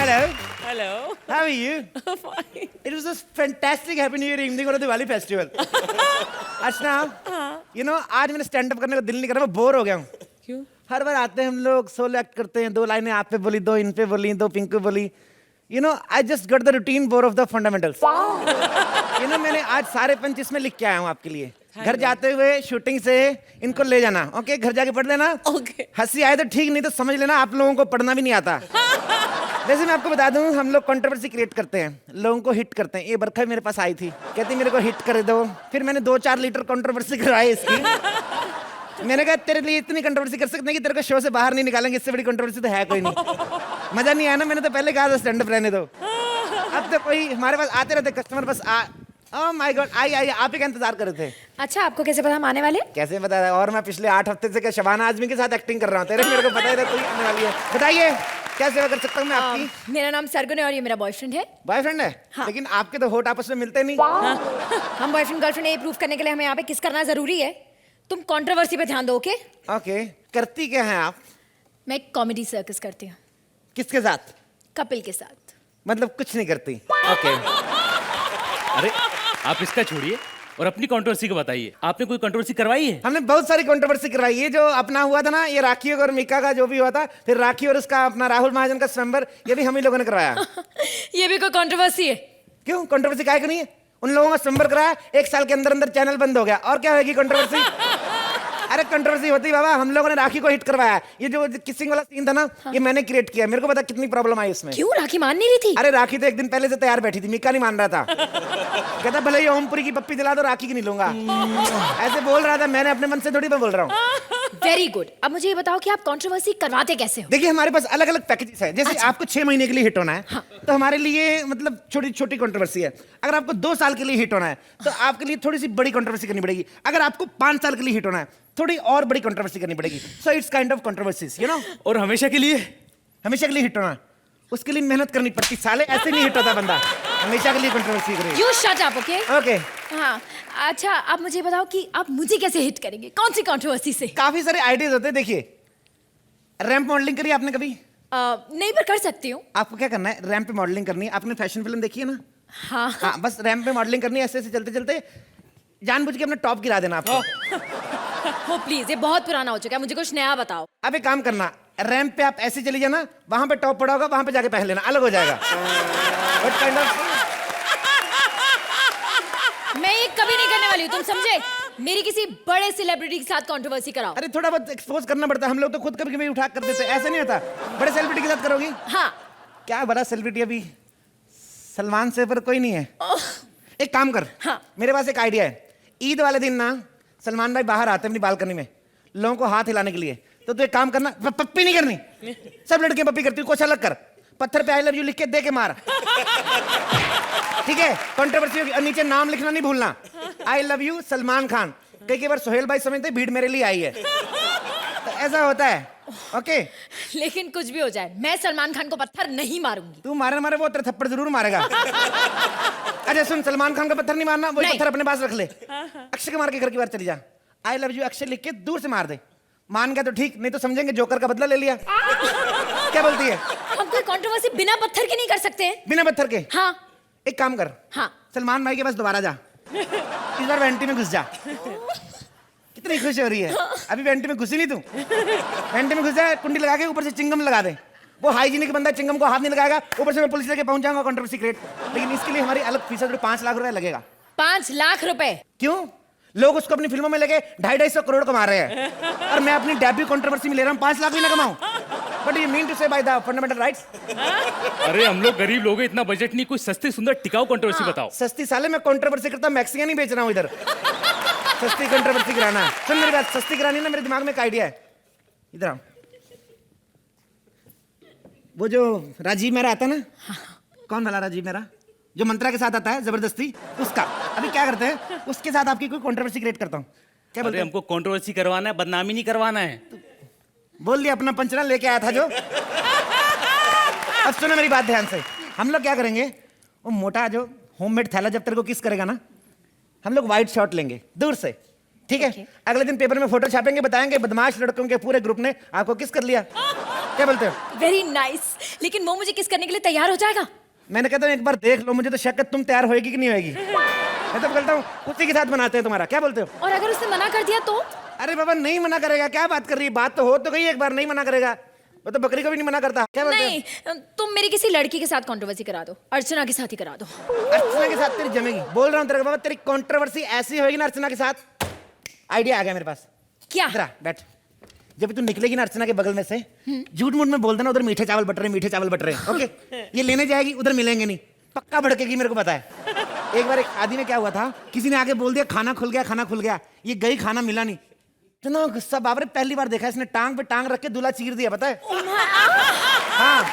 Hello. Hello. How are you? Fine. It was a fantastic Happy New Year evening on the Diwali festival. Archana, you know, आज मैंने stand up करने का दिल नहीं कर रहा, मैं बोर हो गया हूँ. क्यों? हर बार आते हैं हम लोग, सोलो एक्ट करते हैं, 2 लाइनें आप पे बोली, 2 इन पे बोली, 2 पिंक पे बोली. You know, I just got the routine bore of the fundamentals. You know, मैंने आज सारे पंच इसमें लिख के आया हूँ आपके लिए. घर जाते हुए शूटिंग से इनको ले जाना, ओके? घर जाके पढ़ लेना. Okay. हंसी आए तो ठीक, नहीं तो समझ लेना आप लोगों को पढ़ना भी नहीं आता. वैसे मैं आपको बता दूं, हम लोग कंट्रोवर्सी क्रिएट करते हैं, लोगों को हिट करते हैं. ये बरखा मेरे पास आई थी, कहती मेरे को हिट कर दो. फिर मैंने 2-4 लीटर कंट्रोवर्सी करवाई इसकी. मैंने कहा तेरे लिए इतनी कंट्रोवर्सी कर सकते हैं कि तेरे को शो से बाहर नहीं निकालेंगे, इससे बड़ी कंट्रोवर्सी तो है कोई नहीं. मजा नहीं आया ना, मैंने तो पहले कहा था स्टैंड अप रहने दो. अब तो कोई हमारे पास आते रहते कस्टमर, बस ओह माय गॉड, आई आप ही का इंतजार कर रहे थे. अच्छा, आपको कैसे पता हम आने वाले? कैसे पता है? और मैं पिछले 8 हफ्ते से शबाना आजमी के साथ एक्टिंग कर रहा हूँ. तेरे मेरे को पता ही था तू ही आने वाली है. बताइए क्या सेवा कर सकता हूँ मैं आपकी? मेरा नाम सरगुन है और ये मेरा बॉयफ्रेंड है. बॉयफ्रेंड है? हाँ. लेकिन आपके तो होठ आपस में मिलते नहीं. हम बॉयफ्रेंड गर्लफ्रेंड ये प्रूफ करने के लिए हमें यहाँ पे किस करना जरूरी है. तुम कंट्रोवर्सी पे ध्यान दो. Okay okay. करती क्या है आप? मैं एक कॉमेडी सर्कस करती हूँ. किसके साथ? कपिल के साथ. मतलब कुछ नहीं करती. ओके. अरे आप इसका छोड़िए और अपनी कंट्रोवर्सी को बताइए. आपने कोई कंट्रोवर्सी करवाई है? हमने बहुत सारी कंट्रोवर्सी करवाई. ये जो अपना हुआ था ना, ये राखी और मीका का जो भी हुआ था, फिर राखी और उसका अपना राहुल महाजन का स्वयंवर, ये भी हम ही लोगों ने करवाया. ये भी कोई कंट्रोवर्सी है? क्यों कंट्रोवर्सी काहे को नहीं है? उन लोगों का स्वयंवर कराया, 1 साल के अंदर अंदर चैनल बंद हो गया. और क्या होगी कंट्रोवर्सी? अरे कंट्रोवर्सी होती बाबा, हम लोगों ने राखी को हिट करवाया. ये जो किसिंग वाला सीन था ना, ये मैंने क्रिएट किया. मेरे को पता कितनी प्रॉब्लम आई इसमें. क्यों? राखी मान नहीं रही थी? अरे राखी तो 1 दिन पहले से तैयार बैठी थी, मीका नहीं मान रहा था. कहता भले ही ओमपुरी की पप्पी दिला दो, राखी की नहीं लूंगा. ऐसे बोल रहा था. मैंने अपने मन से थोड़ी मैं बोल रहा हूँ. Very good. अब मुझे ये बताओ कि आप कंट्रोवर्सी करवाते कैसे हो? देखिए हमारे पास अलग अलग पैकेजेस है. जैसे आपको 6 महीने के लिए हिट होना है, हाँ. तो हमारे लिए मतलब छोटी छोटी कंट्रोवर्सी है. अगर आपको 2 साल के लिए हिट होना है, तो आपके लिए थोड़ी सी बड़ी कंट्रोवर्सी करनी पड़ेगी. अगर आपको 5 साल के लिए हिट होना है, थोड़ी और बड़ी कंट्रोवर्सी करनी पड़ेगी. So it's kind of controversies, you know. और हमेशा के लिए? हमेशा के लिए हिट होना, उसके लिए मेहनत करनी पड़ती. साले ऐसे नहीं हिट होता बंदा. हमेशा के लिए कंट्रोवर्सी करे. You shut up. Okay okay. हाँ. अच्छा, आप मुझे बताओ कि आप मुझे कैसे हिट करेंगे, कौन सी कंट्रोवर्सी से? काफी सारे आइडियाज होते हैं. देखिए, रैंप मॉडलिंग करी आपने कभी? नहीं, पर कर सकती हूँ. आपको क्या करना है, रैंप पे मॉडलिंग करनी है. आपने फैशन फिल्म देखी है ना? हाँ. हाँ, बस रैंप पे मॉडलिंग करनी है. ऐसे ऐसे चलते चलते जानबूझ के अपना टॉप गिरा देना आपको. हो प्लीज, ये बहुत पुराना हो चुका है, मुझे कुछ नया बताओ. अब एक काम करना, रैंप पे आप ऐसे चली जाना, वहां पे टॉप पड़ा होगा, वहां पे जाके पहन लेना, अलग हो जाएगा. What kind of... मैं ये कभी नहीं करने वाली हूँ, तुम समझे? मेरी किसी बड़े सेलिब्रिटी के साथ कंट्रोवर्सी कराओ. अरे थोड़ा बहुत एक्सपोज करना पड़ता है. हम लोग तो खुद कभी कभी उठा कर देते हैं. ऐसा नहीं होता. बड़े सेलिब्रिटी के साथ करोगी? हाँ. क्या बड़ा सेलिब्रिटी? अभी सलमान से पर कोई नहीं है. एक काम कर. हाँ. मेरे पास एक आइडिया है. ईद वाले दिन ना सलमान भाई बाहर आते हैं अपनी बालकनी में लोगों को हाथ हिलाने के लिए. तो तू एक काम करना, पप्पी नहीं करनी. सब लड़कियां पप्पी करती, कुछ अलग कर. पत्थर पे आई लव यू लिख के दे के मार. ठीक है? कंट्रोवर्सी होगी. और नीचे नाम लिखना नहीं भूलना. I love you Salman Khan. कई बार सोहेल भाई समझते भीड़ मेरे लिए आई है. तो ऐसा होता है. ओके. लेकिन कुछ भी हो जाए, मैं सलमान खान को पत्थर नहीं मारूंगी. तू मारे वो तेरे थप्पड़ जरूर मारेगा. अच्छा सुन, सलमान खान का पत्थर नहीं मारना, वो पत्थर अपने पास रख ले. अक्षय कुमार के घर की बार चली जा. आई लव यू अक्षय लिख के दूर से मार दे. मान गया तो ठीक, नहीं तो समझेंगे जोकर का बदला ले लिया. क्या बोलती है? हम कोई कंट्रोवर्सी बिना पत्थर के नहीं कर सकते हैं. बिना पत्थर के? हाँ. एक काम कर. हाँ. सलमान भाई के पास दोबारा जा. इस बार वेंटी में घुस जा. कितनी खुश हो रही है. अभी वेंटी में घुसी नहीं तू. वेंटी में घुस जा, कुंडी लगा के ऊपर से चिंगम लगा दे. वो हाइजीनिक बंदा चिंगम को हाथ नहीं लगाएगा. ऊपर से मैं पुलिस लेके पहुंच जाऊंगा. Controversy create. लेकिन इसके लिए हमारी अलग फीस है, 5 लाख रुपए लगेगा. 5 लाख रुपए? क्यों? लोग उसको अपनी फिल्मों में लगे 250-250 करोड़ कमा रहे हैं, और मैं अपनी डेब्यू कंट्रोवर्सी में ले रहा हूँ 5 लाख भी ना कमाऊं. बट यू मीन टू से बाय द फंडामेंटल राइट्स? अरे हम लोग गरीब लोग हैं, इतना बजट नहीं. कोई सस्ती सुंदर टिकाऊ कंट्रोवर्सी बताओ. सस्ती? साले मैं कंट्रोवर्सी करता, मैक्सिकन नहीं बेच रहा हूँ इधर. सस्ती कंट्रोवर्सी कराना है. सुन मेरी बात, सस्ती करानी ना, मेरे दिमाग में एक आइडिया है. इधर आओ. वो जो राजीव मेरा आता है ना, कौन वाला राजीव मेरा जो मंत्रा के साथ आता है जबरदस्ती, उसका. अभी क्या करते हैं, उसके साथ आपकी कोई कंट्रोवर्सी क्रिएट करता हूँ. क्या बोलते अरे हैं? हमको कंट्रोवर्सी करवाना है, बदनामी नहीं करवाना है. बोल दिया अपना पंचना लेके आया था जो. अब सुनो मेरी बात ध्यान से. हम लोग क्या करेंगे, वो मोटा जो होममेड थैला जब तेरे को किस करेगा ना, हम लोग व्हाइट शॉट लेंगे दूर से, ठीक है? Okay. अगले दिन पेपर में फोटो छापेंगे, बताएंगे बदमाश लड़कों के पूरे ग्रुप ने आपको किस कर लिया। क्या बोलते हो? Very nice. लेकिन वो मुझे किस करने के लिए तैयार हो जाएगा? मैंने कहता हूँ एक बार देख लो, मुझे तो शक है तुम तैयार होएगी कि नहीं होएगी। मैं तो बोलता हूँ उसी के साथ बनाते हैं तुम्हारा। क्या बोलते हो? और अगर उसने मना कर दिया तो? अरे बाबा नहीं मना करेगा, क्या बात कर रही है, बात तो हो तो गई, एक बार नहीं मना करेगा। वो तो बकरी को भी नहीं मना करता। क्या बोलते हो? नहीं, तुम मेरी किसी लड़की के साथ कंट्रोवर्सी करा दो, अर्चना के साथ ही करा दो। अर्चना के साथ तेरी जमेगी, बोल रहा हूँ तेरे को बाबा, तेरी कंट्रोवर्सी ऐसी होगी ना अर्चना के साथ। आइडिया आ गया मेरे पास। क्या? इधर आ, बैठ। जब तू निकलेगी ना अर्चना के बगल में से, झूठ मूठ में बोल देना उधर मीठे चावल बट रहे, मीठे चावल बट रहे। ओके? ये लेने जाएगी, उधर मिलेंगे नहीं, पक्का भड़केगी, मेरे को पता है। एक बार एक शादी में क्या हुआ था, किसी ने आके बोल दिया खाना खुल गया, खाना खुल गया। ये गई, खाना मिला नहीं। इतना गुस्सा, बाप रे, पहली बार देखा इसने टांग पे टांग रख के दूल्हा चीर दिया, पता है? हाँ,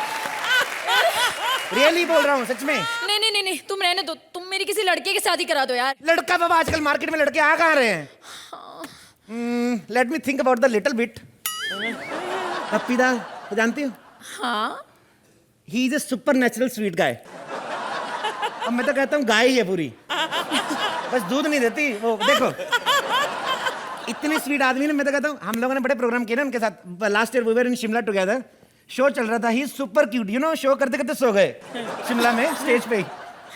रियली बोल रहा हूँ, सच में। नहीं नहीं नहीं नहीं, तुम रहने दो, तुम मेरी किसी लड़के के साथ ही करा दो यार। लड़का बाबा, आजकल मार्केट में लड़के आ कहाँ रहे हैं? Let me think about the little bit. पप्पी दा तो जानती हो? हाँ। He is a super natural sweet guy. अब मैं तो कहता हूँ गाय ही है पूरी, बस दूध नहीं देती वो। देखो इतनी स्वीट आदमी ने, मैं तो कहता हूँ हम लोगों ने बड़े प्रोग्राम किए ना उनके साथ। Last year we were in Shimla together, show चल रहा था। He super cute, you know. Show करते करते सो गए शिमला में, स्टेज पे ही।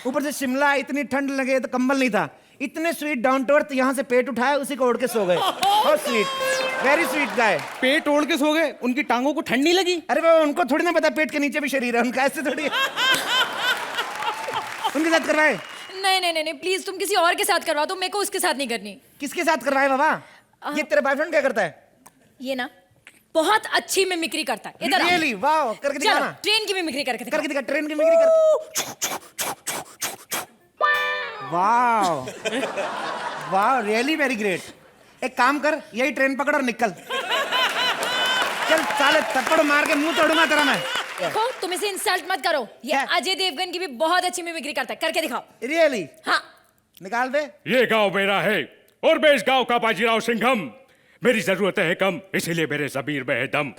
ऊपर से शिमला, इतनी ठंड लगे तो कंबल नहीं था। इतने स्वीट, डाउन टू अर्थ, यहाँ से पेट उठाया, उसी को ओढ़ के सो गए। बहुत स्वीट, वेरी स्वीट गाय। पेट ओढ़ के सो गए, उनकी टांगों को ठंड नहीं लगी? अरे बाबा, उनको थोड़ी ना पता पेट के नीचे भी शरीर है उनका, ऐसे थोड़ी। उनके साथ करवाए? नहीं नहीं नहीं नहीं, प्लीज तुम किसी और के साथ करवा दो, मेरे को उसके साथ नहीं करनी। किसके साथ करवाए बाबा? ये तेरा बॉयफ्रेंड क्या करता है? ये ना बहुत अच्छी मिमिक्री करता है। इधर आओ। रियली? वाओ, करके दिखा चलो, ना। ट्रेन की मिमिक्री करके दिखा। करके दिखा, ट्रेन की मिमिक्री कर। Wow wow, really very great. एक काम कर, यही ट्रेन पकड़ और निकल। चल साले, थप्पड़ मार के मुंह तोड़ूंगा तेरा मैं। देखो, तुम इसे इंसल्ट मत करो। ये क्या? अजय देवगन की भी बहुत अच्छी मिमिक्री करता है, करके दिखाओ। रियली? हाँ। निकाल दे। ये गांव मेरा है और मैं इस गांव का बाजीराव सिंघम। मेरी जरूरतें हैं कम, इसीलिए मेरे जमीर में है दम।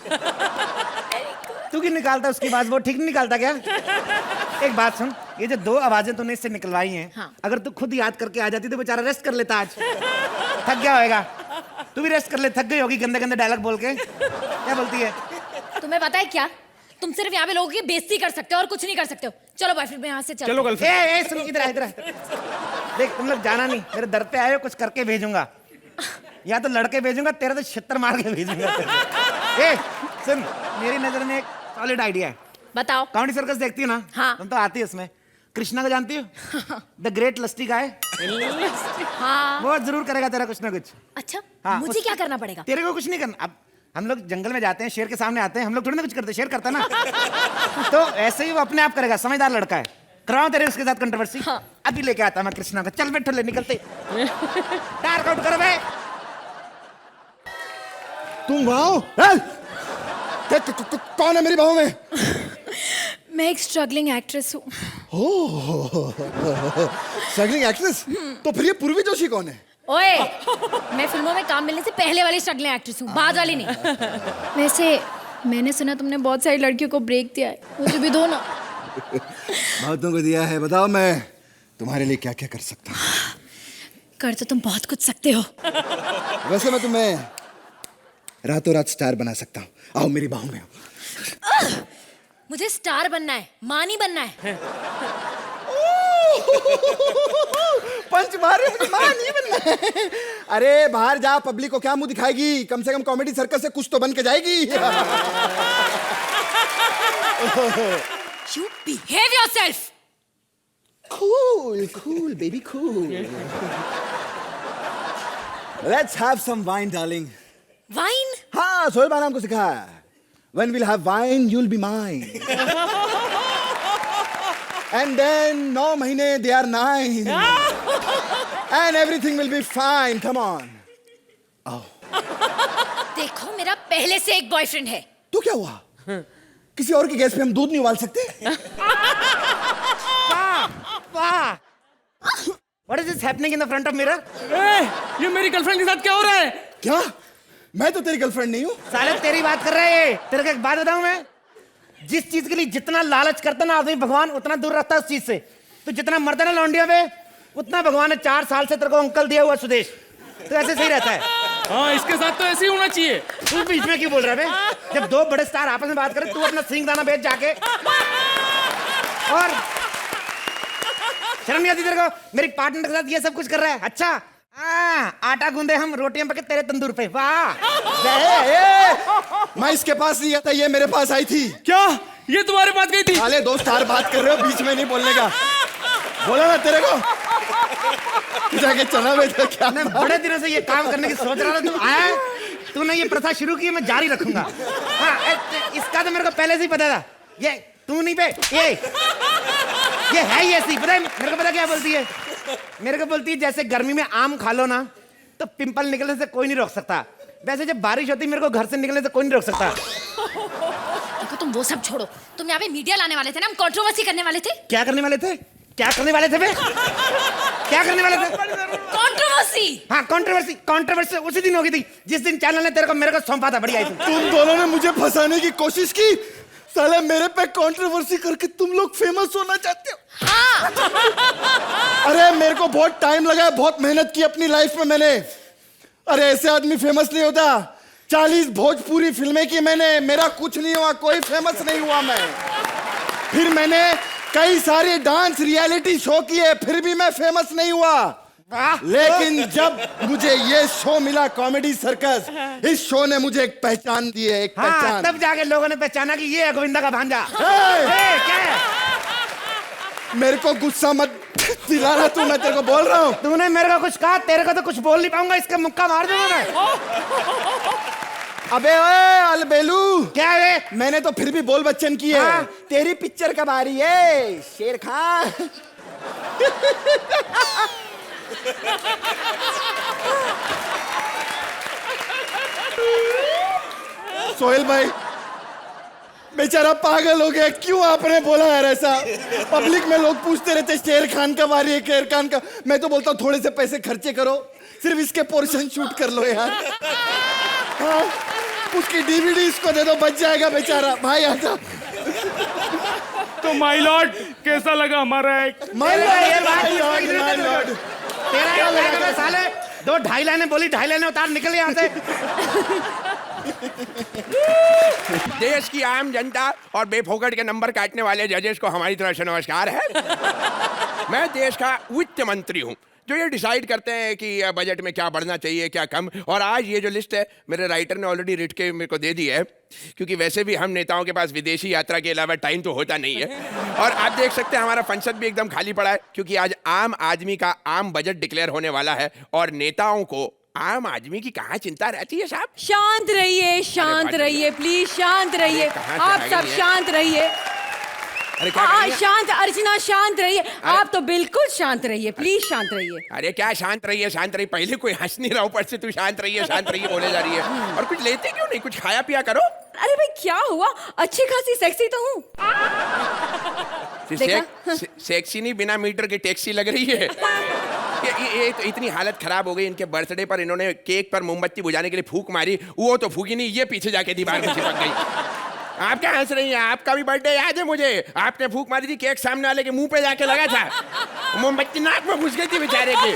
तू क्यों निकालता उसकी बात? वो ठीक नहीं निकालता क्या? एक बात सुन, ये जो दो आवाजें तूने इससे निकलवाई हैं, हाँ। अगर तू खुद याद करके आ जाती तो बेचारा रेस्ट कर लेता आज। थक गया होएगा। तू भी रेस्ट कर ले, थक गई होगी गंदे गंदे डायलॉग बोल के। क्या बोलती है? तुम्हें पता है क्या, तुम सिर्फ यहाँ पे लोगों की बेइज्जती कर सकते हो और कुछ नहीं कर सकते हो। चलो बॉयफ्रेंड, यहाँ से चलो। चलो गर्लफ्रेंड। ए सुन, इधर आ, इधर आ। देख, तुम लोग जाना नहीं, मेरे दर पे आए हो, कुछ करके भेजूंगा। या तो लड़के भेजूंगा, तेरा तो छितर मार के भेजूंगा। ए सुन, मेरी नजर में एक सॉलिड आइडिया है। बताओ। कॉमेडी सर्कस देखती हो ना? हाँ। तुम तो आती है उसमें। कृष्णा को जानती हो? द ग्रेट लस्टी गाय। हाँ। वो जरूर करेगा तेरा कुछ ना कुछ। अच्छा, हाँ, मुझे उस- क्या करना पड़ेगा? तेरे को कुछ नहीं करना। अब हम लोग जंगल में जाते हैं, शेर के सामने आते हैं, हम लोग थोड़ी ना कुछ करते, शेर करता है ना। तो ऐसे ही वो अपने आप करेगा, समझदार लड़का है। कराओ तेरे उसके साथ कंट्रोवर्सी। हाँ। अभी लेके आता मैं कृष्णा को। चल बैठो, ले निकलते। टायर आउट करो बे। तुम वाओ, कौन है मेरी बाहों में? मैं एक स्ट्रगलिंग एक्ट्रेस हूँ। Struggling actress? तो फिर ये पूर्वी जोशी कौन है? ओए, मैं फिल्मों में काम मिलने से पहले वाली स्ट्रगलिंग एक्ट्रेस हूँ, बाद वाली नहीं। वैसे मैंने सुना तुमने बहुत सारी लड़कियों को ब्रेक दिया है, मुझे भी दो ना। बहुतों को दिया है। बताओ मैं तुम्हारे लिए क्या क्या कर सकता हूँ? कर तो तुम बहुत कुछ सकते हो। वैसे मैं तुम्हें रातों रात स्टार बना सकता हूँ। आओ मेरी बाहों में आओ। मुझे स्टार बनना है, मां नहीं बनना है। पंच मारे, मुझे मां नहीं बनना है। अरे बाहर जा, पब्लिक को क्या मुंह दिखाएगी? कम से कम कॉमेडी सर्कस से कुछ तो बन के जाएगी। You behave yourself. Cool, cool, baby, cool. Let's have some wine, darling. Wine? हाँ, सोहेल भाई ने हमको सिखाया। When we'll have wine, you'll be mine. And then 9 महीने they are 9. And everything will be fine. Come on. देखो, मेरा पहले से एक बॉयफ्रेंड है। तो क्या हुआ? किसी और की गैस पे हम दूध नहीं उबाल सकते? वाह, what is this happening in the front of mirror? ये मेरी गर्लफ्रेंड के साथ क्या हो रहा है? क्या? मैं तो तेरी गर्लफ्रेंड नहीं हूँ। साले तेरी बात कर रहा है ये। तेरे को एक बात बताऊं मैं, जिस चीज के लिए जितना लालच करता ना आदमी, भगवान उतना दूर रहता है उस चीज से। तो जितना मरता ना लौंडिया पे, उतना भगवान ने 4 साल से तेरे को अंकल दिया हुआ सुदेश। तो ऐसे सही रहता है। हाँ, इसके साथ तो ऐसे ही होना चाहिए। तू बीच में क्यों बोल रहा है बे? जब दो बड़े स्टार आपस में बात करें, तू अपना सिंग दाना बेच जाके। और शर्म नहीं आती तेरे को? मेरी पार्टनर के साथ ये सब कुछ कर रहा है। अच्छा हाँ, आटा गूंदे हम, रोटियां पके तेरे तंदूर पे। वाह। मैं इसके पास नहीं आता, ये मेरे पास आई थी। क्या ये तुम्हारे पास गई थी? साले दो स्टार बात कर रहे हो, बीच में नहीं बोलने का। बोला ना तेरे को। जाके चना बेचा क्या? मैं बड़े दिनों से ये काम करने की सोच रहा था, तुम आया, तूने ये प्रथा शुरू की, मैं जारी रखूंगा। हाँ, इसका तो मेरे को पहले से ही पता था। ये तू नहीं पे, ये है ही ऐसी। पता है मेरे को, पता क्या बोलती है? मेरे को बोलती है जैसे गर्मी में आम खा लो ना तो पिंपल निकलने से कोई नहीं रोक सकता, वैसे जब बारिश होती है मेरे को घर से निकलने से कोई नहीं रोक सकता। देखो तुम वो सब छोड़ो, तुम यहाँ पे मीडिया लाने वाले थे ना, हम कंट्रोवर्सी करने वाले थे। क्या करने वाले थे? क्या करने वाले थे बे? क्या करने वाले थे? कंट्रोवर्सी। हाँ, कंट्रोवर्सी। कंट्रोवर्सी उसी दिन होगी थी जिस दिन चैनल ने तेरे को मेरे को सौंपा था। बढ़िया थी। तुम दोनों ने मुझे फंसाने की कोशिश की। साले मेरे पे कंट्रोवर्सी करके तुम लोग फेमस होना चाहते हो। हाँ। अरे मेरे को बहुत टाइम लगा है, बहुत मेहनत की अपनी लाइफ में मैंने। अरे ऐसे आदमी फेमस नहीं होता। 40 भोजपुरी फिल्में की मैंने, मेरा कुछ नहीं हुआ, कोई फेमस नहीं हुआ मैं। फिर मैंने कई सारे डांस रियलिटी शो किए, फिर भी मैं फेमस नहीं हुआ। लेकिन जब मुझे ये शो मिला कॉमेडी सर्कस, इस शो ने मुझे एक पहचान दी है, एक हाँ, पहचान। तब जाके लोगों ने पहचाना कि ये है गोविंदा का भांजा। क्या है? मेरे को गुस्सा मत दिलाना तू, मैं तेरे को बोल रहा हूँ। तूने मेरे को कुछ कहा, तेरे को तो कुछ बोल नहीं पाऊंगा, इसका मुक्का मार दूंगा मैं। अबे ओए अलबेलू, क्या है? मैंने तो फिर भी बोल बच्चन की है। हाँ? तेरी पिक्चर कब आ रही है शेर खान? सोहेल भाई बेचारा पागल हो गया, क्यों आपने बोला यार ऐसा? पब्लिक में लोग पूछते रहते शेर खान कब आ रही है, शेर खान का। मैं तो बोलता हूँ थोड़े से पैसे खर्चे करो, सिर्फ इसके पोर्शन शूट कर लो यार। हाँ, उसकी डीवीडी इसको दे दो, बच जाएगा बेचारा। भाई आजा। तो माय लॉर्ड कैसा लगा हमारा एक? माय लॉर्ड, तेरा क्या लगा साले? 2-2.5 लाइनें बोली, 2.5 लाइनें उतार, निकल यहाँ से। देश की आम जनता और बेफोकट के नंबर काटने वाले जजेस को हमारी तरफ से नमस्कार है। मैं देश का वित्त मंत्री हूँ जो ये डिसाइड करते हैं कि बजट में क्या बढ़ना चाहिए, क्या कम। और आज ये जो लिस्ट है मेरे राइटर ने ऑलरेडी रिट के मेरे को दे दी है, क्योंकि वैसे भी हम नेताओं के पास विदेशी यात्रा के अलावा टाइम तो होता नहीं है। और आप देख सकते हैं हमारा संसद भी एकदम खाली पड़ा है, क्योंकि आज आम आदमी का आम बजट डिक्लेयर होने वाला है। और नेताओं को आम आदमी की कहाँ चिंता रहती है साहब? शांत रहिए, शांत रहिए, प्लीज शांत रहिए। आप सब शांत रहिए। शांत अर्चना, शांत रहिए। आप तो बिल्कुल शांत रहिए, प्लीज शांत रहिए। अरे क्या शांत रहिए, शांत रहिए? पहले कोई हंस नहीं रहा, ऊपर से तू शांत रहिए बोले जा रही है। और कुछ लेते क्यों नहीं? कुछ खाया पिया करो। अरे भाई क्या हुआ, अच्छी खासी सेक्सी तो हूँ। सेक्सी नहीं, बिना मीटर की टैक्सी लग रही है। ये तो इतनी हालत खराब हो गई, इनके बर्थडे पर इन्होंने केक पर मोमबत्ती बुझाने के लिए फूंक मारी, वो तो फूकी नहीं, ये पीछे जाके दीवार में चिपक गई। आप क्या हंस रही हैं? आपका भी बर्थडे याद है मुझे, आपने फूंक मारी थी, केक सामने वाले के मुंह पे जाके लगा था, मोमबत्ती नाक में घुस गई थी बेचारे के,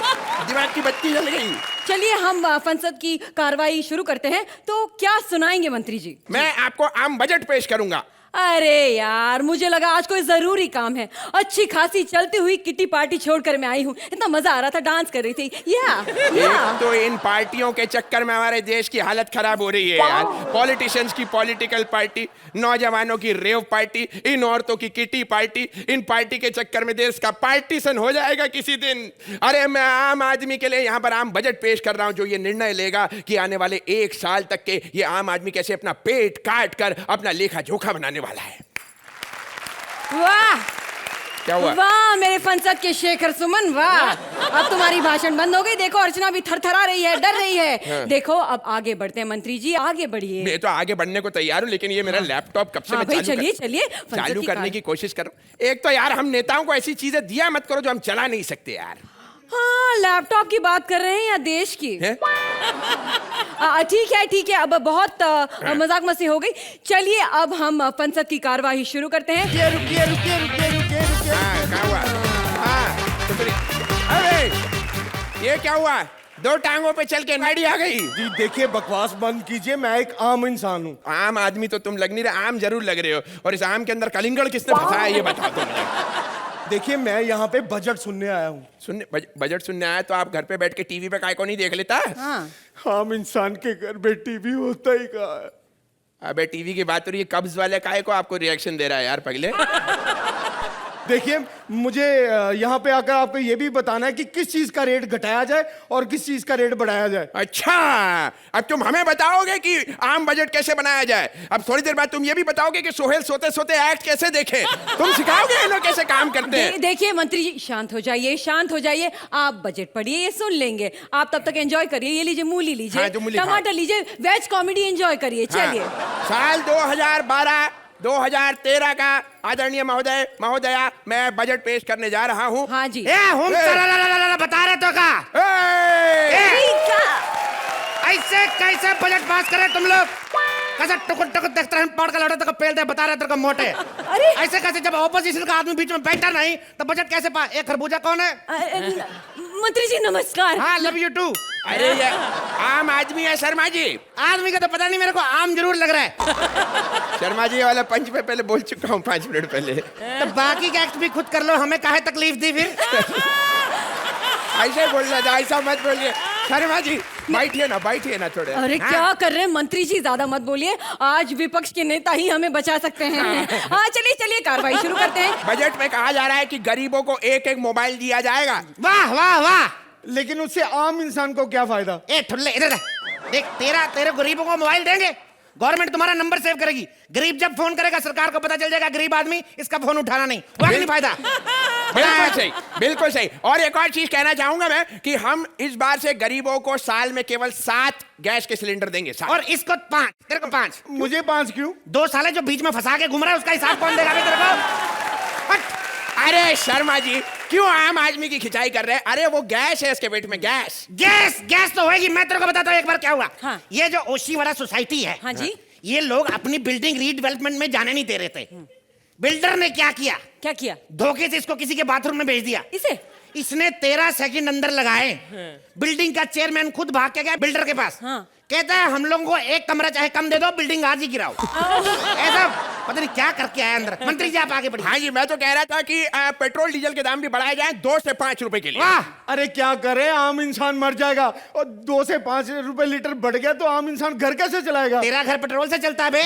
दिमाग की बत्ती जल गई। चलिए हम संसद की कार्रवाई शुरू करते हैं। तो क्या सुनाएंगे मंत्री जी? मैं आपको आम बजट पेश करूंगा। अरे यार, मुझे लगा आज कोई जरूरी काम है। अच्छी खासी चलती हुई किटी पार्टी छोड़कर मैं आई हूँ, इतना मजा आ रहा था, डांस कर रही थी। एक तो इन पार्टियों के चक्कर में हमारे देश की हालत खराब हो रही है यार। पॉलिटिशियंस की पॉलिटिकल पार्टी, नौजवानों की रेव पार्टी, इन औरतों की किटी पार्टी। इन पार्टी के चक्कर में देश का पार्टीशन हो जाएगा किसी दिन। अरे मैं आम आदमी के लिए यहाँ पर आम बजट पेश कर रहा हूँ, जो ये निर्णय लेगा कि आने वाले 1 साल तक के ये आम आदमी कैसे अपना पेट काट कर अपना लेखा जोखा बनाने वाला है। वाह, क्या हुआ? वाह मेरे फंसद के शेखर सुमन, वाह। अब तुम्हारी भाषण बंद हो गई। देखो अर्चना भी थरथरा रही है, डर रही है। हाँ। देखो अब आगे बढ़ते हैं मंत्री जी, आगे बढ़िए। मैं तो आगे बढ़ने को तैयार हूँ, लेकिन ये मेरा लैपटॉप कब से हाँ मैं भाई, चलिए चालू करने की कोशिश कर रहा हूँ। एक तो यार हम नेताओं को ऐसी चीजें दिया मत करो जो हम चला नहीं सकते यार। हाँ, लैपटॉप की बात कर रहे हैं या देश की? ठीक है, अब बहुत मजाक मस्ती हो गई। चलिए अब हम संसद की कार्यवाही शुरू करते हैं। रुकिए। हाँ, क्या हुआ? हाँ, तो फिर अरे ये क्या हुआ? 2 टांगों पे चल के नाड़ी आ गई। जी देखिए, बकवास बंद कीजिए, मैं एक आम इंसान हूँ। आम आदमी तो तुम लग नहीं रहे, आम जरूर लग रहे हो। और इस आम के अंदर कलिंगड़ किसने फंसाया ये बताओ तुम मुझे। देखिए, मैं यहाँ पे बजट सुनने आया हूँ। सुनने बजट सुनने आया तो आप घर पे बैठ के टीवी पे काय को नहीं देख लेता? हाँ। आम इंसान के घर पे टीवी होता ही कहाँ है। अबे टीवी की बात हो रही है, कब्ज वाले काय को आपको रिएक्शन दे रहा है यार पगले। देखिए, मुझे यहाँ पे आकर आपको ये भी बताना है कि किस चीज का रेट घटाया जाए और किस चीज का रेट बढ़ाया जाए। अच्छा, अब तुम हमें बताओगे कि आम बजट कैसे बनाया जाए। अब थोड़ी देर बाद तुम ये भी बताओगे कि सोहेल सोते सोते एक्ट कैसे देखे। तुम सिखाओगे ये लोग कैसे काम करते हैं। देखिए मंत्री जी, शांत हो जाइए, शांत हो जाइए। आप बजट पढ़िए, ये सुन लेंगे। आप तब तक एंजॉय करिए। ये लीजिए मूली लीजिए, हाँ, जो मूली टमाटर लीजिए, वेज कॉमेडी एंजॉय करिए। चलिए। हाँ, साल 2012-2013 का आदरणीय महोदय महोदया, मैं बजट पेश करने जा रहा हूँ। हाँ जी। बता रहे तो का ऐसे कैसे बजट पास करे तुम लोग? कैसे टुकुर टुकुर देखते हैं, पढ़ के लौटे तो पेल दे, बता रहे तो मोटे। अरे ऐसे कैसे, जब ऑपोजिशन का आदमी बीच में बैठा नहीं तो बजट कैसे पास? एक खरबूजा कौन है? मंत्री जी नमस्कार। हाँ, लव यू टू। अरे ये आम आदमी है शर्मा जी। आदमी का तो पता नहीं, मेरे को आम जरूर लग रहा है। शर्मा जी वाला पंच पे पहले बोल चुका हूँ 5 मिनट पहले। तो बाकी का एक्ट भी खुद कर लो, हमें काहे तकलीफ दी फिर? ऐसे बोलना था, ऐसा मत बोलिए। शर्मा जी बैठिए ना थोड़े। अरे हाँ। क्या कर रहे हैं मंत्री जी, ज्यादा मत बोलिए। आज विपक्ष के नेता ही हमें बचा सकते हैं। हाँ चलिए कार्रवाई शुरू करते हैं। बजट में कहा जा रहा है कि गरीबों को एक मोबाइल दिया जाएगा। वाह वाह वाह। लेकिन उससे आम इंसान को क्या फायदा? ए ठुल्ले, इधर देख, तेरे गरीबों को मोबाइल देंगे, गवर्नमेंट तुम्हारा नंबर सेव करेगी। गरीब जब फोन करेगा सरकार को पता चल जाएगा गरीब आदमी इसका फोन उठाना नहीं, वाकई नहीं फायदा। बिल्कुल सही, बिल्कुल सही। और एक और चीज कहना चाहूंगा मैं कि हम इस बार से गरीबों को साल में केवल 7 गैस के सिलेंडर देंगे। 7। और इसको 5, तेरे को 5। मुझे 5 क्यों? 2 साले जो बीच में फंसा के घूम रहा है उसका हिसाब कौन देगा तेरे को? हट। अरे शर्मा जी, क्यों आम आदमी की खिंचाई कर रहे हैं? अरे वो गैस है इसके पेट में, गैस तो होगी। मैं तेरे को बताता हूँ एक बार क्या हुआ। हाँ। ये जो ओशीवाड़ा सोसाइटी है, हाँ जी। ये लोग अपनी बिल्डिंग रीडेवलपमेंट में जाने नहीं दे रहे थे। बिल्डर ने क्या किया? क्या किया? धोखे से इसको किसी के बाथरूम में भेज दिया। इसने 13 सेकंड अंदर लगाए। बिल्डिंग का चेयरमैन खुद भाग के गया बिल्डर के पास। हाँ। कहता है हम लोगों को एक कमरा चाहे कम दे दो, बिल्डिंग आज ही गिराओ। ऐसा पता नहीं क्या करके आया अंदर। मंत्री जी आप आगे बढ़िए। हाँ जी, मैं तो कह रहा था कि पेट्रोल डीजल के दाम भी बढ़ाए जाए 2 से 5 रुपए के लिए। वाह। अरे क्या करे, आम इंसान मर जाएगा। और 2 से 5 रुपए लीटर बढ़ गया तो आम इंसान घर कैसे चलाएगा? तेरा घर पेट्रोल से चलता है बे?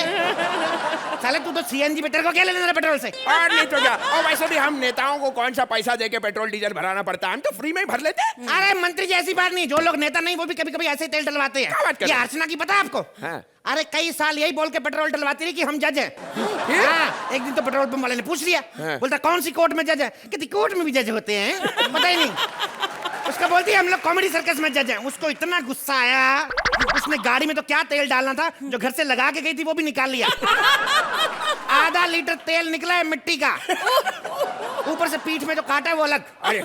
साले तू तो सीएनजी पे, तेरे को क्या लेना है पेट्रोल से? और नहीं तो क्या। और वैसे भी हम नेताओं को कौन सा पैसा देके पेट्रोल डीजल भराना पड़ता है, हम तो फ्री में ही भर लेते हैं। अरे मंत्री जी ऐसी बात नहीं, जो लोग नेता नहीं वो भी कभी कभी ऐसे तेल डलवाते क्या बात हैं। कर ये रहे हैं? अर्चना की पता है आपको? हाँ। अरे कई साल यही बोल के पेट्रोल डलवाती रही कि हम जज हैं। हाँ, एक दिन तो पेट्रोल पंप वाले ने पूछ लिया। हाँ। बोलता कौन सी कोर्ट में जज है? कहती कोर्ट में भी जज होते हैं, पता ही नहीं। उसका बोलती है हम लोग कॉमेडी सर्कस में जज हैं। उसको इतना गुस्सा आया, उसने गाड़ी में तो क्या तेल डालना था जो घर से लगा के गई थी वो भी निकाल लिया। आधा लीटर तेल निकला है मिट्टी का, ऊपर से पीठ में जो काटा है वो अलग। अरे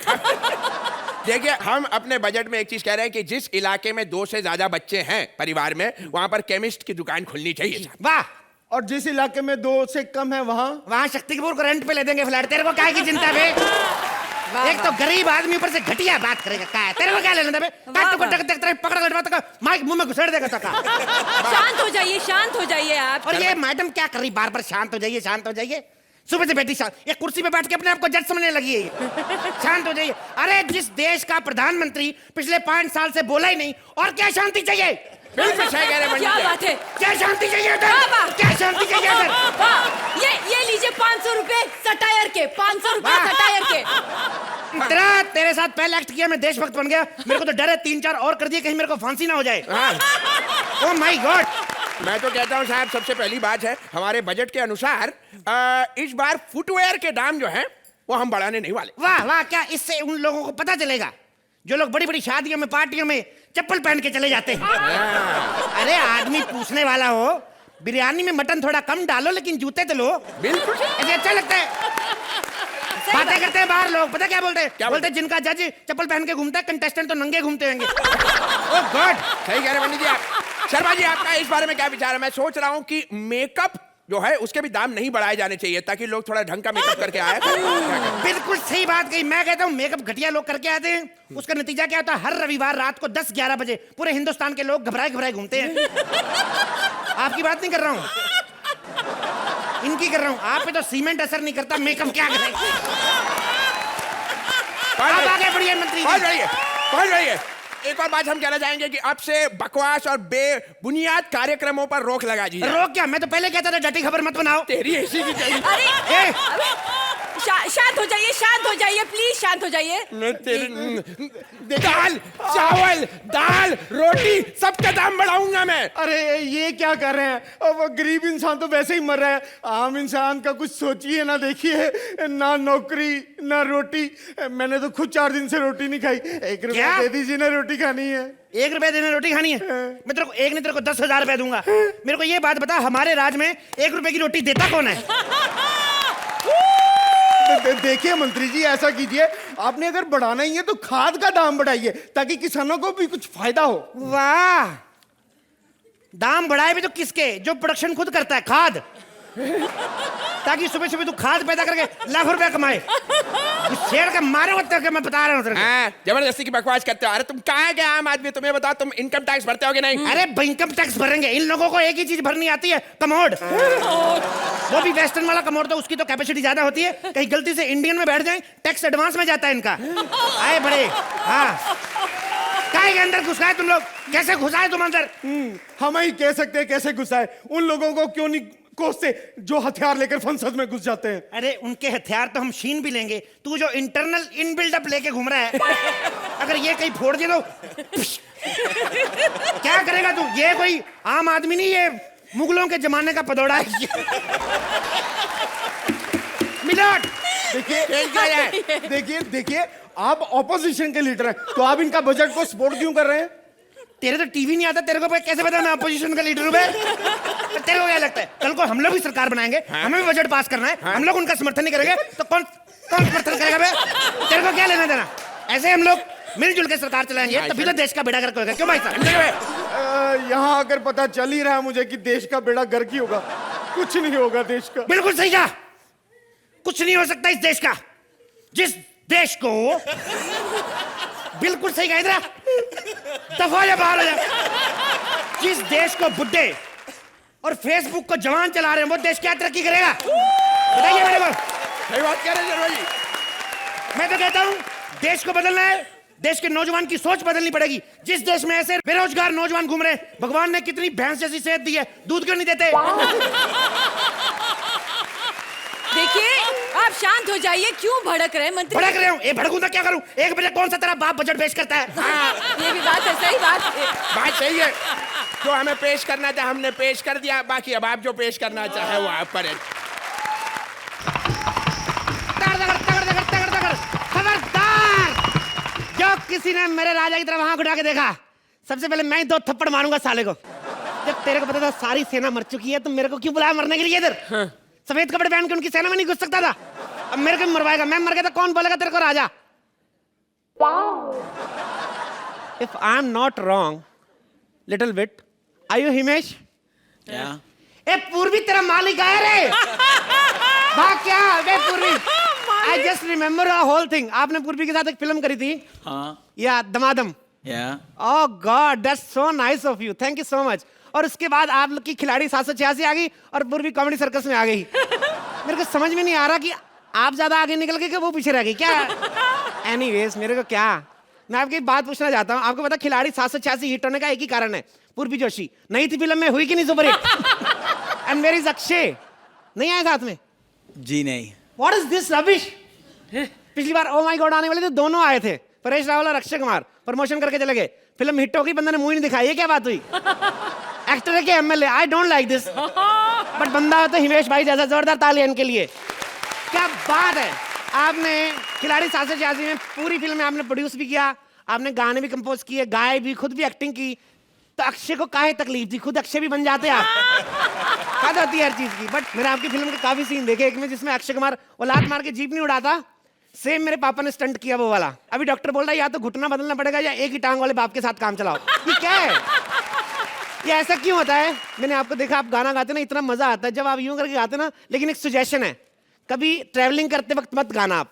देखिए, हम अपने बजट में एक चीज कह रहे हैं कि जिस इलाके में 2 से ज्यादा बच्चे हैं परिवार में, वहां पर केमिस्ट की दुकान खुलनी चाहिए। वाह। और जिस इलाके में 2 से कम है वहाँ शक्ति कपूर को रेंट पे ले देंगे फ्लैट। तेरे को क्या की चिंता है? एक तो गरीब आदमी ऊपर से घटिया बात करेगा। क्या है तेरे को क्या लेना बे? पकड़ माइक मुंह में घुसेड़ देगा। शांत हो जाइए, शांत हो जाइए आप। और ये मैडम क्या कर रही बार बार? शांत हो जाइए, शांत हो जाइए। सुबह से बैठी शांत, ये कुर्सी पे बैठ के अपने आप को जज समझने लगी है। शांत हो जाइए। अरे जिस देश का प्रधानमंत्री पिछले 5 साल से बोला ही नहीं, और क्या शांति चाहिए? बिल्कुल सही कह रहे हैं। क्या बात है? क्या शांति चाहिए इधर? क्या शांति चाहिए इधर? ये लीजिए 500 रुपए सटायर के, 500 रुपए सटायर के। तेरे साथ पहले एक्ट किया, मैं देशभक्त बन गया। मेरे को तो डर है 3-4 और कर दिए, कहीं मेरे को फांसी ना हो जाए। ओह माय गॉड। मैं तो कहता हूँ साहब, सबसे पहली बात है हमारे बजट के अनुसार इस बार फुटवेयर के दाम जो हैं वो हम बढ़ाने नहीं वाले। वाह वाह। क्या इससे उन लोगों को पता चलेगा जो लोग बड़ी बड़ी शादियों में पार्टियों में चप्पल पहन के चले जाते हैं? अरे आदमी पूछने वाला हो, बिरयानी में मटन थोड़ा कम डालो लेकिन जूते तो लो। बिल्कुल ऐसे अच्छा लगता है। बातें करते हैं बाहर लोग, पता क्या बोलते हैं? क्या बोलते हैं जिनका जज चप्पल पहन के घूमता है, कंटेस्टेंट तो नंगे घूमते होंगे। ओह गॉड। सही कह रहे हैं पंडित जी आप। शर्मा जी आपका इस बारे में क्या विचार है? मैं सोच रहा हूँ कि मेकअप जो है उसके भी दाम नहीं बढ़ाए जाने चाहिए ताकि लोग थोड़ा ढंग का मेकअप करके आए। क्या कहते बिल्कुल सही बात कही। मैं कहता हूँ मेकअप घटिया लोग करके आते हैं, उसका नतीजा क्या होता है? हर रविवार रात को 10-11 बजे पूरे हिंदुस्तान के लोग घबराए घबराए घूमते हैं। आपकी बात नहीं कर रहा हूँ, इनकी कर रहा हूँ। आप पे तो सीमेंट असर नहीं करता, मेकअप क्या करे? आप आगे बढ़िए मंत्री जी। पहुंच रही है। एक और बात हम कहना चाहेंगे कि अब से बकवास और बेबुनियाद कार्यक्रमों पर रोक लगा दी जाए। रोक क्या? मैं तो पहले कहता था डटी खबर मत बनाओ। तेरी ऐसी की चाहिए। अरे शांत हो जाइए प्लीज, शांत हो जाइए। दाल चावल दाल रोटी सबका दाम बढ़ाऊंगा मैं। अरे ये क्या कर रहे हैं? अब गरीब इंसान तो वैसे ही मर रहा है, आम इंसान का कुछ सोचिए ना, देखिए ना नौकरी ना रोटी। मैंने तो खुद 4 दिन से रोटी नहीं खाई। 1 रुपया दे दीजिए ना, रोटी खानी है। 1 रुपए देने रोटी खानी है? मैं तेरे को एक नहीं तेरे को 10,000 रुपए दूंगा। मेरे को ये बात बता, हमारे राज में 1 रुपए की रोटी देता कौन है? देखिए मंत्री जी, ऐसा कीजिए, आपने अगर बढ़ाना ही है तो खाद का दाम बढ़ाइए ताकि किसानों को भी कुछ फायदा हो। वाह, दाम बढ़ाए भी तो किसके? जो प्रोडक्शन खुद करता है, खाद, ताकि सुबह सुबह तू खाद पैदा करके लाखों रुपए कमाए। शेर का मारे होते हो, मैं बता रहा हूँ तेरे को। जबरदस्ती की बकवास करते हो। अरे तुम कहाँ गए आम आदमी? तुम्हें बताओ, तुम इनकम टैक्स भरते हो कि नहीं? अरे इनकम टैक्स भरेंगे, इन लोगों को एक ही चीज भरनी आती है, कमोड। वो भी वेस्टर्न वाला कमोड, तो उसकी तो कैपेसिटी ज्यादा होती है, कहीं गलती से इंडियन में बैठ जाए टैक्स एडवांस में जाता है इनका। आए बड़े, हाँ काय के अंदर घुसाए तुम लोग? कैसे घुसाए तुम अंदर? हम ही कह सकते हैं कैसे घुसाए। उन लोगों को क्यों नहीं कोसते जो हथियार लेकर संसद में घुस जाते हैं? अरे उनके हथियार तो हम छीन भी लेंगे, तू जो इंटरनल इन बिल्डअप लेके घूम रहा है, अगर ये कहीं फोड़ दे तो क्या करेगा तू? ये कोई आम आदमी नहीं, ये मुगलों के जमाने का पदौड़ा है। मिलोट देखिए आप ऑपोजिशन के लीडर हैं, तो आप इनका बजट को सपोर्ट क्यों कर रहे हैं? तेरे तो टीवी नहीं आता, तेरे को कैसे पता मैं अपोजिशन का लीडर हूं? तेरे को क्या लगता है कल को हम लोग भी सरकार बनाएंगे, हमें भी बजट पास करना है, हम लोग उनका समर्थन नहीं करेंगे तो कौन समर्थन करेगा बे? तेरे को क्या लेना देना? ऐसे हम लोग मिलजुल के सरकार चलाएंगे तभी तो देश का बेड़ा गर्क होगा। क्यों भाई साहब? यहाँ आकर पता चल ही रहा है मुझे कि देश का बेड़ा गर्क ही होगा, कुछ नहीं होगा देश का। बिल्कुल सही कहा, कुछ नहीं हो सकता इस देश का। जिस देश को बिल्कुल सही कहा, इधर दफा या बाहर हो जा। जिस देश को बुड्ढे और फेसबुक को जवान चला रहे हैं, वो देश क्या तरक्की करेगा? बताइए मेरे को। सही बात कह रहे हैं जी। मैं तो कहता हूं देश को बदलना है, देश के नौजवान की सोच बदलनी पड़ेगी। जिस देश में ऐसे बेरोजगार नौजवान घूम रहे हैं, भगवान ने कितनी भैंस जैसी सेहत दी है, दूध क्यों नहीं देते? देखिए आप शांत हो जाइए, क्यों भड़क रहे हैं मंत्री? भड़क रहे हूं, ये भड़कूं तो क्या करूं? 1 बजे कौन सा तेरा बाप बजट पेश करता है? ये भी बात है, सही बात है। बात सही है, जो हमें पेश करना था हमने पेश कर दिया, बाकी अब आप जो पेश करना चाहे वो आप पर है। खबरदार, जो किसी ने मेरे राजा की तरफ आंख उठा के देखा, सबसे पहले मैं ही 2 थप्पड़ मारूंगा साले को। जब तेरे को पता था सारी सेना मर चुकी है, तो मेरे को क्यों बुलाया मरने के लिए इधर? सफेद कपड़े पहन के उनकी सेना में नहीं घुस सकता था? अब मेरे को मरवाएगा, मैं मर गया तो कौन बोलेगा तेरे को राजा? If I am not wrong little bit, are you Himesh? ए पूर्वी तेरा मालिक आया रे। भाग क्या बे Purvi? I just remember a whole thing. आपने पूर्वी के साथ एक फिल्म करी थी, या Damadam? Oh god, that's so nice of you, thank you so much. और उसके बाद आप लोग की खिलाड़ी 786 आ गई और पूर्वी कॉमेडी सर्कस में आ गई। मेरे को समझ में नहीं आ रहा कि आप ज्यादा आगे निकल गए कि वो पीछे रह गई क्या? एनीवेज, मेरे को क्या, मैं आपकी बात पूछना चाहता हूँ। आपको पता खिलाड़ी 786 हिट होने का एक ही कारण है, पूर्वी जोशी नई थी फिल्म में, हुई कि नहीं super hit? And where is Akshay? नहीं आए साथ में? जी नहीं। What is this rubbish? पिछली बार ओ माय गॉड आने वाले थे, दोनों आए थे, परेश रावल और अक्षय कुमार, प्रमोशन करके चले गए, फिल्म हिट हो गई, बंदा ने मुंह नहीं दिखाई। ये क्या बात हुई? एक्टर है कि MLA? I don't like this. But बंदा हो तो हिमेश भाई जैसा, जोरदार तालियां इनके लिए। क्या बात है, आपने खिलाड़ी 786 में पूरी फिल्म में आपने प्रोड्यूस भी किया, आपने गाने भी कंपोज किए, गाए भी, खुद भी एक्टिंग की, तो अक्षय को काहे तकलीफ थी? खुद अक्षय भी बन जाते आप। हद होती है हर चीज की। बट मैंने आपकी फिल्म के काफी सीन देखे, एक में जिसमें अक्षय कुमार वो लात मार के जीप नहीं उड़ाता, सेम मेरे पापा ने स्टंट किया वो वाला। अभी डॉक्टर बोल रहा है या तो घुटना बदलना पड़ेगा या एक ही टांग वाले बाप के साथ काम चलाओ। ये क्या है? ये ऐसा क्यों होता है? मैंने आपको देखा, आप गाना गाते ना, इतना मजा आता है जब आप यूं करके गाते ना। लेकिन एक सजेशन है, कभी ट्रैवलिंग करते वक्त मत गाना।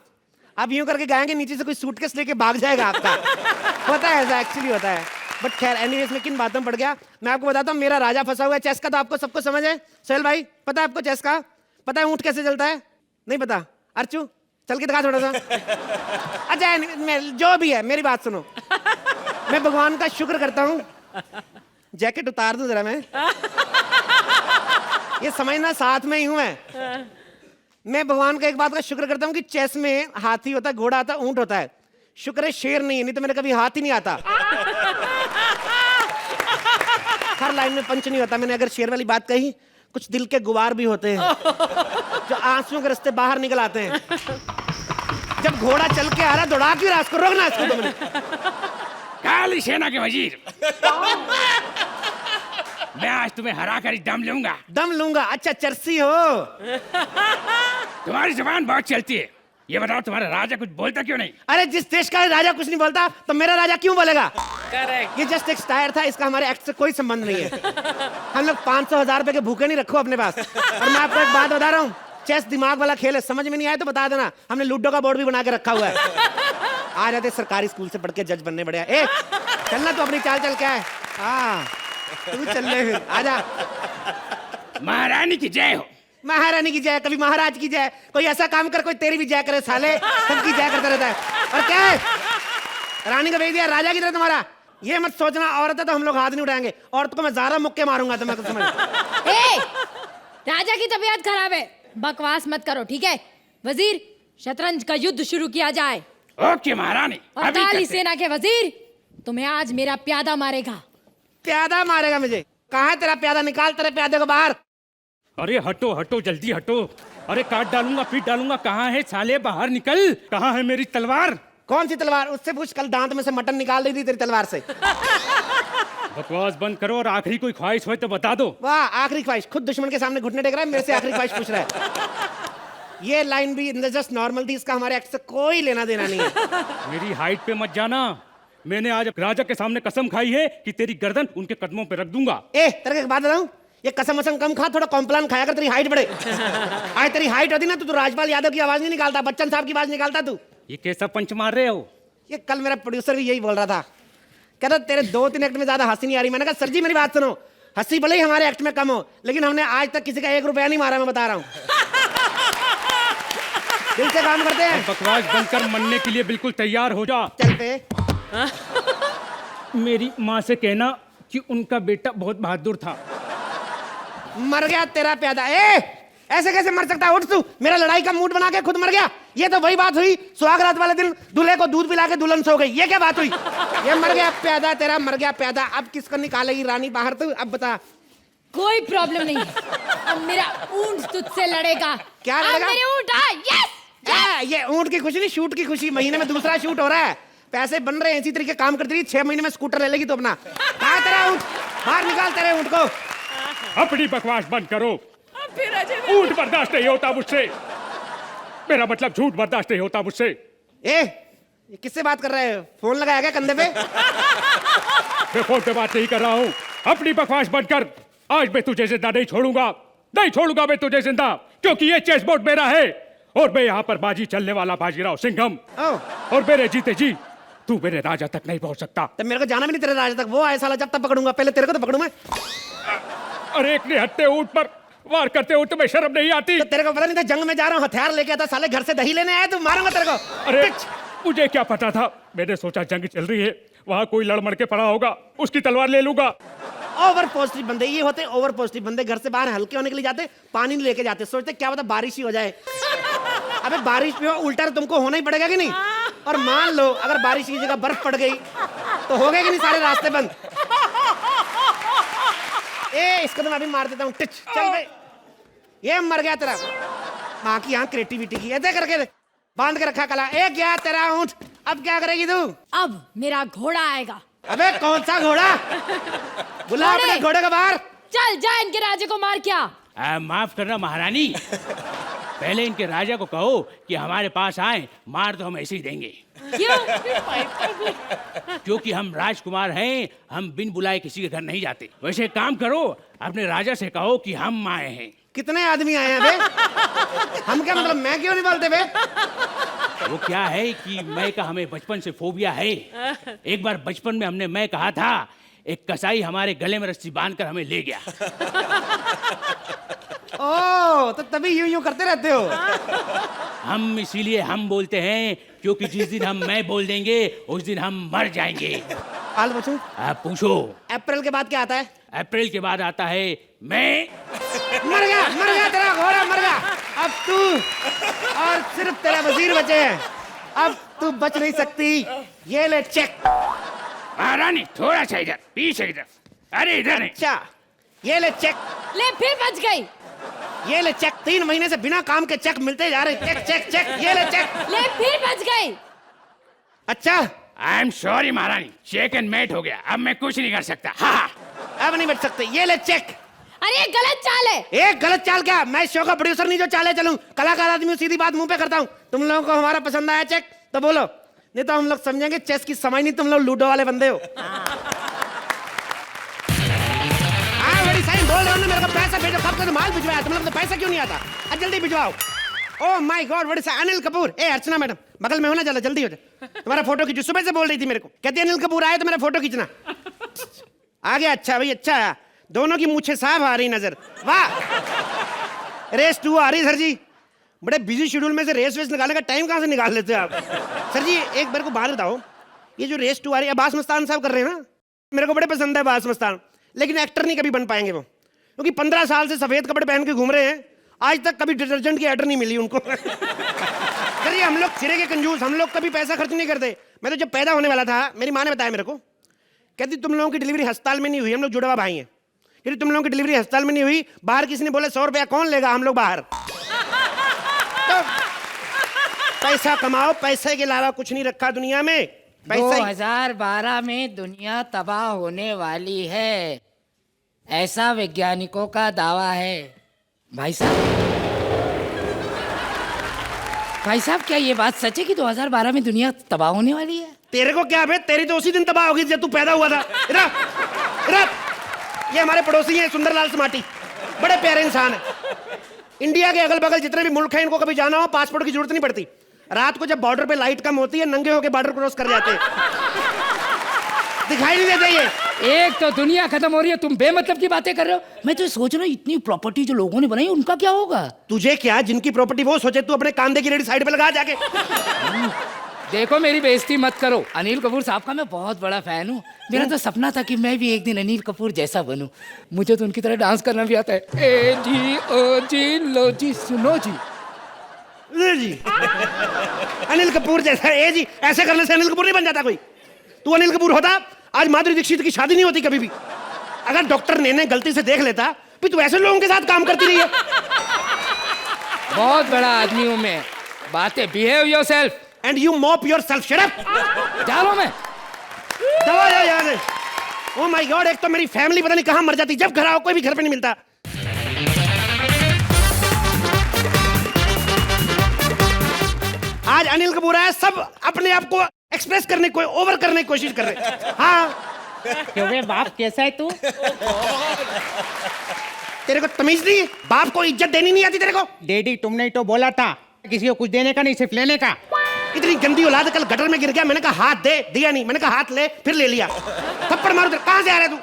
आप यूं करके गाएंगे, नीचे से कोई सूटकेस लेके भाग जाएगा आपका। होता है ऐसा, एक्चुअली होता है। बट खैर, एनीवेज में किन बातों में पड़ गया। मैं आपको बताता हूँ, मेरा राजा फंसा हुआ है चेस का, तो आपको सबको समझ है। सोहेल भाई, पता है आपको चेस का? पता है ऊँट कैसे चलता है? नहीं पता? अर्चू, चल के दिखा थोड़ा सा। अच्छा, जो भी है, मेरी बात सुनो। मैं भगवान का शुक्र करता हूँ। जैकेट उतार दूं जरा मैं। ये समझना, साथ में ही हूं मैं भगवान का एक बात का शुक्र करता हूं कि चेस में हाथी होता है, घोड़ा आता है, ऊंट होता है। शुक्र है शेर नहीं है, नहीं तो मेरे कभी हाथ ही नहीं आता। हर लाइन में पंच नहीं होता। मैंने अगर शेर वाली बात कही, कुछ दिल के गुबार भी होते हैं जो आंसुओं के रास्ते बाहर निकल आते हैं। जब घोड़ा चल के आ रहा, दौड़ा क्यों रहा? इसको रोकना, इसको तुमने। काली सेना के वजीर, मैं आज तुम्हें हरा कर दम लूंगा। दम लूंगा? अच्छा, चर्सी हो। तुम्हारी जुबान बहुत चलती है। ये बताओ, तुम्हारा राजा कुछ बोलता क्यों नहीं? अरे, जिस देश का राजा कुछ नहीं बोलता, तो मेरा राजा क्यों बोलेगा? करेक्ट। ये जस्ट एक स्टायर था, इसका हमारे एक्ट से कोई संबंध नहीं है। हम लोग 500,000 रुपए के भूखे नहीं रखो अपने पास। और मैं आपको एक बात बता रहा हूँ, चेस दिमाग वाला खेल है। समझ में नहीं आया तो बता देना, हमने लूडो का बोर्ड भी बना के रखा हुआ है। आ जाते सरकारी स्कूल से पढ़ के जज बनने बढ़िया। ए, चलना तू अपनी चाल चल के आए। हाँ, तू चल ले फिर, आजा। महारानी की जय हो। महारानी की जय, कभी महाराज की जय। कोई ऐसा काम कर, कोई तेरी भी जय करे साले। सबकी जय करता रहता है। और क्या है, रानी को भेज दिया, राजा की तरह तुम्हारा। ये मत सोचना औरत है तो हम लोग हाथ नहीं उठाएंगे। औरत को मैं ज़ारा मुक्के मारूंगा, तो मैं कुछ समझ। राजा की तबीयत खराब है, बकवास मत करो, ठीक है? वजीर, शतरंज का युद्ध शुरू किया जाए। ओके महारानी। और काली सेना के वजीर, तुम्हें आज मेरा प्यादा मारेगा। प्यादा मारेगा मुझे? कहाँ है तेरा प्यादा? निकाल तेरे प्यादे को बाहर। अरे हटो हटो, जल्दी हटो। अरे काट डालूंगा, पीट डालूंगा। कहाँ है साले? बाहर निकल। कहाँ है मेरी तलवार? कौन सी तलवार? उससे पूछ, कल दांत में से मटन निकाल दी थी तेरी तलवार से। बकवास बंद करो और आखिरी कोई ख्वाहिश हो तो बता दो। वाह, आखिरी ख्वाहिश? खुद दुश्मन के सामने घुटने टेक रहा है, मेरे से आखिरी ख्वाहिश पूछ रहा है। ये लाइन भी जस्ट नॉर्मल थी, इसका हमारे एक्ट से कोई लेना देना नहीं है। मेरी हाइट पे मत जाना। मैंने आज राजा के सामने कसम खाई है कि तेरी गर्दन उनके कदमों पे रख दूंगा। ए, तेरे को एक बात बताऊं, ये कसम वसम कम खा, थोड़ा कॉम्प्लान खाया कर, तेरी हाइट बढ़े। आज तेरी हाइट होती ना तो तू राजपाल यादव की आवाज नहीं निकालता, बच्चन साहब की आवाज निकालता तू। ये कैसा पंच मार रहे हो? ये कल मेरा प्रोड्यूसर भी यही बोल रहा था, कह रहा तेरे 2-3 एक्ट में ज्यादा हंसी नहीं आ रही। मैंने कहा सर जी मेरी बात सुनो, हंसी भले ही हमारे एक्ट में कम हो, लेकिन हमने आज तक किसी का 1 रुपया नहीं मारा, मैं बता रहा हूँ। दिल से काम करते हैं। बकवास बनकर मरने के लिए बिल्कुल तैयार हो जा। चल पे। मेरी माँ से कहना कि उनका बेटा बहुत बहादुर था। मर गया तेरा प्यादा। ए, ऐसे कैसे मर सकता है? उठ तू, मेरा लड़ाई का मूड बना के खुद मर गया। ये तो वही बात हुई, सुहागरात वाले दिन दूल्हे को दूध पिला के दुल्हन सो गई। ये क्या बात हुई? ये मर गया प्यादा तेरा, मर गया प्यादा। अब किसको निकालेगी रानी बाहर? तू अब बता। कोई प्रॉब्लम नहीं है, अब मेरा ऊंट तुझसे लड़ेगा। क्या अब लड़ेगा? मेरे ऊंट आए, यस। ये ऊंट की खुशी नहीं, शूट की खुशी। महीने में दूसरा शूट हो रहा है, पैसे बन रहे हैं, इसी तरीके काम करती रही। 6 महीने में स्कूटर ले लेगी तो अपना। कहाँ तेरा ऊंट? बाहर निकाल तेरे ऊंट को। अपनी बकवास बंद करो। फिर अजय झूठ बर्दाश्त नहीं होता मुझसे। मेरा मतलब झूठ बर्दाश्त नहीं होता मुझसे। ए, ये किससे बात कर रहे हैं? फोन लगाया क्या कंधे पे? मैं फोन पे बात नहीं कर रहा हूँ। अपनी बकवास बंद कर। आज मैं तुझे जिंदा नहीं छोड़ूंगा, नहीं छोड़ूंगा मैं तुझे जिंदा, क्योंकि ये चेस बोर्ड मेरा है और मैं यहाँ पर बाजी चलने वाला बाजीराव सिंघम। और मेरे जीते जी तू मेरे राजा तक नहीं पहुंच सकता। तो मेरे को जाना भी नहीं तेरे राजा तक। वो आए साला, जब तक पकड़ूंगा, पहले तेरे को तो पकड़ूं मैं। अरे एक निहत्थे ऊंट पर वार करते हो तुम्हें शर्म नहीं आती? तो तेरे को पता नहीं था जंग में जा रहा हूँ, हथियार लेके आता, साले घर से दही लेने आया तू, मारूंगा तेरे को। अरे मुझे क्या पता था? मैंने सोचा जंग चल रही है, वहां कोई लड़ मड़ के पड़ा होगा, उसकी तलवार ले लूंगा। ओवर पॉजिटिव बंदे ये होते, ओवर पॉजिटिव बंदे। घर से बाहर हल्के होने के लिए जाते, पानी नहीं लेके जाते, सोचते क्या पता बारिश ही हो जाए। अबे बारिश में उल्टा तो तुमको होना ही पड़ेगा कि नहीं? और मान लो अगर बारिश की जगह बर्फ पड़ गई तो हो गए कि नहीं सारे रास्ते बंद? ए, इसको तो मैं अभी मार देता हूँ। टिच, चल बे। ये मर गया तेरा। माँ की यहाँ क्रिएटिविटी की ऐसे करके बांध के रखा कला। ए, क्या तेरा ऊँट? अब क्या करेगी तू? अब मेरा घोड़ा आएगा। अबे कौन सा घोड़ा? बुला अपने घोड़े को बाहर। चल जा, इनके राजे को मार। क्या माफ करना महारानी, पहले इनके राजा को कहो कि हमारे पास आए, मार तो हम ऐसे ही देंगे। क्यों? क्योंकि हम राजकुमार हैं, हम बिन बुलाए किसी के घर नहीं जाते। वैसे एक काम करो, अपने राजा से कहो कि हम आए हैं। कितने आदमी आए हैं बे? हम क्या मतलब मैं क्यों नहीं बोलते बे? वो क्या है कि मैं का हमें बचपन से फोबिया है। एक बार बचपन में हमने मैं कहा था, एक कसाई हमारे गले में रस्सी बांधकर हमें ले गया। ओ, तो तभी यूं यूं करते रहते हो। हम इसीलिए हम बोलते हैं क्योंकि जिस दिन हम मैं बोल देंगे उस दिन हम मर जाएंगे। हाल पूछूं? आप पूछो। अप्रैल के बाद क्या आता है? अप्रैल के बाद आता है मैं। मर गया तेरा घोड़ा मर गया। अब तू और सिर्फ तेरा वजीर बचे हैं। अब तू बच नहीं सकती। ये ले चेक। महारानी थोड़ा सा इधर, पीछे इधर, अरे इधर नहीं। अच्छा, ये ले चेक। ले फिर बच गई। ये ले चेक। 3 महीने से बिना काम के चेक मिलते जा रहे। चेक चेक चेक। ये ले चेक। ले फिर बच गई। अच्छा, आई एम सॉरी महारानी, चेक एंड मेट हो गया, अब मैं कुछ नहीं कर सकता। हाँ। अब नहीं बच सकते। ये ले चेक। अरे ये गलत चाल है। एक गलत चाल क्या? मैं शो का प्रोड्यूसर नहीं जो चाले चलूं। कलाकार आदमी हूं, सीधी बात मुंह पे करता हूं। तुम लोगों को हमारा पसंद आया चेक तो बोलो, नहीं तो हम लोग समझेंगे चेस की समझ नहीं, तुम लोग लूडो वाले बंदे हो। हाँ बड़ी साइन बोल रहा हूं ना, मेरे को पैसा भेजो। कब तक माल भिजवाया तुम लोग? तो पैसा क्यों नहीं आता? अब जल्दी भिजवाओ। Oh my god, what is Anil Kapoor. ए अर्चना मैडम, बगल में हो ना, चलो जल्दी हो जाए। तुम्हारा फोटो खींचो। सुबह से बोल रही थी मेरे को, कहती अनिल कपूर आए तो मेरा फोटो खींचना। आ गया। अच्छा भाई, अच्छा आया। दोनों की मूछें साफ आ रही नजर। वाह। रेस 2 आ रही सर जी। बड़े बिजी शेड्यूल में से रेस वेस निकालने का टाइम कहाँ से निकाल लेते हो आप? सर जी एक बार को बात बताओ, ये जो रेस 2 आ रही है, अब्बास मस्तान साहब कर रहे हैं ना, मेरे को बड़े पसंद है अब्बास मस्तान, लेकिन एक्टर नहीं कभी बन पाएंगे वो, क्योंकि 15 साल से सफेद कपड़े पहन के घूम रहे हैं, आज तक कभी डिटर्जेंट की एडर नहीं मिली उनको। सर ये हम लोग सिरे के कंजूस, हम लोग कभी पैसा खर्च नहीं करते। मैं तो जब पैदा होने वाला था, मेरी माँ ने बताया मेरे को, कहती तुम लोगों की डिलीवरी अस्पताल में नहीं हुई, हम लोग जुड़वा भाई हैं, यदि तुम लोगों की डिलीवरी अस्पताल में नहीं हुई, बाहर किसी ने बोला 100 रुपया कौन लेगा, हम लोग बाहर। तो पैसा कमाओ, पैसे के अलावा कुछ नहीं रखा दुनिया में। पैसा 2012 में दुनिया तबाह होने वाली है, ऐसा वैज्ञानिकों का दावा है। भाई साहब क्या ये बात सच है कि 2012 में दुनिया तबाह होने वाली है? तेरे को क्या बे, तेरी तो उसी दिन तबाह होगी जब तू पैदा हुआ था। इधर इधर, ये हमारे पड़ोसी हैं सुंदरलाल समाटी, बड़े प्यारे इंसान हैं। इंडिया के अगल बगल जितने भी मुल्क हैं, इनको कभी जाना हो पासपोर्ट की जरूरत नहीं पड़ती। रात को जब बॉर्डर पे लाइट कम होती है, नंगे होके बॉर्डर क्रॉस कर जाते हैं, दिखाई नहीं देते ये। एक तो दुनिया खत्म हो रही है, तुम बेमतलब की बातें कर रहे हो। मैं तो सोच रहा हूँ इतनी प्रॉपर्टी जो लोगों ने बनाई उनका क्या होगा? तुझे क्या, जिनकी प्रॉपर्टी वो सोचे, तू अपने कांदे की रेडी साइड पे लगा जाके। देखो मेरी बेइज्जती मत करो, अनिल कपूर साहब का मैं बहुत बड़ा फैन हूँ। मेरा तो सपना था कि मैं भी एक दिन अनिल कपूर जैसा बनूं। मुझे तो उनकी तरह डांस करना भी आता है। ए जी ओ जी लो जी सुनो जी। जी अनिल कपूर जैसा, ए जी ऐसे करने से अनिल कपूर नहीं बन जाता कोई। तू अनिल कपूर होता, आज माधुरी दीक्षित की शादी नहीं होती कभी भी। अगर डॉक्टर ने गलती से देख लेता, भी तू ऐसे लोगों के साथ काम करती रही है। बहुत बड़ा आदमी हूँ मैं, बातें behave yourself and you mop yourself. Shut up. जा रहा हूं मैं। दवा जा यार। ओह माय गॉड, एक तो मेरी फैमिली पता नहीं कहां मर जाती, जब घर आओ कोई भी घर पे नहीं मिलता। आज अनिल कपूर आया, सब अपने आप को एक्सप्रेस करने को, ओवर करने की कोशिश कर रहे हैं। हाँ क्यों बे बाप, कैसा है तू? तेरे को तमीज नहीं, बाप को इज्जत देनी नहीं आती तेरे को? डैडी तुमने ही तो बोला था किसी को कुछ देने का नहीं, सिर्फ लेने का। इतनी गंदी औलाद, कल गटर में गिर गया, मैंने कहा हाथ दे, दिया नहीं, मैंने कहा हाथ ले, फिर ले लिया। थप्पड़ मारो। कहां से आ रहा है तू?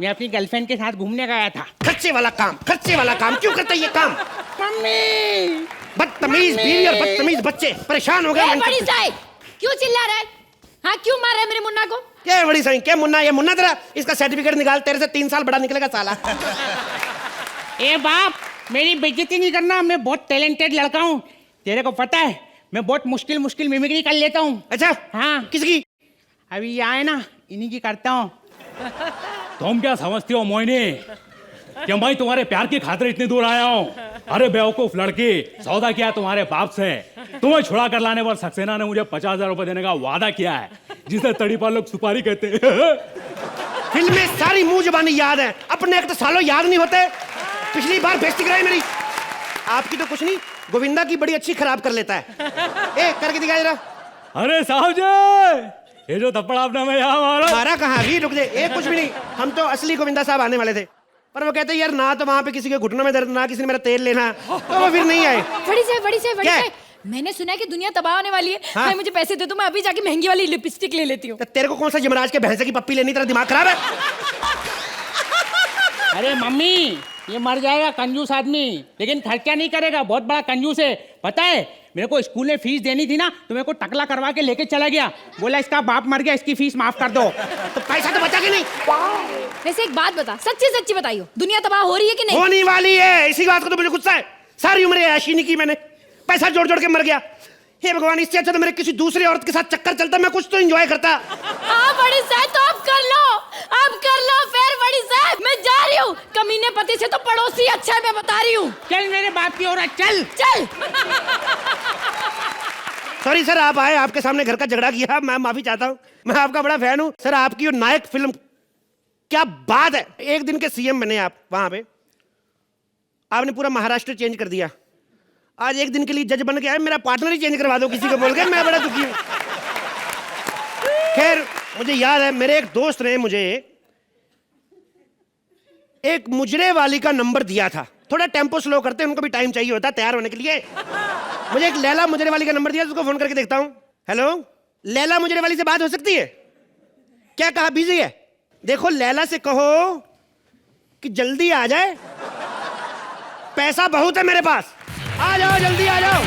मैं अपनी गर्लफ्रेंड के साथ घूमने गया था। खर्चे वाला काम, खर्चे वाला काम क्यों करते ये काम? मम्मी बदतमीज बीवी और बदतमीज बच्चे, परेशान हो गए। बड़ी साई क्यों चिल्ला रहा है? हाँ क्यों मार रहा है मेरे मुन्ना को? क्या बड़ी साई, क्या मुन्ना? ये मुन्ना तेरा, इसका सर्टिफिकेट निकाल, तेरे से 3 साल बड़ा निकलेगा साला। ए बाप, मेरी बेइज्जती नहीं करना, मैं बहुत टैलेंटेड लड़का हूँ। तेरे को पता है मैं बहुत मुश्किल मिमिक्री कर लेता हूँ। अच्छा हाँ। किसकी? अभी ये आए ना, इन्हीं की करता हूँ। तुम क्या समझती हो मोहिनी कि मैं तुम्हारे प्यार की खातिर इतनी दूर आया हूँ? अरे बेवकूफ लड़की, सौदा किया तुम्हारे बाप से। तुम्हें छुड़ा कर लाने पर सक्सेना ने मुझे 50,000 रुपए देने का वादा किया है, जिसे तड़ी पर लोग सुपारी कहते हैं। फिल्में सारी मुंह जबानी याद है, अपने एक तो सालों याद नहीं होते। पिछली बार बेइज्जती कराई मेरी। आपकी तो कुछ नहीं, गोविंदा की बड़ी अच्छी खराब कर लेता है। ए करके दिखा जरा। अरे साहब जी, ये जो थप्पड़ आपने हमें यहाँ मारा। मारा कहाँ अभी, रुक दे। ए कुछ भी नहीं, हम तो असली गोविंदा साहब आने वाले थे, पर वो कहते यार ना तो वहाँ पे किसी के घुटनों में दर्द, ना किसी ने मेरा तेल लेना, तो वो फिर नहीं आए। बड़ी साहब क्या है? मैंने सुना है कि दुनिया तबाह होने वाली है। हाँ? भाई मुझे पैसे दे दो, मैं अभी जाके महंगी वाली लिपस्टिक ले लेती हूँ। तो तेरे को कौन सा यमराज के भैंसे की पप्पी लेनी, तेरा दिमाग खराब है? अरे मम्मी, ये मर जाएगा कंजूस आदमी, लेकिन खर्चा नहीं करेगा, बहुत बड़ा कंजूस है। पता है मेरे को स्कूल में फीस देनी थी ना, तो मेरे को टकला करवा के लेके चला गया, बोला इसका बाप मर गया, इसकी फीस माफ कर दो। तो पैसा तो बचा के नहीं। वैसे एक बात बता, सच्ची सच्ची बताइयो, दुनिया तबाह हो रही है कि नहीं? होने वाली है, इसी बात को तो मुझे गुस्सा है। सारी उम्र ऐशी नहीं की मैंने, पैसा जोड़ जोड़ के मर गया। हे भगवान, इससे अच्छा तो मेरे किसी दूसरी औरत के साथ चक्कर चलता, मैं कुछ तो एंजॉय करता। हाँ बड़ी साहब, तो अब कर लो फिर। बड़ी साहब मैं जा रही हूँ, कमीने पति से तो पड़ोसी अच्छा है, मैं बता रही हूँ। चल मेरे बाप की औरत, चल। सॉरी सर, आप आए, आपके सामने घर का झगड़ा किया, मैं माफी चाहता हूँ। मैं आपका बड़ा फैन हूँ सर। आपकी और नायक फिल्म, क्या बात है। एक दिन के सीएम बने आप, वहां पे आपने पूरा महाराष्ट्र चेंज कर दिया। आज एक दिन के लिए जज बन के आए, मेरा पार्टनर ही चेंज करवा दो किसी को बोल के, मैं बड़ा दुखी हूँ। खैर, मुझे याद है मेरे एक दोस्त ने मुझे एक मुजरे वाली का नंबर दिया था। थोड़ा टेम्पो स्लो करते हैं, उनको भी टाइम चाहिए होता है तैयार होने के लिए। मुझे एक लैला मुजरे वाली का नंबर दिया, उसको फोन करके देखता हूं। हेलो, लैला मुजरे वाली से बात हो सकती है क्या? कहा बिजी है? देखो लैला से कहो कि जल्दी आ जाए, पैसा बहुत है मेरे पास, आ जाओ जल्दी आ जाओ।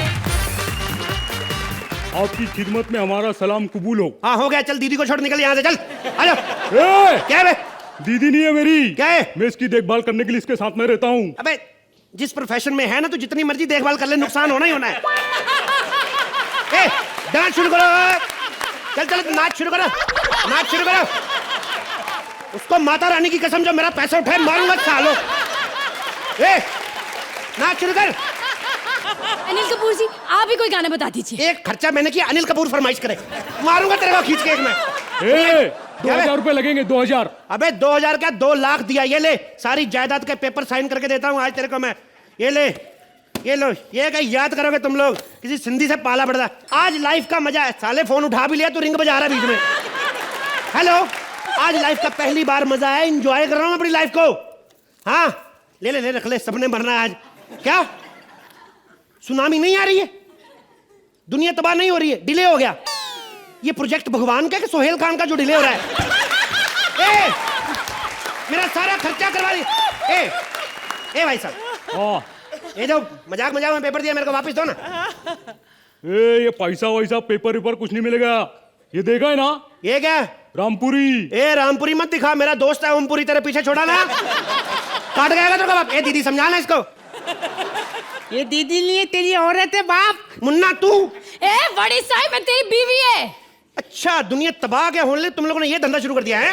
आपकी खिदमत में हमारा सलाम कबूल हो। हाँ हो गया, चल दीदी को छोड़ निकल यहाँ से, चल आ जाओ। क्या है बे? दीदी नहीं है मेरी। क्या है? मैं इसकी देखभाल करने के लिए इसके साथ में रहता हूँ। अबे जिस प्रोफेशन में है ना, तो जितनी मर्जी देखभाल कर ले, नुकसान होना ही होना है। ए, डांस शुरू करो, चल चल नाच शुरू करो, नाच शुरू करो। उसको माता रानी की कसम, जो मेरा पैसा उठाए मारूंगा सालो। ए, नाच शुरू कर। अनिल कपूर जी, आप ही कोई गाना बता दीजिए। एक खर्चा मैंने किया, अनिल कपूर फरमाइश करे, मारूंगा तेरे को खींच के एक में। 2000 रुपए लगेंगे, 2000। अबे 2000 क्या, 2 लाख दिया, ये ले सारी जायदाद के पेपर साइन करके देता हूँ आज तेरे को मैं। ये ले, ये लो, ये कहीं याद करोगे तुम लोग, किसी सिंधी से पाला पड़ता। आज लाइफ का मजा है। साले फोन उठा भी लिया, तू रिंग बजा रहा है बीच में। हेलो, आज लाइफ का पहली बार मजा है, एंजॉय कर रहा हूँ अपनी लाइफ को। हाँ ले ले ले, रख ले, सबने मरना है आज। क्या सुनामी नहीं आ रही है? दुनिया तबाह नहीं हो रही है? डिले हो गया ये प्रोजेक्ट भगवान का कि सोहेल खान का जो डिले हो रहा है? ए, मेरा सारा खर्चा करवा दिया। ए भाई साहब, ये जो मजाक में पेपर दिया मेरे को वापस दो ना। ये पैसा वैसा पेपर वेपर कुछ नहीं मिलेगा। ये देखा है ना? ये क्या? रामपुरी। ए रामपुरी मत दिखा, मेरा दोस्त है ओमपुरी, तेरे पीछे छोड़ा ना, काट गएगा तो बाप। ए दीदी समझाना इसको। ये दीदी नहीं है, तेरी औरत है बाप। मुन्ना तू? ए बड़ी साहब, मैं तेरी बीवी है। अच्छा, दुनिया तबाह क्या होने, तुम लोगों ने ये धंधा शुरू कर दिया है?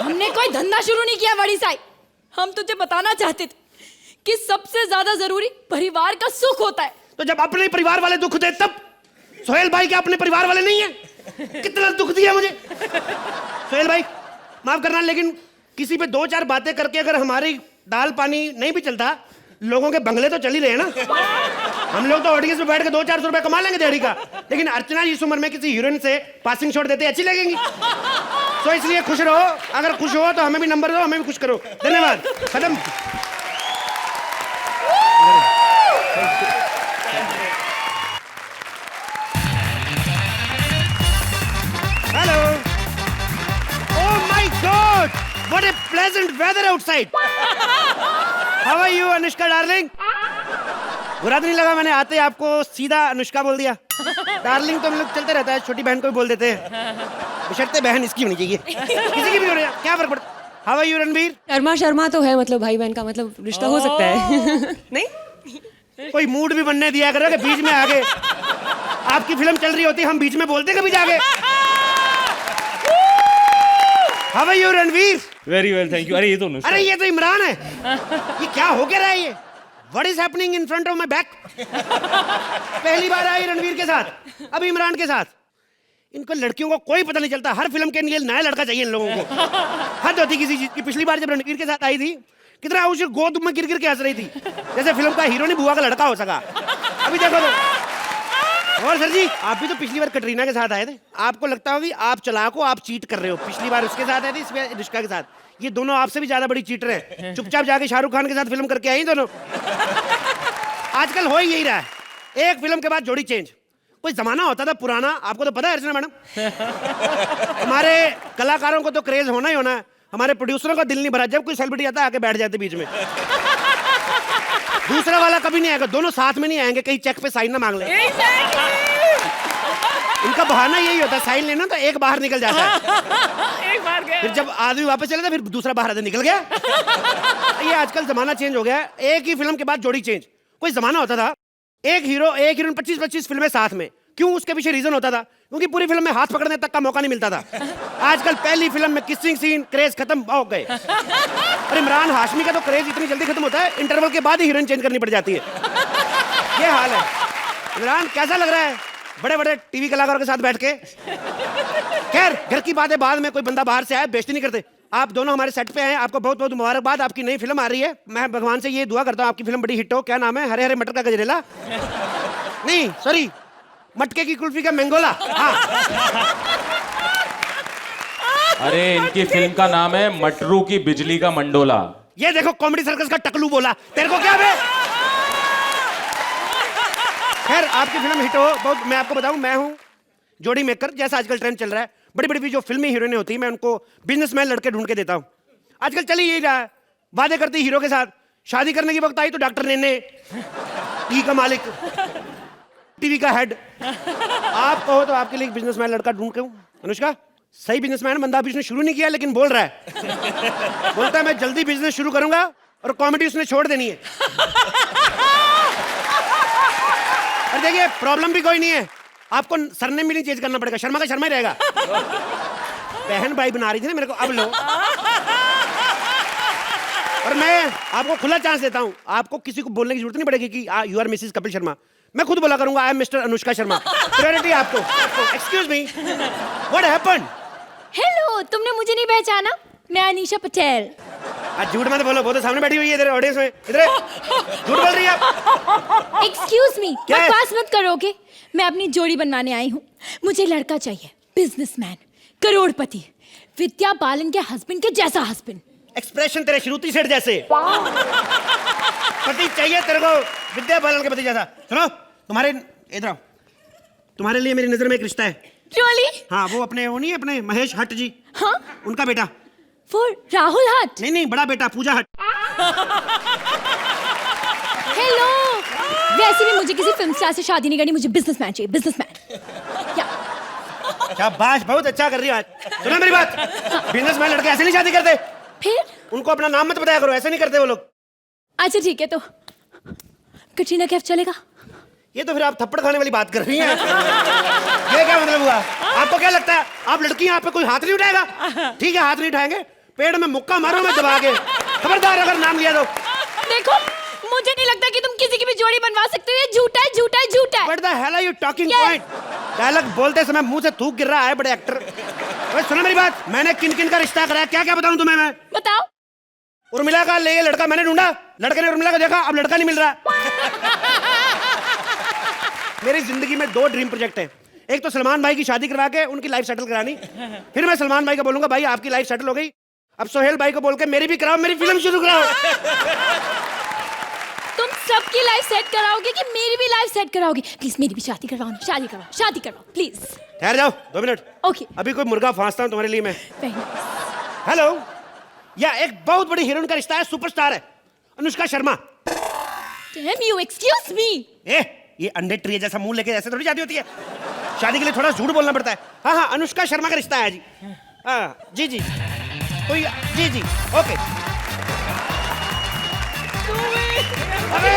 हमने कोई धंधा शुरू नहीं किया बड़ी साहब, हम तुझे बताना चाहते थे कि सबसे ज्यादा जरूरी परिवार का सुख होता है। तो जब अपने परिवार वाले दुख दे, तब सोहेल भाई के अपने परिवार वाले नहीं है? कितना दुख दिया मुझे सोहेल भाई, माफ करना, लेकिन किसी पे 2-4 बातें करके अगर हमारी दाल पानी नहीं भी चलता, लोगों के बंगले तो चल ही रहे ना। हम लोग तो ऑडियंस में बैठ के 200-400 रुपए कमा लेंगे दिहाड़ी का, लेकिन अर्चना इस उम्र में किसी हीरोइन से पासिंग शॉट देते अच्छी लगेंगी। तो इसलिए खुश रहो, अगर खुश हो तो हमें भी नंबर दो, हमें भी खुश करो। धन्यवाद, खत्म। Hello, oh my god, what a pleasant weather outside. How are you Anushka darling? बुरा तो नहीं लगा मैंने आते आपको सीधा अनुष्का बोल दिया? डार्लिंग तो हम लोग चलते रहता है, छोटी बहन को भी बोल देते हैं, बशर्ते बहन इसकी होनी चाहिए, किसी की भी होनी, क्या फर्क पड़ता। How are you Ranveer? Sharma Sharma तो है, मतलब भाई बहन का मतलब रिश्ता हो सकता है। नहीं, कोई मूड भी बनने दिया करो कि बीच में आगे आपकी फिल्म चल रही होती, हम बीच में बोलते कभी जाके। How are you Ranveer? Very well, thank you. अरे ये तो अनुष्का। अरे ये तो इमरान है। ये क्या हो क्या रहा है ये? What is happening in front of my back? पहली बार आई रणवीर के साथ, अब इमरान के साथ। इनको लड़कियों को कोई पता नहीं चलता, हर फिल्म के लिए नया लड़का चाहिए इन लोगों को। हद होती किसी चीज की। पिछली बार जब रणवीर के साथ आई थी, कितना उसे गोद में गिर गिर के हंस रही थी, जैसे फिल्म का हीरो नहीं बुआ का लड़का हो सका। अभी देखो तो। और सर जी, आप भी तो पिछली बार कटरीना के साथ आए थे, आपको लगता होगा कि आप चालाक हो, आप चीट कर रहे हो। पिछली बार उसके साथ आए थे, इस बार अनुष्का के साथ। ये दोनों आपसे भी ज्यादा बड़ी चीटर हैं। चुपचाप जाके शाहरुख खान के साथ फिल्म करके आई दोनों। आजकल हो ही यही रहा है, एक फिल्म के बाद जोड़ी चेंज। कोई जमाना होता था पुराना, आपको तो पता है अर्चना मैडम। हमारे कलाकारों को तो क्रेज होना ही होना है, हमारे प्रोड्यूसरों का दिल नहीं भरा जब कोई सेलिब्रिटी आता है आके बैठ जाते बीच में। दूसरा वाला कभी नहीं आएगा, दोनों साथ में नहीं आएंगे, कहीं चेक पे साइन ना मांग ले। इनका बहाना यही होता है, साइन लेना तो एक बाहर निकल जाता है। एक बार गया। फिर जब आदमी वापस चले था फिर दूसरा बाहर आदमी निकल गया। ये आजकल जमाना चेंज हो गया है, एक ही फिल्म के बाद जोड़ी चेंज। कोई जमाना होता था एक हीरो एक हीरोइन 25-25 फिल्में साथ में। क्यों? उसके पीछे रीजन होता था, क्योंकि पूरी फिल्म में हाथ पकड़ने तक का मौका नहीं मिलता था। आजकल पहली फिल्म में किसिंग सीन, क्रेज खत्म हो गए। और इमरान हाशमी का तो क्रेज इतनी जल्दी खत्म होता है, इंटरवल के बाद ही हीरोइन चेंज करनी पड़ जाती है। ये हाल है। इमरान कैसा लग रहा है बड़े बड़े टीवी कलाकारों के साथ बैठ के? खैर, घर की बातें बाद में। कोई बंदा बाहर से आया, बेइज्जती नहीं करते। आप दोनों हमारे सेट पे हैं, आपको बहुत बहुत मुबारकबाद। आपकी नई फिल्म आ रही है, मैं भगवान से ये दुआ करता हूँ आपकी फिल्म बड़ी हिट हो। क्या नाम है? हरे हरे मटर का गजरेला? नहीं सॉरी, मटके की कुल्फी का मैंगोला। हाँ। अरे इनकी फिल्म का नाम है मटरू की बिजली का मंडोला। ये देखो, कॉमेडी सर्कस का टकलू बोला। तेरे को क्या बे? खैर, आपकी फिल्म हिट हो बहुत। मैं आपको बताऊं, मैं हूं जोड़ी मेकर, जैसा आजकल ट्रेंड चल रहा है। बड़ी बड़ी जो फिल्मी हीरोइनें होती है, मैं उनको बिजनेसमैन लड़के ढूंढ के देता हूं। आजकल चल ही यही रहा है, वादे करती हीरो के साथ, शादी करने की वक्त आई तो डॉक्टर नेने, टी का मालिक, टीवी का हेड। आप कहो तो आपके लिए एक बिजनेसमैन लड़का ढूंढ के हूं। अनुष्का सही बिजनेसमैन बंदा, अभी उसने शुरू नहीं किया लेकिन बोल रहा है। बोलता है मैं जल्दी बिजनेस शुरू करूंगा और कॉमेडी उसने छोड़ देनी है। और देखिए, प्रॉब्लम भी कोई नहीं है, आपको सरनेम भी नहीं चेंज करना पड़ेगा, शर्मा का शर्मा ही रहेगा। बहन भाई बना रही थी ना मेरे को, अब लो। और मैं आपको खुला चांस देता हूं, आपको किसी को बोलने की जरूरत नहीं पड़ेगी कि you are Mrs Kapil Sharma. मैं खुद बोला करूंगा I am Mr Anushka Sharma. Priority आपको। Excuse me, what happened? Hello, तुमने मुझे नहीं पहचाना? मैं अनीशा पटेल। आज झूठ मत बोलो, वो तो सामने बैठी हुई है इधर ऑडियंस में। इधर झूठ बोल रही है आप। एक्सक्यूज मी, क्या है? बकवास मत करोगे। मैं अपनी जोड़ी बनवाने आई हूँ। मुझे लड़का चाहिए, बिजनेसमैन, करोड़पति, विद्या बालन के हस्बैंड के जैसा हस्बैंड। एक्सप्रेशन तेरे श्रुति सेठ जैसे। पति चाहिए तेरे को विद्या बालन के पति जैसा। सुनो, तुम्हारे इधर आओ, तुम्हारे लिए मेरी नजर में एक रिश्ता है। Really? हाँ, वो अपने वो नहीं, अपने महेश हट जी। हाँ? उनका बेटा। For राहुल हट? नहीं नहीं, बड़ा बेटा पूजा हट। हेलो, वैसे भी मुझे किसी फिल्म स्टार से शादी नहीं करनी, मुझे बिजनेसमैन चाहिए, बिजनेसमैन। शाबाश, बहुत अच्छा कर रही हो आज। सुनो मेरी बात, बिजनेसमैन लड़के ऐसे नहीं शादी करते। फिर? उनको अपना नाम मत बताया करो, ऐसे नहीं करते वो लोग। अच्छा ठीक है, तो कटरीना कैफ चलेगा? ये तो फिर आप थप्पड़ खाने वाली बात कर रही हैं। ये क्या मतलब हुआ? आपको क्या लगता है आप लड़की हैं, आप पे कोई हाथ नहीं उठाएगा? ठीक है, हाथ नहीं उठाएंगे, पेड़ में मुक्का मारो मैं दबा के। खबरदार अगर नाम लिया तो। देखो, मुझे नहीं लगता कि तुम किसी की भी जोड़ी बनवा सकते हो। ये झूठा है, झूठा है, झूठा है। What the hell are you talking point? Dialogue बोलते समय मुंह से थूक गिर रहा है बड़े एक्टर। अरे सुनो मेरी बात, मैंने किन किन का रिश्ता कराया, क्या क्या बताऊं तुम्हें मैं? बताओ। उर्मिला का ले लड़का मैंने ढूंढा, लड़के ने उर्मिला को देखा, अब लड़का नहीं मिल रहा। मेरी जिंदगी में 2 ड्रीम प्रोजेक्ट हैं। एक तो सलमान भाई की शादी करवा के उनकी लाइफ सेटल करानी, फिर मैं सलमान भाई को बोलूंगा भाई आपकी लाइफ सेटल हो गई, अब सोहेल भाई को बोल के मेरी भी कराओ, मेरी फिल्म शुरू कराओ। तुम सबकी लाइफ सेट कराओगे कि मेरी भी लाइफ सेट कराओगे? प्लीज मेरी भी शादी करवाओ, शादी करवाओ, शादी करवाओ प्लीज। ठहर जाओ 2 मिनट। ओके। अभी कोई मुर्गा फांसता हूँ तुम्हारे लिए मैं। Very nice. हेलो, या एक बहुत बड़ी हीरोइन का रिश्ता है, सुपरस्टार है, Anushka Sharma. Damn you, excuse me. ये अंडे ट्री जैसा मुंह लेके ऐसे थोड़ी शादी होती है। शादी के लिए थोड़ा झूठ बोलना पड़ता है। हाँ हाँ, अनुष्का शर्मा का रिश्ता है जी। हाँ जी जी, कोई जी जी, ओके। अरे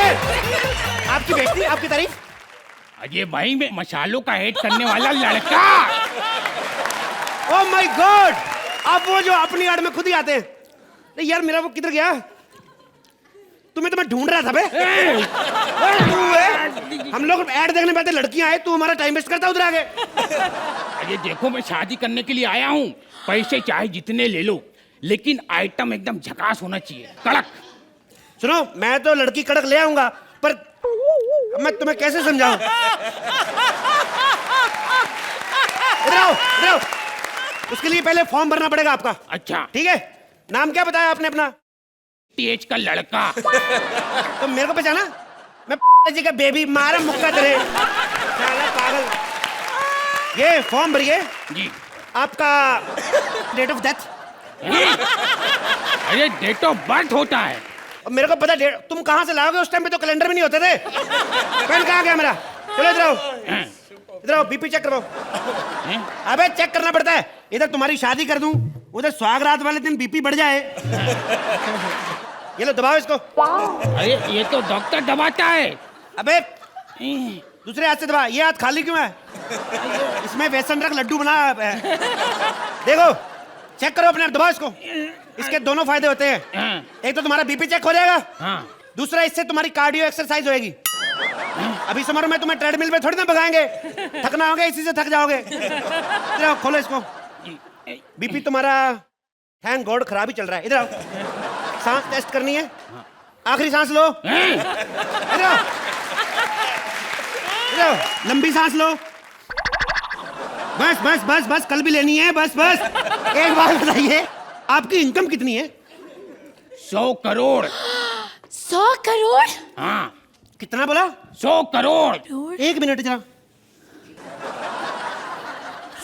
आपकी बेइज्जती, आपकी तारीफ। अजय भाई में मसालों का हेड करने वाला लड़का। ओह माय गॉड, अब वो जो अपनी आड़ में खुद ही आते हैं। नहीं यार, मेरा वो किधर गया? तुम्हें तो मैं ढूंढ रहा था बे। तू है, हम लोग ऐड देखने पे आते, लड़कियां आए, तू हमारा टाइम वेस्ट करता उधर आगे। अरे देखो, मैं शादी करने के लिए आया हूँ, पैसे चाहे जितने ले लो, लेकिन आइटम एकदम झकास होना चाहिए, कड़क। सुनो, मैं तो लड़की कड़क ले आऊंगा, पर अब मैं तुम्हें कैसे समझाऊं? इधर आओ, इधर आओ। उसके लिए पहले फॉर्म भरना पड़ेगा आपका। अच्छा ठीक है, नाम क्या बताया आपने अपना? टीएच का लड़का। तो मेरे को पहचाना? मैं जी का बेबी, मारा मुक्का तेरे साला पागल। ये फॉर्म भरिए। जी। आपका डेट ऑफ डेथ? अरे डेट ऑफ बर्थ होता है। मेरे को पता, तुम कहाँ से लाओगे? उस टाइम पे तो कैलेंडर में नहीं होते थे। पेन कहाँ गया मेरा? चलो इधर आओ, इधर आओ, बीपी चेक करो। अबे चेक करना पड़ता है। इधर तुम्हारी शादी कर दूं, उधर सुहागरात वाले दिन बीपी बढ़ जाए। ये लो, दबाओ इसको। अरे ये तो डॉक्टर दबाता है। अबे दूसरे हाथ से दबा। ये हाथ खाली क्यों है? इसमें बेसन रख, लड्डू बना है। देखो, चेक करो अपने आप, दबाओ इसको। इसके दोनों फायदे होते हैं। एक तो तुम्हारा बीपी चेक हो जाएगा, दूसरा इससे तुम्हारी कार्डियो एक्सरसाइज होएगी। अभी समझ में तुम्हें ट्रेडमिल पे थोड़ी ना भगाएंगे, थकना होगा, इसी से थक जाओगे। इधर आओ, खोलो इसको। बीपी तुम्हारा थैंक गॉड खराब ही चल रहा है। इधर आओ, सांस टेस्ट करनी है। आखिरी सांस लो। इधर आओ, इधर आओ, लंबी सांस लो। बस बस बस बस, कल भी लेनी है, बस बस। एक बात बताइए, आपकी इनकम कितनी है? 100 करोड़। 100 करोड़? हाँ। कितना बोला? 100 करोड़। एक मिनट जरा।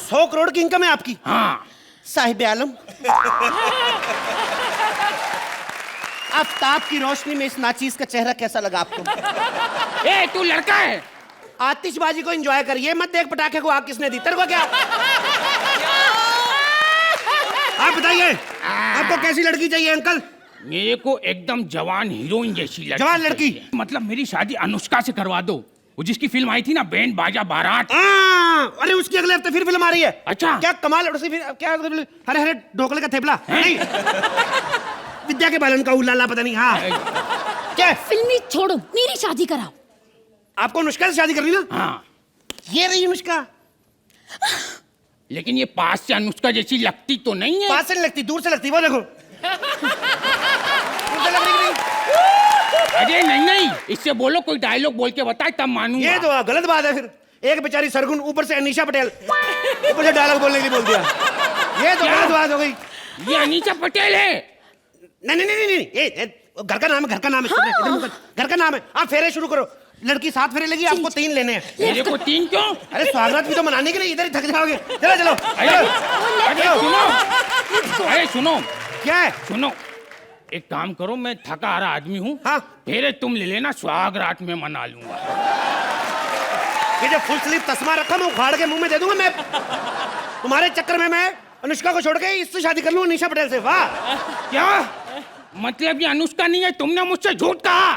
100 करोड़ की इनकम है आपकी? हाँ। साहिब आलम, आफ्ताब की रोशनी में इस नाचीज का चेहरा कैसा लगा आपको? ए तू लड़का है। आतिशबाजी को एंजॉय करिए, मत देख पटाखे को आग किसने दी। तेरे को क्या? आप बताइए, आपको कैसी लड़की चाहिए अंकल? मेरे को एकदम जवान हीरोइन जैसी लड़की। जवान लड़की? मतलब मेरी शादी अनुष्का से करवा दो। वो जिसकी फिल्म आई थी ना, बैंड बाजा बारात। अरे उसकी अगले हफ्ते फिर फिल्म आ रही है। अच्छा। क्या कमाल है। क्या हरे हरे ढोकले का थेपला? नहीं, विद्या के बालन का उलाला, पता नहीं। हाँ, क्या? फिल्मी छोड़ो, मेरी शादी कराओ। आपको अनुष्का से शादी करनी ना? हाँ। ये रही अनुष्का। लेकिन ये पास से अनुष्का जैसी लगती तो नहीं है। पास से नहीं लगती, दूर से लगती। वो देखो, दूर से लग रही नहीं। अरे नहीं नहीं, इससे बोलो, कोई डायलॉग बोल के बताए तब मानूंगा। ये तो गलत बात है। फिर एक बेचारी सरगुन, ऊपर से अनीशा पटेल, ऊपर से डायलॉग बोलने के लिए बोल दिया। ये तो गलत बात हो गई। ये अनीशा पटेल है। नहीं नहीं नहीं नहीं, ये घर का नाम है, घर का नाम है। हाँ। घर का नाम है। आप फेरे शुरू करो। लड़की 7 फेरे लेगी, आपको 3 लेने हैं। मेरे को 3 क्यों? अरे स्वागत भी तो मनाने के लिए, इधर ही थक जाओगे। चलो चलो। अरे सुनो, अरे सुनो। क्या है? सुनो, एक काम करो, मैं थका हारा आदमी हूँ। हाँ। फेरे तुम ले लेना, सुहाग रात में मना लूंगा। ये जो फुल स्लीव तस्मा रखा, मैं उखाड़ के मुंह में दे दूंगा। मैं तुम्हारे चक्कर में मैं अनुष्का को छोड़ के इससे शादी कर लूँ, अनीशा पटेल से। वाह। क्या मतलब? ये अनुष्का नहीं है, तुमने मुझसे झूठ कहा।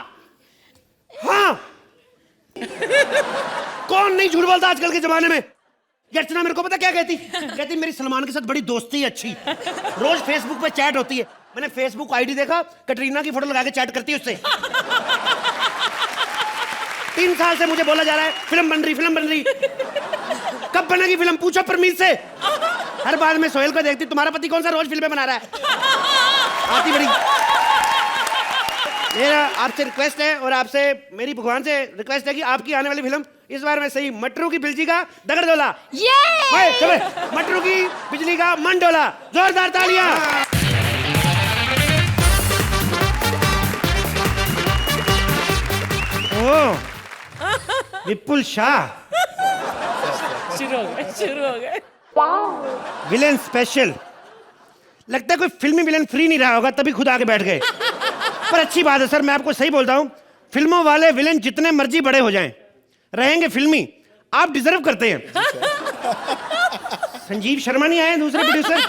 हाँ। कौन नहीं झूठ बोलता आजकल के जमाने में? ये अर्चना मेरे को पता क्या कहती? कहती मेरी सलमान के साथ बड़ी दोस्ती है अच्छी, रोज फेसबुक पे चैट होती है। मैंने फेसबुक आईडी देखा, कटरीना की फोटो लगा के चैट करती है उससे। 3 साल से मुझे बोला जा रहा है फिल्म बन रही, फिल्म बन रही। कब बनेगी फिल्म? पूछो परमीत से। हर बार मैं सोहेल को देखती, तुम्हारा पति कौन सा रोज फिल्में बना रहा है? आती बड़ी। मेरा आपसे रिक्वेस्ट है, और आपसे मेरी भगवान से रिक्वेस्ट है कि आपकी आने वाली फिल्म इस बार मैं सही मटरू की बिजली का दगड़डोला। चले, मटरू की बिजली का मंडोला। जोरदार तालियां। विपुल शाह शुरू हो गए। Villain special. लगता है कोई फिल्मी विलेन फ्री नहीं रहा होगा, तभी खुद आके बैठ गए। पर अच्छी बात है सर, मैं आपको सही बोलता हूँ, फिल्मों वाले विलेन जितने मर्जी बड़े हो जाएं, रहेंगे फिल्मी। आप डिजर्व करते हैं। संजीव शर्मा नहीं आए दूसरे प्रोड्यूसर?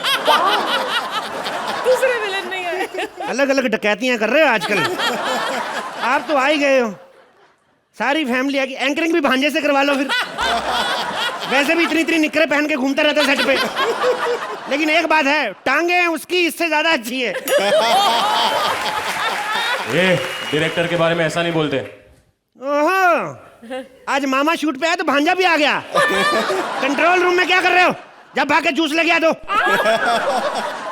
दूसरे विलेन नहीं आए। अलग अलग डकैतियां कर रहे हो आजकल। आप तो आ ही गए हो, सारी फैमिली आएगी। एंकरिंग भी भांजे से करवा लो फिर। वैसे भी इतनी इतनी निकरे पहन के घूमता रहता है सेट पे। लेकिन एक बात है, टांगे उसकी इससे ज्यादा अच्छी है। ये डायरेक्टर के बारे में ऐसा नहीं बोलते। ओहो, आज मामा शूट पे आया तो भांजा भी आ गया। कंट्रोल रूम में क्या कर रहे हो? जब भाग के जूस लेके आ दो।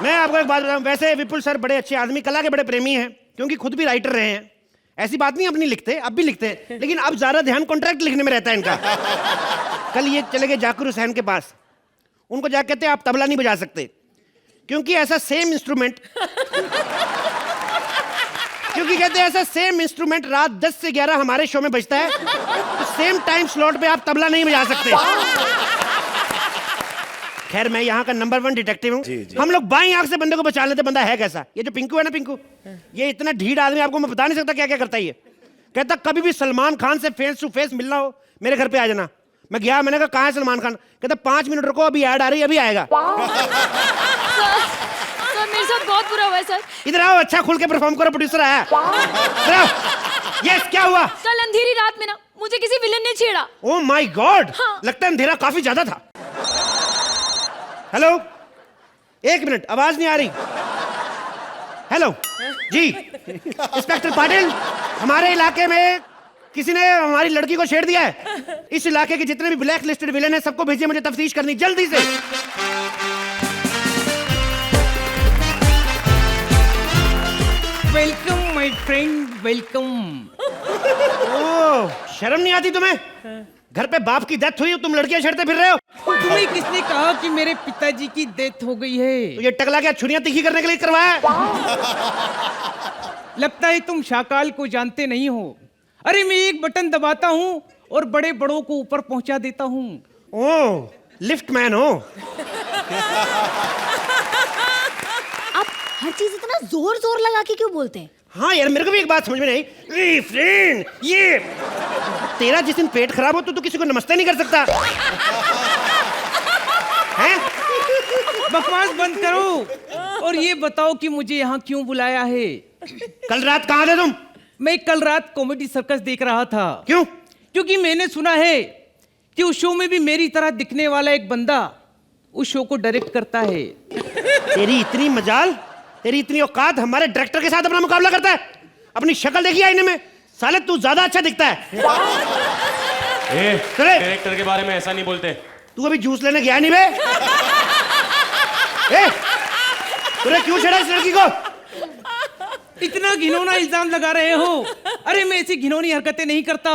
मैं आपको एक बात बताऊं, वैसे विपुल सर बड़े अच्छे आदमी, कला के बड़े प्रेमी हैं। क्योंकि खुद भी राइटर रहे हैं, ऐसी बात नहीं अपनी लिखते, अब भी लिखते हैं, लेकिन अब ज्यादा ध्यान कॉन्ट्रैक्ट लिखने में रहता है इनका। कल ये चले गए जाकिर हुसैन के पास, उनको जाके कहते हैं आप तबला नहीं बजा सकते, क्योंकि ऐसा सेम इंस्ट्रूमेंट क्योंकि कहते हैं ऐसा सेम इंस्ट्रूमेंट रात 10 से 11 हमारे शो में बजता है, तो सेम टाइम स्लॉट पे आप तबला नहीं बजा सकते। खैर मैं यहाँ का नंबर 1 डिटेक्टिव हूँ। हम लोग बाईं आंख से बंदे को बचा लेते, बंदा है कैसा। ये जो पिंकू है ना, पिंकू, ये इतना ढीठ आदमी, आपको मैं बता नहीं सकता क्या क्या करता है ये। कहता कभी भी सलमान खान से फेस टू फेस मिलना हो मेरे घर पे आ जाना। मैं गया, मैंने कहा कहाँ है सलमान खान? कहता 5 मिनट रुको, अभी ऐड आ रही है, अभी आएगा। सर मेरे साथ बहुत बुरा हुआ है सर। इधर आओ, अच्छा खुल के परफॉर्म करो, प्रोड्यूसर आया। यस, क्या हुआ? कल अंधेरी रात में ना मुझे किसी विलन ने छेड़ा। ओह माय गॉड, हाँ। लगता है अंधेरा काफी ज्यादा था। हेलो, 1 मिनट, आवाज नहीं आ रही। हेलो जी, इंस्पेक्टर पाटिल, हमारे इलाके में किसी ने हमारी लड़की को छेड़ दिया है। इस इलाके के जितने भी ब्लैक लिस्टेड विलेन हैं सबको भेजिए, मुझे तफ्तीश करनी जल्दी से। Welcome my friend, welcome. Oh, शर्म नहीं आती तुम्हें? घर पे बाप की डेथ हुई, तुम लड़कियां छेड़ते फिर रहे हो। तुम्हें किसने कहा कि मेरे पिताजी की डेथ हो गई है? तो ये टकला क्या छुरियां तीखी करने के लिए करवाया? लगता है तुम शाकाल को जानते नहीं हो। अरे मैं एक बटन दबाता हूँ और बड़े बड़ों को ऊपर पहुंचा देता हूँ। ओह, लिफ्ट मैन हो। आप हर चीज इतना जोर जोर लगा के क्यों बोलते हैं? हाँ यार, मेरे को भी एक बात समझ में नहीं। ए फ्रेंड, ये तेरा जिस दिन पेट खराब हो तो तू किसी को नमस्ते नहीं कर सकता हैं? बकवास बंद करो और ये बताओ कि मुझे यहाँ क्यों बुलाया है? कल रात कहाँ थे तुम? मैं कल रात कॉमेडी सर्कस देख रहा था। क्यों? क्योंकि मैंने सुना है कि उस शो में भी मेरी तरह दिखने वाला एक बंदा उस शो को डायरेक्ट करता है। तेरी इतनी मजाल, तेरी इतनी औकात, हमारे डायरेक्टर के साथ अपना मुकाबला करता है? अपनी शक्ल देखी आईने में? साले तू ज्यादा अच्छा दिखता है। चले, डायरेक्टर के बारे में ऐसा नहीं बोलते। तू अभी जूस लेने गया नहीं बे? तूने क्यों छेड़ा इस लड़की को? इतना घिनौना इल्जाम लगा रहे हो? अरे मैं ऐसी घिनौनी हरकतें नहीं करता।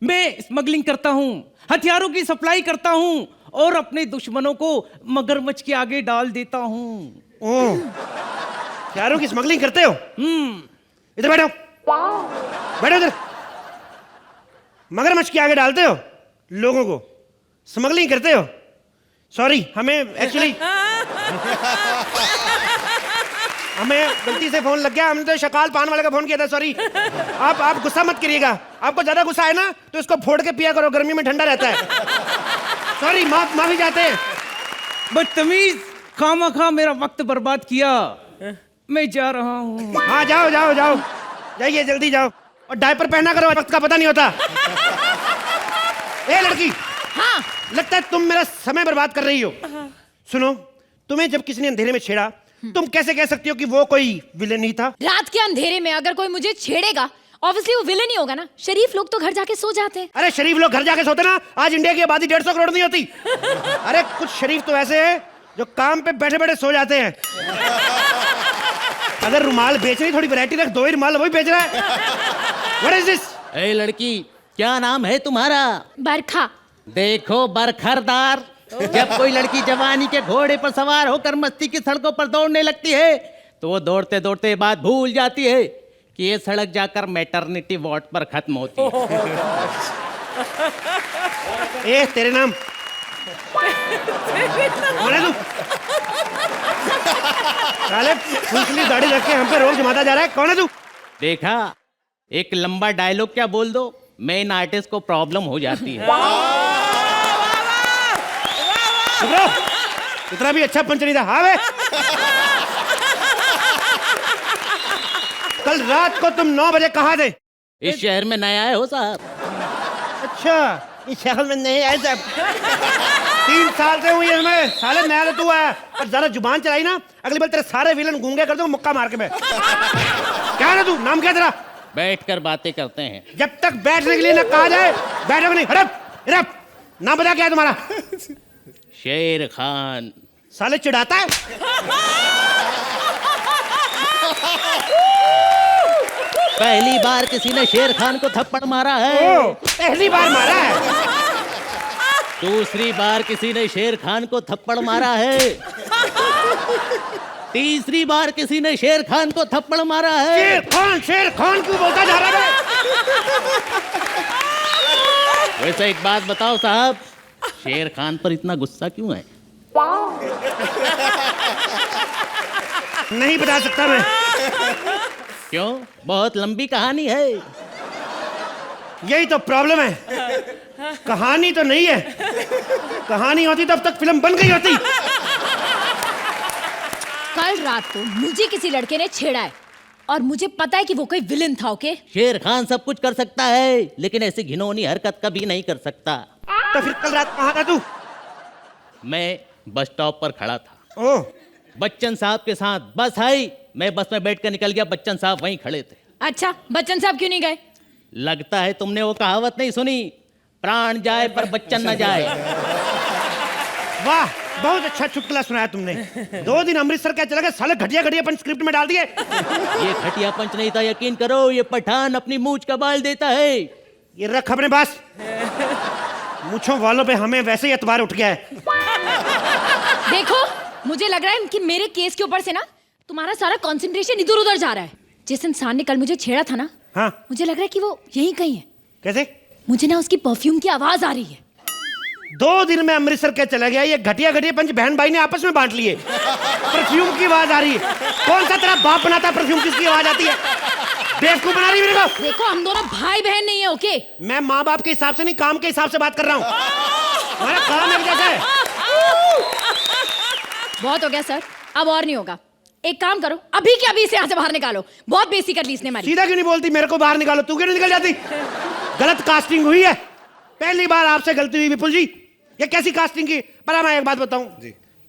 मैं स्मगलिंग करता हूँ, हथियारों की सप्लाई करता हूँ और अपने दुश्मनों को मगरमच्छ के आगे डाल देता हूँ। ओह, हथियारों की स्मगलिंग करते हो? इधर बैठो, बैठो इधर। मगरमच्छ के आगे डालते हो लोगों को, स्मगलिंग करते हो? सॉरी, हमें एक्चुअली हमें गलती से फोन लग गया, हमने तो शकाल पान वाले का फोन किया था। सॉरी, आप गुस्सा मत करिएगा। आपको ज्यादा गुस्सा है ना तो इसको फोड़ के पिया करो, गर्मी में ठंडा रहता है। सॉरी, माफी चाहते हैं। बदतमीज, खामखा मेरा वक्त बर्बाद किया। मैं जा रहा हूँ। हाँ जाओ जाओ जाओ, जाइए जल्दी जाओ, और डायपर पहना करो, वक्त का पता नहीं होता। ए लड़की, हाँ लगता है तुम मेरा समय बर्बाद कर रही हो। सुनो, तुम्हें जब किसी ने अंधेरे में छेड़ा, तुम कैसे कह सकती हो कि वो कोई विलेन नहीं था? रात के अंधेरे में अगर कोई मुझे छेड़ेगा, ऑब्वियसली वो विलेन ही होगा ना। शरीफ लोग तो घर जाके सो जाते हैं। अरे शरीफ लोग घर जाके सोते ना, आज इंडिया की आबादी 150 करोड़ नहीं होती। अरे कुछ शरीफ तो ऐसे हैं जो काम पे बैठे बैठे सो जाते हैं। अगर रुमाल बेच रही, थोड़ी वैरायटी रख, 2 ही रुमाल वही बेच रहा है। What is this? ए लड़की, क्या नाम है तुम्हारा? बरखा। देखो बरखरदार, जब कोई लड़की जवानी के घोड़े पर सवार होकर मस्ती की सड़कों पर दौड़ने लगती है तो वो दौड़ते दौड़ते बात भूल जाती है कि ये सड़क जाकर मैटरनिटी वार्ड पर खत्म होती है। ए तेरे नाम कौन है तू? साले फुसली दाढ़ी रख के हम पे रोक जमाता जा रहा है। कौन है तू? देखा, एक लंबा डायलॉग क्या बोल दो, मेन आर्टिस्ट को प्रॉब्लम हो जाती है। इतना भी अच्छा पंच नहीं था। हाँ वे, कल रात को तुम 9 बजे कहाँ थे? इस शहर में नया आए हो साहब? अच्छा, इस शहर में नहीं आए साहब। 3 साल से हुई है इसमें। साले नया तो तू आया, और ज्यादा जुबान चलाई ना, अगली बार तेरे सारे विलन गूंगे कर दूं मुक्का मार के मैं। क्या है तू? नाम क्या तेरा? बैठकर बातें करते हैं। जब तक बैठने के लिए ना कहा जाए बैठोगे नहीं। हड़प हड़प। नाम बता क्या है तुम्हारा? शेर खान। साले चिढ़ाता है। पहली बार किसी ने शेर खान को थप्पड़ मारा है। ओ, पहली बार मारा है। दूसरी बार किसी ने शेर खान को थप्पड़ मारा है। तीसरी बार किसी ने शेर खान को थप्पड़ मारा है। शेर खान क्यों बोलता जा रहा है? वैसे एक बात बताओ साहब, शेर खान पर इतना गुस्सा क्यों है? नहीं बता सकता मैं। क्यों? बहुत लंबी कहानी है। यही तो प्रॉब्लम है, कहानी तो नहीं है। कहानी होती तब तक फिल्म बन गई होती। कल रात को मुझे किसी लड़के ने छेड़ा है और मुझे पता है कि वो कोई विलन था। ओके, शेर खान सब कुछ कर सकता है, लेकिन ऐसी घिनौनी हरकत कभी नहीं कर सकता। तो फिर कल रात कहाँ था तू? मैं बस स्टॉप पर खड़ा था। ओह, बच्चन साहब के साथ बस आई, मैं बस में बैठ कर निकल गया, बच्चन साहब वहीं खड़े थे। अच्छा, बच्चन साहब क्यों नहीं गए? लगता है तुमने वो कहावत नहीं सुनी, प्राण जाए पर बच्चन न जाए। वाह, बहुत अच्छा चुटकुला सुनाया तुमने। 2 दिन अमृतसर क्या चला गया, साले घटिया घटिया पंच स्क्रिप्ट में डाल दिए। ये घटिया पंच नहीं था, यकीन करो, ये पठान अपनी मूंछ का बाल देता है। ये रख अपने पास। मूंछों वालों पे हमें वैसे ही एतबार उठ गया है। देखो, मुझे लग रहा है कि मेरे केस के ऊपर से ना तुम्हारा सारा कंसंट्रेशन इधर उधर जा रहा है। जिस इंसान ने कल मुझे छेड़ा था ना, हाँ, मुझे लग रहा है कि वो यहीं कहीं है। कैसे? मुझे ना उसकी परफ्यूम की आवाज आ रही है। 2 दिन में अमृतसर क्या चला गया, ये घटिया घटिया पंच बहन भाई ने आपस में बांट लिए। परफ्यूम की आवाज आ रही है। कौन सा तेरा बाप बनाता परफ्यूम किसकी आवाज आती है? बेवकूफ बना रही मेरे को। देखो, हम दोनों भाई बहन नहीं है। ओके, मैं माँ बाप के हिसाब से नहीं, काम के हिसाब से बात कर रहा हूँ। हमारा काम एक जैसा है। बहुत हो गया सर, अब और नहीं होगा। एक काम करो, अभी के अभी इसे यहाँ से बाहर निकालो। बहुत बेइज्जती कर ली इसने हमारी। सीधा क्यों नहीं बोलती मेरे को बाहर निकालो? तू क्यों नहीं निकल जाती? गलत कास्टिंग हुई है। पहली बार आपसे गलती हुई विपुल जी। ये कैसी कास्टिंग की? पर मैं एक बात बताऊं,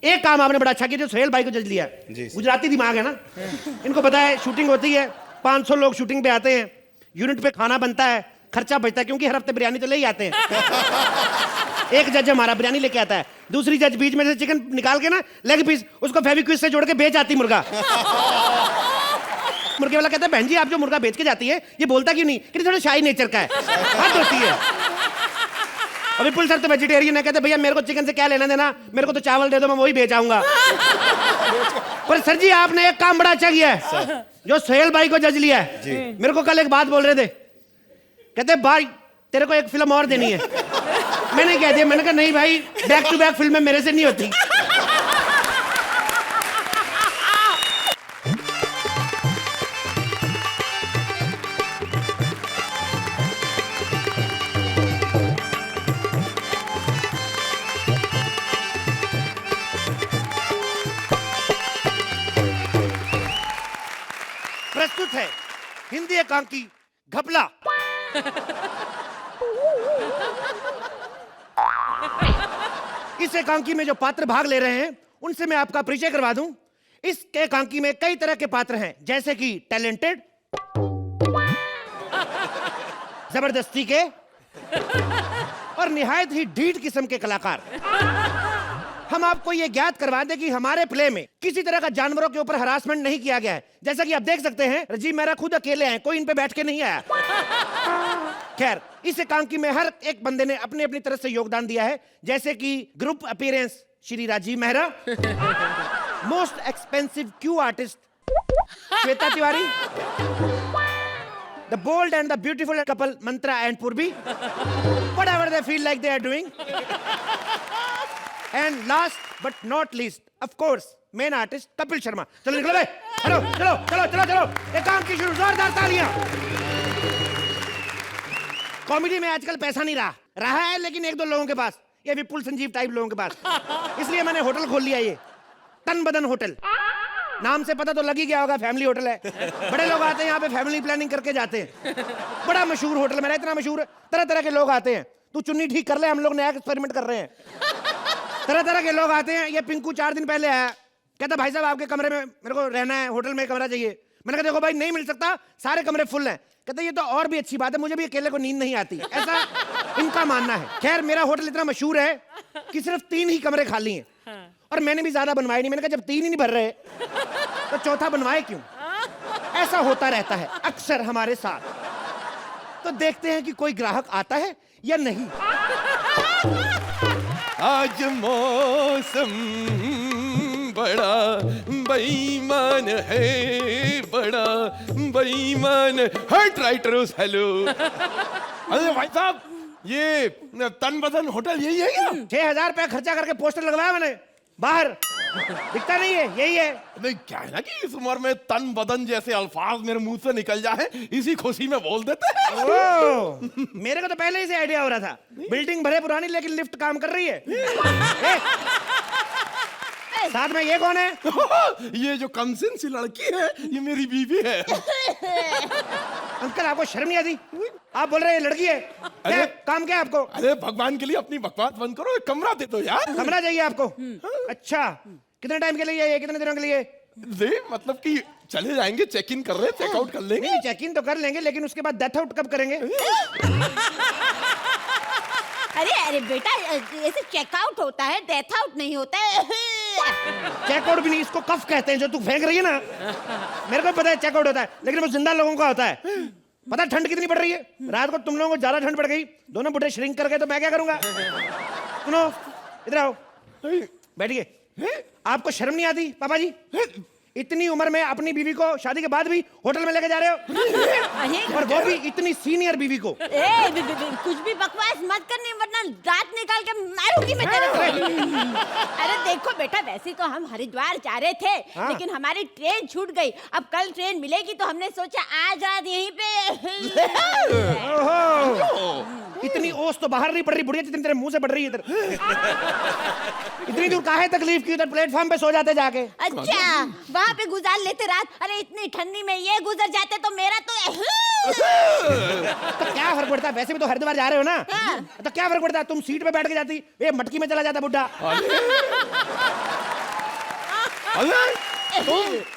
एक काम आपने बड़ा अच्छा किया, जो सोहेल भाई को जज लिया। गुजराती दिमाग है ना, इनको पता है शूटिंग होती है, 500 लोग शूटिंग पे आते हैं, यूनिट पे खाना बनता है, खर्चा बचता है, क्योंकि हर हफ्ते बिरयानी तो ले ही आते हैं। एक जज हमारा बिरयानी लेके आता है, दूसरी जज बीच में से चिकन निकाल के ना लेग पीस उसको फेविक्विक से जोड़ के बेच आती मुर्गा। मुर्गे वाला कहता है, बहन जी आप जो मुर्गा बेच के जाती है ये बोलता क्यों नहीं कि थोड़ा शाही नेचर का है, हद होती है। और विपुल सर तो वेजिटेरियन है, कहते भैया मेरे को चिकन से क्या लेना देना, मेरे को तो चावल दे दो, मैं वही बेच आऊंगा। पर सर जी आपने एक काम बड़ा अच्छा किया है, जो सोहेल भाई को जज लिया है। मेरे को कल एक बात बोल रहे थे, कहते भाई तेरे को एक फिल्म और देनी है। मैंने कह दिया, मैंने कहा नहीं भाई, बैक टू बैक फिल्में मेरे से नहीं होती। प्रस्तुत है हिंदी एकांकी घपला। इस एकांकी में जो पात्र भाग ले रहे हैं उनसे मैं आपका परिचय करवा दूं। इस एकांकी में कई तरह के पात्र हैं, जैसे कि टैलेंटेड, जबरदस्ती के और निहायत ही ढीठ किस्म के कलाकार। हम आपको ये ज्ञात करवा दें कि हमारे प्ले में किसी तरह का जानवरों के ऊपर हरासमेंट नहीं किया गया है। जैसा कि आप देख सकते हैं, राजीव मेहरा खुद अकेले हैं, कोई इन पे बैठ के नहीं आया। खैर, इस एकांकी में हर एक बंदे ने अपनी अपनी तरफ से योगदान दिया है, जैसे कि group appearance Shri Rajiv Mehra, most expensive cue artist Shweta Tiwari, the bold and the beautiful couple Mantra and Purvi, whatever they feel like they are doing, and last but not least of course main artist Kapil Sharma. चलो निकलो भाई, चलो चलो चलो चलो चलो, एकांकी शुरू, जोरदार तालियां। कॉमेडी में आजकल पैसा नहीं रहा है, लेकिन 1-2 लोगों के पास, ये विपुल संजीव टाइप लोगों के पास, इसलिए मैंने होटल खोल लिया, ये तन बदन होटल। नाम से पता तो लग ही गया होगा, फैमिली होटल है। बड़े लोग आते हैं यहाँ पे, फैमिली प्लानिंग करके जाते हैं। बड़ा मशहूर होटल मेरा, इतना मशहूर, तरह तरह के लोग आते हैं। तू चुन्नी ठीक कर ले, हम लोग नया एक्सपेरिमेंट कर रहे हैं। तरह तरह के लोग आते हैं। ये पिंकू 4 दिन पहले आया, कहता भाई साहब आपके कमरे में मेरे को रहना है, होटल में कमरा चाहिए। मैंने कहा देखो भाई नहीं मिल सकता, सारे कमरे फुल हैं। कहते ये तो और भी अच्छी बात है, मुझे भी अकेले को नींद नहीं आती, ऐसा इनका मानना है। खैर मेरा होटल इतना मशहूर है कि सिर्फ 3 ही कमरे खाली हैं, और मैंने भी ज्यादा बनवाए नहीं। मैंने कहा जब 3 ही नहीं भर रहे तो चौथा बनवाए क्यों। ऐसा होता रहता है अक्सर हमारे साथ। तो देखते हैं कि कोई ग्राहक आता है या नहीं। आज मौसम बड़ा बेईमान है, बड़ा बेईमान है। राइट रोज हेलो। अरे भाई साहब, ये तन बदन होटल यही है क्या? 6,000 रुपया खर्चा करके पोस्टर लगवाया मैंने बाहर, दिखता नहीं है, यही है। नहीं, क्या है ना कि इस उम्र में तन बदन जैसे अल्फाज मेरे मुंह से निकल जाए, इसी खुशी में बोल देते हैं। ओ, मेरे को तो पहले ही से आइडिया हो रहा था। बिल्डिंग भले पुरानी लेकिन लिफ्ट काम कर रही है। साथ में ये कौन है? ये जो कमसिन सी लड़की है, ये मेरी बीवी है। अंकल, आपको शर्म नहीं आती? आप बोल रहे हैं लड़की है। क्या काम क्या है आपको? अरे भगवान के लिए अपनी बकवास बंद करो, एक कमरा दे दो यार। कमरा चाहिए आपको? अच्छा, कितने टाइम के लिए ये, कितने दिनों के लिए? दे मतलब कि चले जाएंगे, चेक इन कर रहे, चेकआउट कर लेंगे। नहीं, चेक इन तो कर लेंगे, लेकिन उसके बाद डेथ आउट कब करेंगे? अरे अरे बेटा, ऐसे चेकआउट होता है, डेथ आउट नहीं होता है। चेकआउट भी नहीं, इसको कफ कहते हैं जो तू फेंक रही है ना। मेरे को पता है चेकआउट होता है, लेकिन वो जिंदा लोगों का होता है। पता है ठंड कितनी पड़ रही है? रात को तुम लोगों को ज्यादा ठंड पड़ गई, दोनों बुढ़े श्रिंक कर गए, तो मैं क्या करूंगा? सुनो, इधर आओ, बैठिए। आपको शर्म नहीं आती पापा जी? इतनी उम्र में अपनी बीवी को शादी के बाद भी होटल में लेके जा रहे हो, और वो भी इतनी सीनियर बीवी को। कुछ भी बकवास मत करनी, वरना दांत निकाल के मारूंगी मैं तेरे को। अरे देखो बेटा, वैसे तो हम हरिद्वार जा रहे थे, लेकिन हमारी ट्रेन छूट गई। अब कल ट्रेन मिलेगी तो हमने सोचा आज रात यहीं पे। ओहो, इतनी ओस तो बाहर नहीं पड़ रही बुढ़िया जितनी तेरे मुंह से पड़ रही है इधर। इतनी दूर काहे तकलीफ की? उधर प्लेटफॉर्म पे सो जाते जाके। अच्छा, वहाँ पे गुजार लेते रात। अरे इतनी ठंडी में ये गुजर जाते तो मेरा तो क्या फर्क पड़ता है? वैसे भी तो हरिद्वार जा रहे हो ना, तो क्या फर्क पड़ता है? तुम सीट पे बैठ के जाती, ये मटकी में चला जाता बुड्ढा।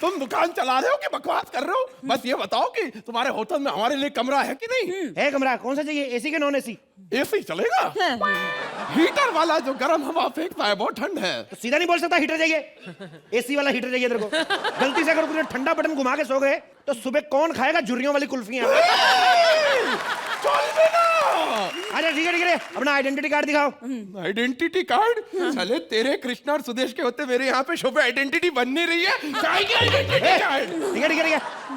तुम दुकान चला रहे हो कि बकवास कर रहे हो? बस ये बताओ कि तुम्हारे होटल में हमारे लिए कमरा है कि नहीं? है कमरा। कौन सा चाहिए, एसी के नॉन एसी? एसी चलेगा। हीटर वाला जो गर्म हवा फेंकता है, बहुत ठंड है। तो सीधा नहीं बोल सकता हीटर चाहिए? एसी वाला हीटर चाहिए तेरे को। गलती से अगर तूने ठंडा बटन घुमा के सो गए तो सुबह कौन खाएगा झुर्रियों वाली कुल्फियां? अच्छा ठीक है, अपना आइडेंटिटी कार्ड दिखाओ। Identity card? चले तेरे कृष्णा और सुदेश के होते मेरे यहाँ पे शो पे आइडेंटिटी बन नहीं रही है। ठीक है,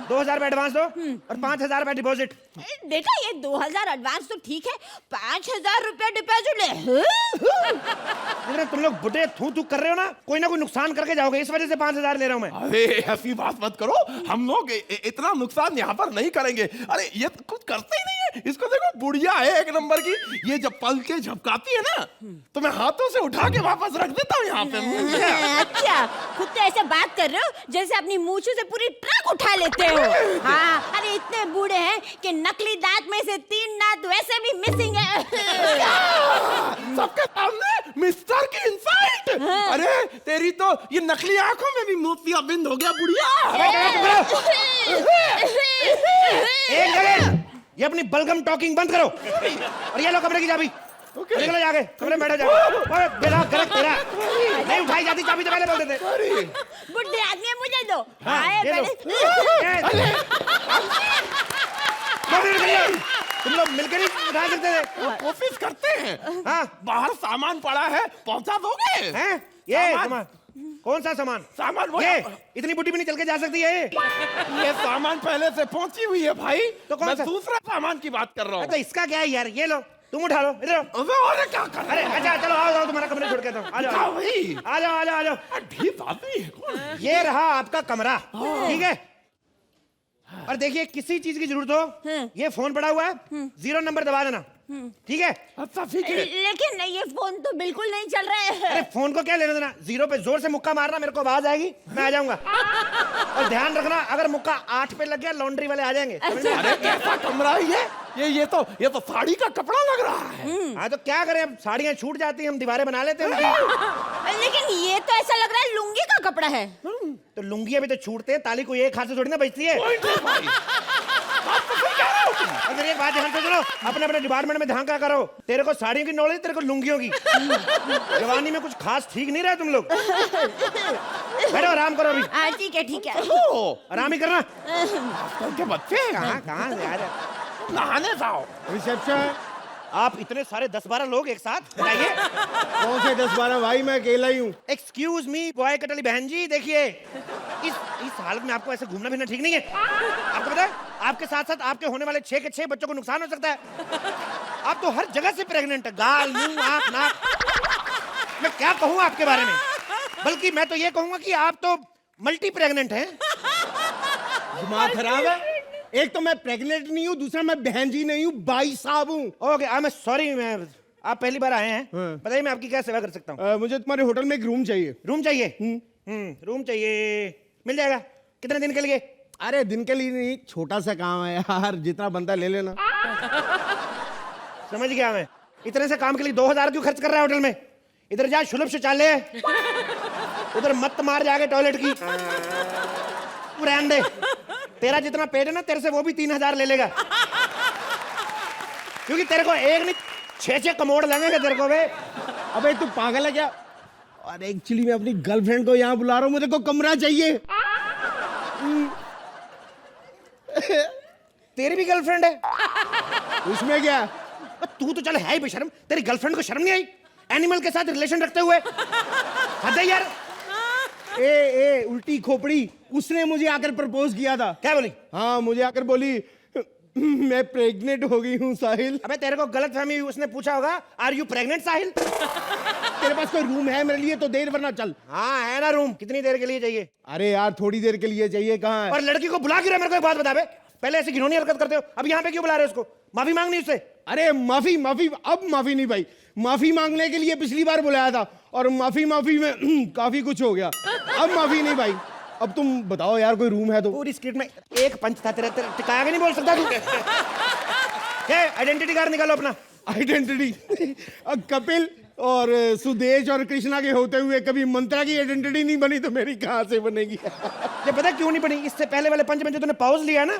2,000 रुपए एडवांस दो और 5,000 रुपए डिपॉजिट। बेटा, ये 2,000 एडवांस तो ठीक है, 5,000 रुपया डिपॉजिट ले। तुम लोग बुढ़े थू कर रहे हो ना, कोई ना कोई नुकसान करके जाओगे, इस वजह से 5,000 ले रहा हूँ मैं। अरे ऐसी बात मत करो, हम लोग इतना नुकसान यहाँ पर नहीं करेंगे। अरे ये तो कुछ करते ही नहीं है। इसको देखो, बुढ़िया है एक नंबर की। ये जब पल के झपकाती है ना, तो मैं हाथों से उठा के वापस रख देता हूँ यहाँ पे। अच्छा, खुद तो ऐसे बात कर रहे हो जैसे अपनी मूंछों से पूरी ट्रक उठा लेते हो। हाँ, अरे इतने बूढ़े हैं कि नकली दांत में से 3 दांत वैसे भी मिसिंग है। सबके सामने मिस्टर की इंसल्ट। अरे तेरी तो ये नकली आंखों में भी मोतियाबिंद हो गया बुढ़िया। एक सेकंड, ये अपनी बलगम टॉकिंग बंद करो और ये लो कमरे की चाबी। निकलो जाके कमरे में बैठो जाओ। बेटा गलत तेरा नहीं उठाई जाती चाबी तो पहले बोल देते। बुढ़े आदमी मुझे दो। हाँ, ये लो। तुम लोग मिलकर ही उठा सकते थे। कोशिश करते हैं। हाँ, बाहर सामान पड़ा है, पहुंचा दोगे? हैं? ये सामान कौन सा सामान? सामान वो ये इतनी बुढ़ी भी नहीं चल के जा सकती है। ये सामान पहले से पहुंची हुई है भाई। तो कौन मैं सा? दूसरा सामान की बात कर रहा हूँ। तो इसका क्या है यार? ये लो, तुम उठा लो, इधर आओ। अरे क्या कर अरे अच्छा चलो, आओ तुम्हारा कमरा छोड़ के दो। आ जाओ भाई, आ जाओ आ जाओ आ जाओ। ढीठ आदमी है कौन? ये रहा आपका कमरा, ठीक है? और देखिए, किसी चीज की जरूरत हो, ये फोन पड़ा हुआ है, 0 नंबर दबा देना, ठीक है? अच्छा ठीक है। लेकिन ये फोन तो बिल्कुल नहीं चल रहा है। अरे फोन को क्या लेना देना? 0 पे जोर से मुक्का मारना, मेरे को आवाज आएगी, मैं आ जाऊंगा। और ध्यान रखना, अगर मुक्का 8 पे लग गया, लॉन्ड्री वाले आ जाएंगे। अरे कैसा कमरा है ये तो साड़ी का कपड़ा लग रहा है। हाँ तो क्या करें, अब साड़ियाँ छूट जाती हैं, हम दीवारें बना लेते हैं उनकी। लेकिन ये तो ऐसा लग रहा है लुंगी का कपड़ा है। तो लुंगियाँ भी तो छूटते हैं, ताली को एक हाथ से थोड़ी ना बचती है। अगर एक बात ध्यान से सुनो, अपने अपने डिपार्टमेंट में ध्यान क्या करो। तेरे को साड़ियों की नॉलेज, तेरे को लुंगियों की। जवानी में कुछ खास ठीक नहीं रहा तुम लोग। बैठो आराम करो अभी। हाँ ठीक है ठीक है। आराम ही करना। आजकल के बच्चे कहाँ से आ रहे? नहाने जाओ। रिसेप्शन। आप इतने सारे 10-12 लोग एक साथ बताइए। कौन से 10-12 भाई, मैं अकेला ही हूँ। एक्सक्यूज मी बॉय कटली बहन जी, देखिए इस हालत में आपको ऐसे घूमना फिरना ठीक नहीं है। आपको पता है आपके साथ साथ आपके होने वाले 6 के 6 बच्चों को नुकसान हो सकता है। आप तो हर जगह से प्रेग्नेंट है, गाल, मुंह, आंख, नाक। मैं क्या कहूँ आपके बारे में, बल्कि मैं तो ये कहूंगा कि आप तो मल्टी प्रेग्नेंट हैं। दिमाग खराब है। एक तो मैं प्रेग्नेंट नहीं हूँ, दूसरा मैं बहन जी नहीं हूँ, भाई साहब हूँ। ओके आई एम सॉरी, मैं आप पहली बार आए हैं। बताइए मैं आपकी क्या सेवा कर सकता हूँ? मुझे तुम्हारे होटल में एक रूम चाहिए। रूम चाहिए? रूम चाहिए, मिल जाएगा। कितने दिन के लिए? अरे दिन के लिए नहीं, छोटा सा काम है यार, जितना बनता ले लेना। समझ गया मैं। इतने से काम के लिए 2000 क्यों खर्च कर रहा है होटल में? इधर जा शुलभ शौचालय है, उधर मत मार जाके टॉयलेट की। तू रहने दे, तेरा जितना पेट है ना तेरे से वो भी 3000 ले लेगा, क्योंकि तेरे को एक नहीं 6 कमोड लगेंगे तेरे को। बे अबे तू पागल है क्या? और एक्चुअली मैं अपनी गर्लफ्रेंड को यहाँ बुला रहा हूँ, मुझे को कमरा चाहिए। तेरी भी गर्लफ्रेंड है? उसमें क्या? तू तो चल है ही बेशर्म, तेरी गर्लफ्रेंड को शर्म नहीं आई एनिमल के साथ रिलेशन रखते हुए? हद है यार। ए उल्टी खोपड़ी, उसने मुझे आकर प्रपोज किया था। क्या बोली? हाँ मुझे आकर बोली मैं प्रेग्नेंट हो गई हूँ साहिल। अबे तेरे को गलत फहमी हुई, उसने पूछा होगा आर यू प्रेग्नेंट साहिल? तेरे पास कोई रूम है मेरे लिए तो देर वरना चल। हाँ है ना रूम। कितनी देर के लिए चाहिए? अरे यार थोड़ी देर के लिए चाहिए। कहाँ है? और लड़की को बुला क्यों रहे? मेरे को एक बात बता बे, पहले ऐसी घिनौनी हरकत करते हो, अब यहाँ पे क्यों बुला रहे हो उसको? माफी मांगनी उससे? अरे माफी अब माफी नहीं भाई, माफी मांगने के लिए पिछली बार बुलाया था और माफी में काफी कुछ हो गया। अब माफी नहीं भाई। अब तुम बताओ यार कोई रूम है तो। पूरी स्क्रिप्ट में एक पंच था तेरा, टिकाया के नहीं बोल सकता तू? क्या आइडेंटिटी कार्ड निकालो अपना। आइडेंटिटी? कपिल और सुदेश और कृष्णा के होते हुए कभी मंत्रा की आइडेंटिटी नहीं बनी तो मेरी कहाँ से बनेगी? ये पता क्यों नहीं बनी? इससे पहले वाले पंच में जो तूने पॉज लिया ना,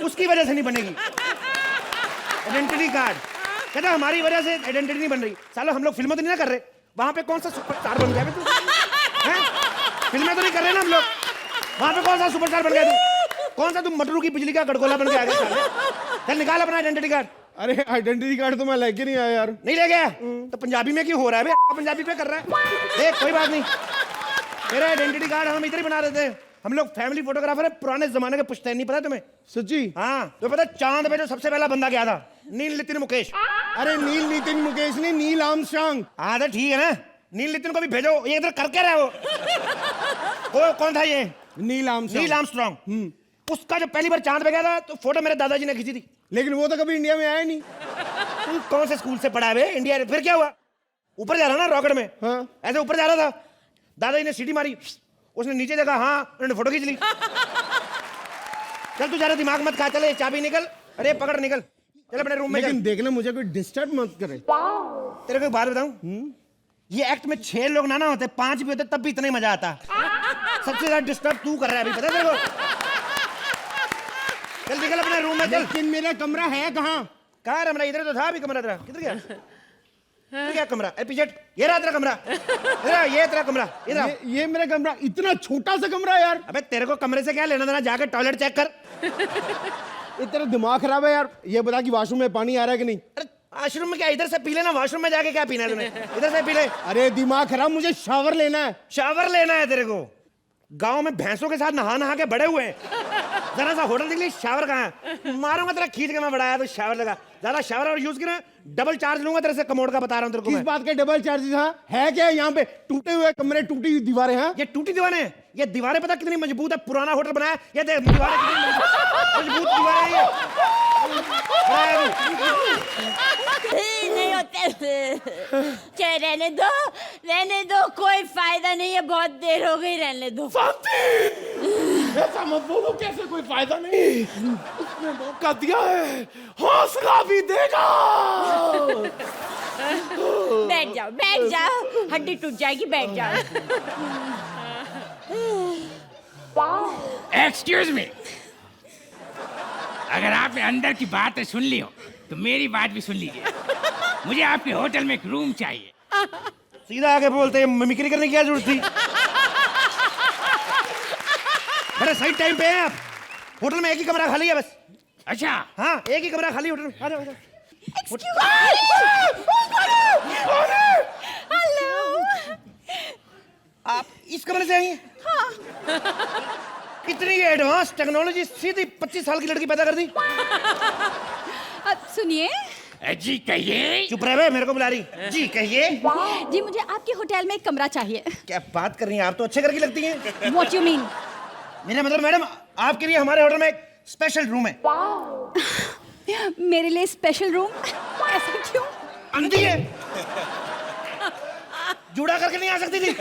उसकी वजह से नहीं बनेगी आइडेंटिटी कार्ड। कहता हमारी वजह से आइडेंटिटी नहीं बन रही। सालो हम लोग फिल्में तो नहीं ना कर रहे, वहां पे कौन सा सुपरस्टार बन गया तू? फिल्में तो नहीं कर रहे ना हम लोग, वहां पे कौन सा सुपरस्टार बन गया तू? कौन सा तुम मटरू की बिजली का गड़गोला बन के आ गया? चल निकाल अपना आइडेंटिटी कार्ड। अरे आइडेंटिटी कार्ड तो मैं लेके नहीं आया यार। नहीं ले गया तो पंजाबी में क्यों हो रहा है? पंजाबी पे कर रहा है। देख कोई बात नहीं, मेरा आइडेंटिटी कार्ड हम इधर ही बना रहे थे। हम लोग फैमिली फोटोग्राफर है, पुराने जमाने के पुश्तैनी, पता है तुम्हें? सच्ची? हाँ तो पता चांद पे जो सबसे पहला बंदा गया था, नील नितिन मुकेश। अरे नील नितिन मुकेश नहीं, नील आर्मस्ट्रांग। हाँ तो ठीक है ना, नील नितिन को भी भेजो, ये इधर करके रहा वो कौन था ये? Neil Armstrong. उसका जो पहली बार चांद पे गया था तो फोटो मेरे दादाजी ने खींची थी। लेकिन वो तो कभी इंडिया में आया नहीं। तू कौन से स्कूल से पढ़ा है इंडिया? फिर क्या हुआ? ऊपर जा रहा ना रॉकेट में। हाँ। ऐसे ऊपर जा रहा था, दादाजी ने सीटी मारी, उसने नीचे देखा, हाँ उन्होंने फोटो खींच ली। चल तू जा रहा, दिमाग मत खा, चले चाबी निकल। अरे पकड़ निकल, चल अपने रूम में। लेकिन देखना मुझे कोई डिस्टर्ब मत करे। तेरे को एक बात बताऊं, ये एक्ट में 6 लोग ना होते, 5 भी होते तब भी इतना ही मजा आता। सबसे ज्यादा डिस्टर्ब तू कर रहा है अभी, पता है तेरे को? चल निकल अपने रूम में चल। लेकिन मेरा कमरा है कहाँ? कहाँ कमरा? इधर तो था अभी कमरा तेरा, किधर गया? किधर गया कमरा? पीछे ये रहा तेरा कमरा, इधर ये तेरा कमरा, इधर ये मेरा कमरा, इतना छोटा सा कमरा यार। अबे तेरे को कमरे से क्या लेना देना? जाके टॉयलेट चेक कर। ये तेरा दिमाग खराब है यार। ये बता कि वॉशरूम में पानी आ रहा है कि नहीं? अरे वॉशरूम में क्या, इधर से पी लेना, वॉशरूम में जाके क्या पीना है तूने? इधर से पी ले। अरे दिमाग खराब, मुझे शावर लेना है। शावर लेना है तेरे को? गांव में भैंसों के साथ नहा के बड़े हुए हैं, जरा सा होटल देख ली, शावर कहाँ है? मारूंगा तेरा खींच के, मैं बढ़ाया तो शावर लगा। ज्यादा शावर और यूज किया डबल चार्ज लूंगा तेरे से, कमोड का बता रहा हूँ तेरे को। किस बात के डबल चार्जेस? हाँ है क्या यहाँ पे? टूटे हुए कमरे, टूटी हुई दीवारें हैं। ये टूटी दीवारें हैं, ये दीवारें पता कितनी मजबूत है? पुराना होटल बनाया, ये देख दीवारें कितनी मजबूत दीवारें हैं ये। नहीं होते, चाहे रहने दो, कोई फायदा नहीं है, बहुत देर हो गई, रहने दो। ऐसा मत बोलो, कैसे कोई फायदा नहीं? उसने मौका दिया है, हौसला भी देगा। बैठ जाओ, हड्डी टूट जाएगी, बैठ जाओ। एक्सक्यूज मी, अगर आपने अंदर की बातें सुन ली हो तो मेरी बात भी सुन लीजिए। मुझे आपके होटल में एक रूम चाहिए। सीधा आके बोलते हैं, मिमिक्री करने की क्या जरूरत थी? अरे सही टाइम पे हैं आप। होटल में एक ही कमरा खाली है बस। अच्छा हाँ, एक ही कमरा खाली होटल में। आ जाओ, आ जाओ। आप इस कमरे से आई हैं? इतनी एडवांस टेक्नोलॉजी, सीधी 25 साल की लड़की पैदा कर दी। अब सुनिए जी कहिए। चुप रहे बे, मेरे को बुला रही। जी कहिए। जी, मुझे आपके होटल में एक कमरा चाहिए। क्या बात कर रही हैं आप, तो अच्छे घर की लगती हैं। What you mean? मेरा मतलब मैडम, आपके लिए हमारे होटल में एक स्पेशल रूम है। मेरे लिए स्पेशल रूम? ऐसा क्यों? अंधी है, जुड़ा करके नहीं आ सकती थी।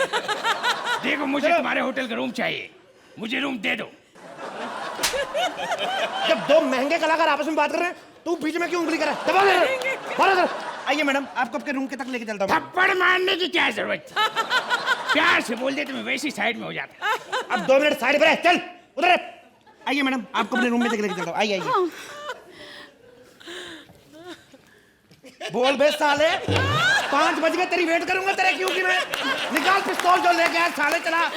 देखो मुझे तुम्हारे होटल का रूम चाहिए, मुझे रूम दे दो। जब दो महंगे कलाकार आपस में बात कर रहे हैं, तू बीच में क्यों उंगली कर रहा है? दबा दे। आइए मैडम, आपको आपके रूम के तक लेके चलता हूँ। थप्पड़ मारने की क्या जरूरत? प्यार से बोल दे तो मैं वैसी साइड में हो जाता। अब 2 मिनट साइड पर है, चल उधर है। आइए मैडम, आपको अपने रूम में तक लेके चलता हूँ। आइए आइए। बोल बे साले, 5 बज गए, तेरी वेट करूंगा तेरे क्यों की मैं। निकाल पिस्तौल जो लेके आया साले, चला।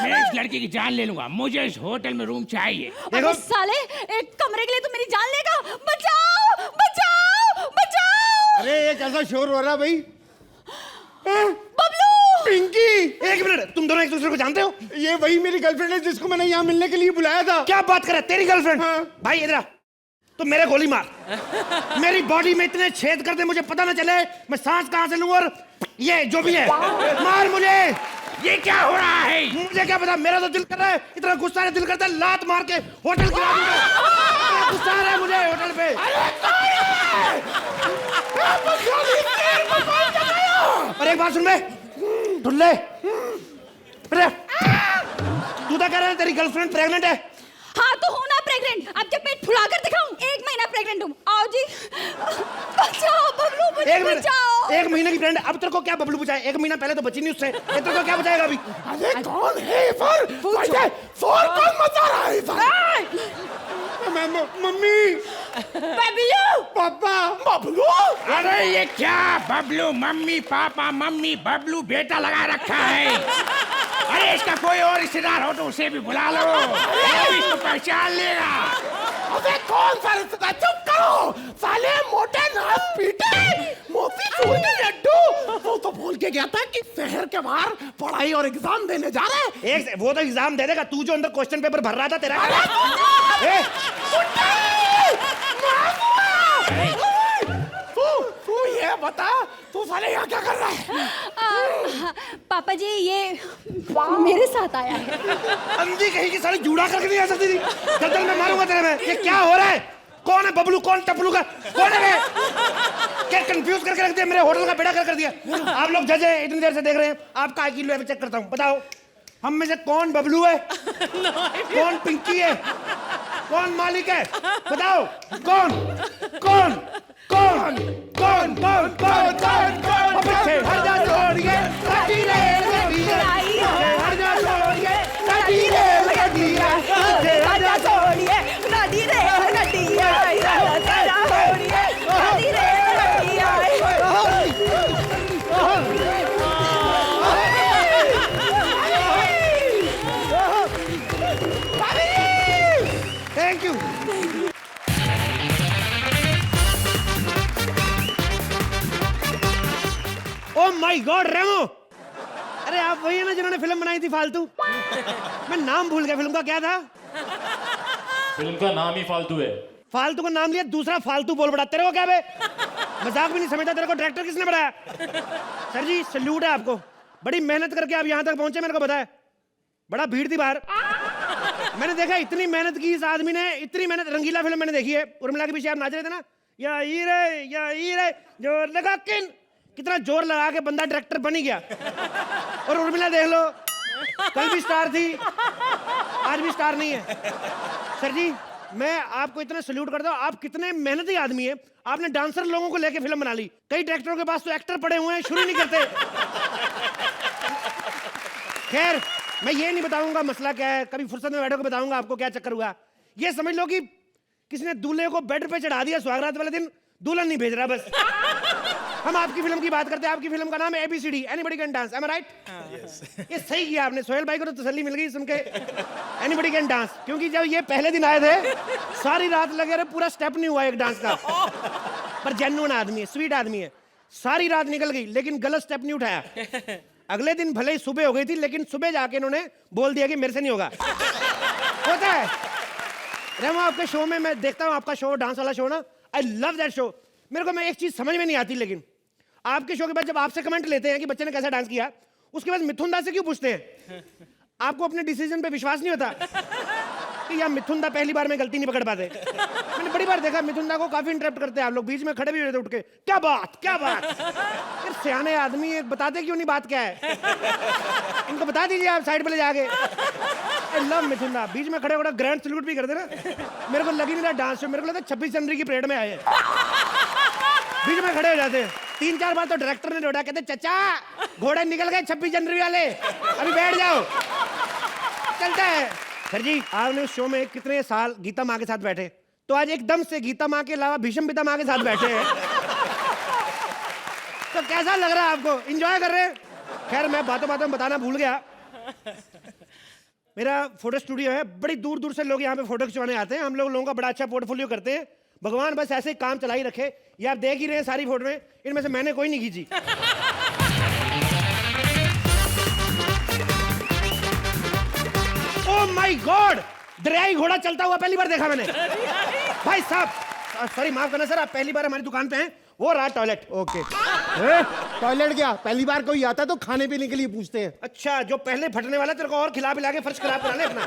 मैं इस लड़की की जान ले लूंगा, मुझे इस होटल में रूम चाहिए। देखो साले, एक कमरे के लिए तो मेरी जान लेगा। बचाओ बचाओ बचाओ। अरे ये कैसा शोर हो रहा है भाई? बबलू, पिंकी, 1 मिनट, तुम दोनों एक दूसरे को जानते हो? ये वही मेरी गर्लफ्रेंड है जिसको मैंने यहाँ मिलने के लिए बुलाया था। क्या बात कर रहा है, तेरी गर्लफ्रेंड? हाँ। भाई इधर आ, तो मेरे गोली मार। मेरी बॉडी में इतने छेद कर दे मुझे पता ना चले मैं सांस कहां से लूं, और ये जो भी है मार मुझे। ये क्या हो रहा है? मुझे क्या पता, मेरा तो दिल कर रहा है, इतना गुस्सा है, दिल करता है लात मार के होटल गिरा दूंगा। इतना गुस्सा आ रहा है मुझे होटल पे। और एक बात सुन बे, ढुल्ले, तू तो कह रहा है तेरी गर्लफ्रेंड प्रेग्नेंट है। हाँ तो हूँ ना प्रेग्नेंट। अब जब पेट फुला कर दिखाऊं, 1 महीना प्रेग्नेंट हूँ। आओ जी, बचाओ बबलू, मुझे बचाओ। 1 महीने की प्रेग्नेंट, अब तेरे को क्या बबलू बचाए? 1 महीना पहले तो बची नहीं उससे, ये तेरे को क्या बचाएगा अभी? अरे कौन है फोन कौन मचा रहा है? मम्मी, बबलू, पापा, बबलू। अरे ये क्या Bablu mummy papa mummy Bablu बेटा लगा रखा है? अरे इसका कोई और रिश्तेदार हो तो उसे भी बुला लो, वो भी इसको पहचान लेगा। अबे कौन सा रिश्तेदार? चुप करो साले, मोटे नाक पीटे मोती चूर के लड्डू। वो तो बोल के गया था कि शहर के बाहर पढ़ाई और एग्जाम देने जा रहे हैं। वो तो एग्जाम दे देगा, तू जो अंदर क्वेश्चन पेपर भर रहा था तेरा। तू ये बता, तू साले यहाँ क्या कर रहा है? पापा जी ये मेरे साथ आया है। अंधी कहीं की साली जुड़ा करके नहीं आ सकती थी। चल मैं मारूंगा तेरे में। ये क्या हो रहा है? कौन है बबलू, कौन टपलू का, कौन है? क्या कंफ्यूज करके रख दिया, मेरे होटल का बेड़ा कर दिया। आप लोग जज है, इतनी देर से देख रहे हैं, आपका IQ लेवल चेक करता हूँ। बताओ हम में से कौन बबलू है, कौन पिंकी है, कौन मालिक है? बताओ कौन कौन कौन कौन कौन कौन कौन कौन? पीछे हट जा छोड़िए, लगी रे लगी रे, हट जा छोड़िए, लगी रे लगी रे, हट जा छोड़िए, नदी रे नदी आई, तेरा होड़िए, नदी रे नदी आई। Thank you. Oh my god Remo, अरे आप वही है ना जिन्होंने फिल्म बनाई थी फालतू? मैं नाम भूल गया, फिल्म का क्या था? फिल्म का नाम ही फालतू है। फालतू का नाम लिया, दूसरा फालतू बोल पड़ा। तेरे को क्या बे, मजाक भी नहीं समझता? तेरे को डायरेक्टर किसने बनाया? सर जी सल्यूट है आपको, बड़ी मेहनत करके आप यहाँ तक पहुंचे। मेरे को बताया बड़ा भीड़ थी बाहर, मैंने देखा इतनी मेहनत की इस आदमी ने, इतनी मेहनत। रंगीला फिल्म मैंने देखी है, उर्मिला के पीछे आप नाच रहे थे ना, या हीरे जोर लगा कितना जोर लगा के बंदा डायरेक्टर बन ही गया। और उर्मिला देख लो, कल भी स्टार थी, आज भी स्टार नहीं है। सर जी मैं आपको इतना सल्यूट करता हूँ, आप कितने मेहनती आदमी हैं। आपने डांसर लोगों को लेके फिल्म बना ली। कई डायरेक्टरों के पास तो एक्टर पड़े हुए हैं, शुरू नहीं करते। खैर मैं ये नहीं बताऊंगा मसला क्या है, कभी फुर्सत में बैठो के बताऊंगा आपको क्या चक्कर हुआ। ये समझ लो कि किसी ने दूल्हे को बेड पे चढ़ा दिया, सुहागरात वाले दिन दुल्हन नहीं भेज रहा बस। हम आपकी फिल्म की बात करते हैं। आपकी फिल्म का नाम है ABCD, anybody can dance, am I right? ये सही किया आपने, सोहेल भाई को तो तसल्ली मिल गई सुन के, एनीबॉडी कैन डांस। क्योंकि जब ये पहले दिन आए थे सारी रात लगे रहे, पूरा स्टेप नहीं हुआ एक डांस का। पर जेन्युइन आदमी है, स्वीट आदमी है। सारी रात निकल गई लेकिन गलत स्टेप नहीं उठाया। अगले दिन भले ही सुबह हो गई थी लेकिन सुबह जाके इन्होंने बोल दिया कि मेरे से नहीं होगा। होता है रेमो, आपके शो में मैं देखता हूँ, आपका शो डांस वाला शो ना, आई लव दैट शो। मेरे को मैं एक चीज समझ में नहीं आती, लेकिन आपके शो के बाद जब आपसे कमेंट लेते हैं कि बच्चे ने कैसा डांस किया, उसके बाद मिथुन दा से क्यों पूछते हैं? आपको अपने डिसीजन पे विश्वास नहीं होता कि यार मिथुन दा पहली बार में गलती नहीं पकड़ पाते? मैंने बड़ी बार देखा मिथुन दा को काफी इंटरप्ट करते हैं आप लोग, बीच में खड़े भी हुए थे उठ के, क्या बात क्या बात। यार सियाने आदमी है, बताते क्यों नहीं बात क्या है? इनको बता दीजिए आप साइड पे ले जाके। आई लव मिथुन दा, बीच में खड़े खड़े ग्रैंड सैल्यूट भी करते ना। मेरे को लगी नहीं रहा डांस शो, मेरे को लगा 26 जनवरी की परेड में आए हैं। बीच में खड़े हो जाते हैं। 3-4 बार तो डायरेक्टर ने रोड़ा, कहते चचा घोड़े निकल गए 26 जनवरी वाले, अभी बैठ जाओ। चलता है। सर जी, आपने उस शो में कितने साल गीता माँ के साथ बैठे, तो आज एकदम से गीता माँ के अलावा भीष्म पिता माँ के साथ बैठे हैं। तो कैसा लग रहा है आपको? एंजॉय कर रहे हैं? खैर मैं बातों बातों में बताना भूल गया, मेरा फोटो स्टूडियो है, बड़ी दूर दूर से लोग यहाँ पे फोटो खिंचवाने आते हैं। हम लोगों का बड़ा अच्छा पोर्टफोलियो करते हैं। भगवान बस ऐसे ही काम चला ही रखे। ये आप देख ही रहे हैं सारी फोटो में, इनमें से मैंने कोई नहीं खींची। ओह माय गॉड, दरियाई घोड़ा चलता हुआ पहली बार देखा मैंने। भाई साहब सॉरी माफ करना सर, आप पहली बार हमारी दुकान पे हैं। वो रहा टॉयलेट। ओके। टॉयलेट क्या, पहली बार कोई आता तो खाने पीने के लिए पूछते हैं। अच्छा, जो पहले फटने वाला तेरे को और खिला पिला के फर्श खराब करा ले अपना।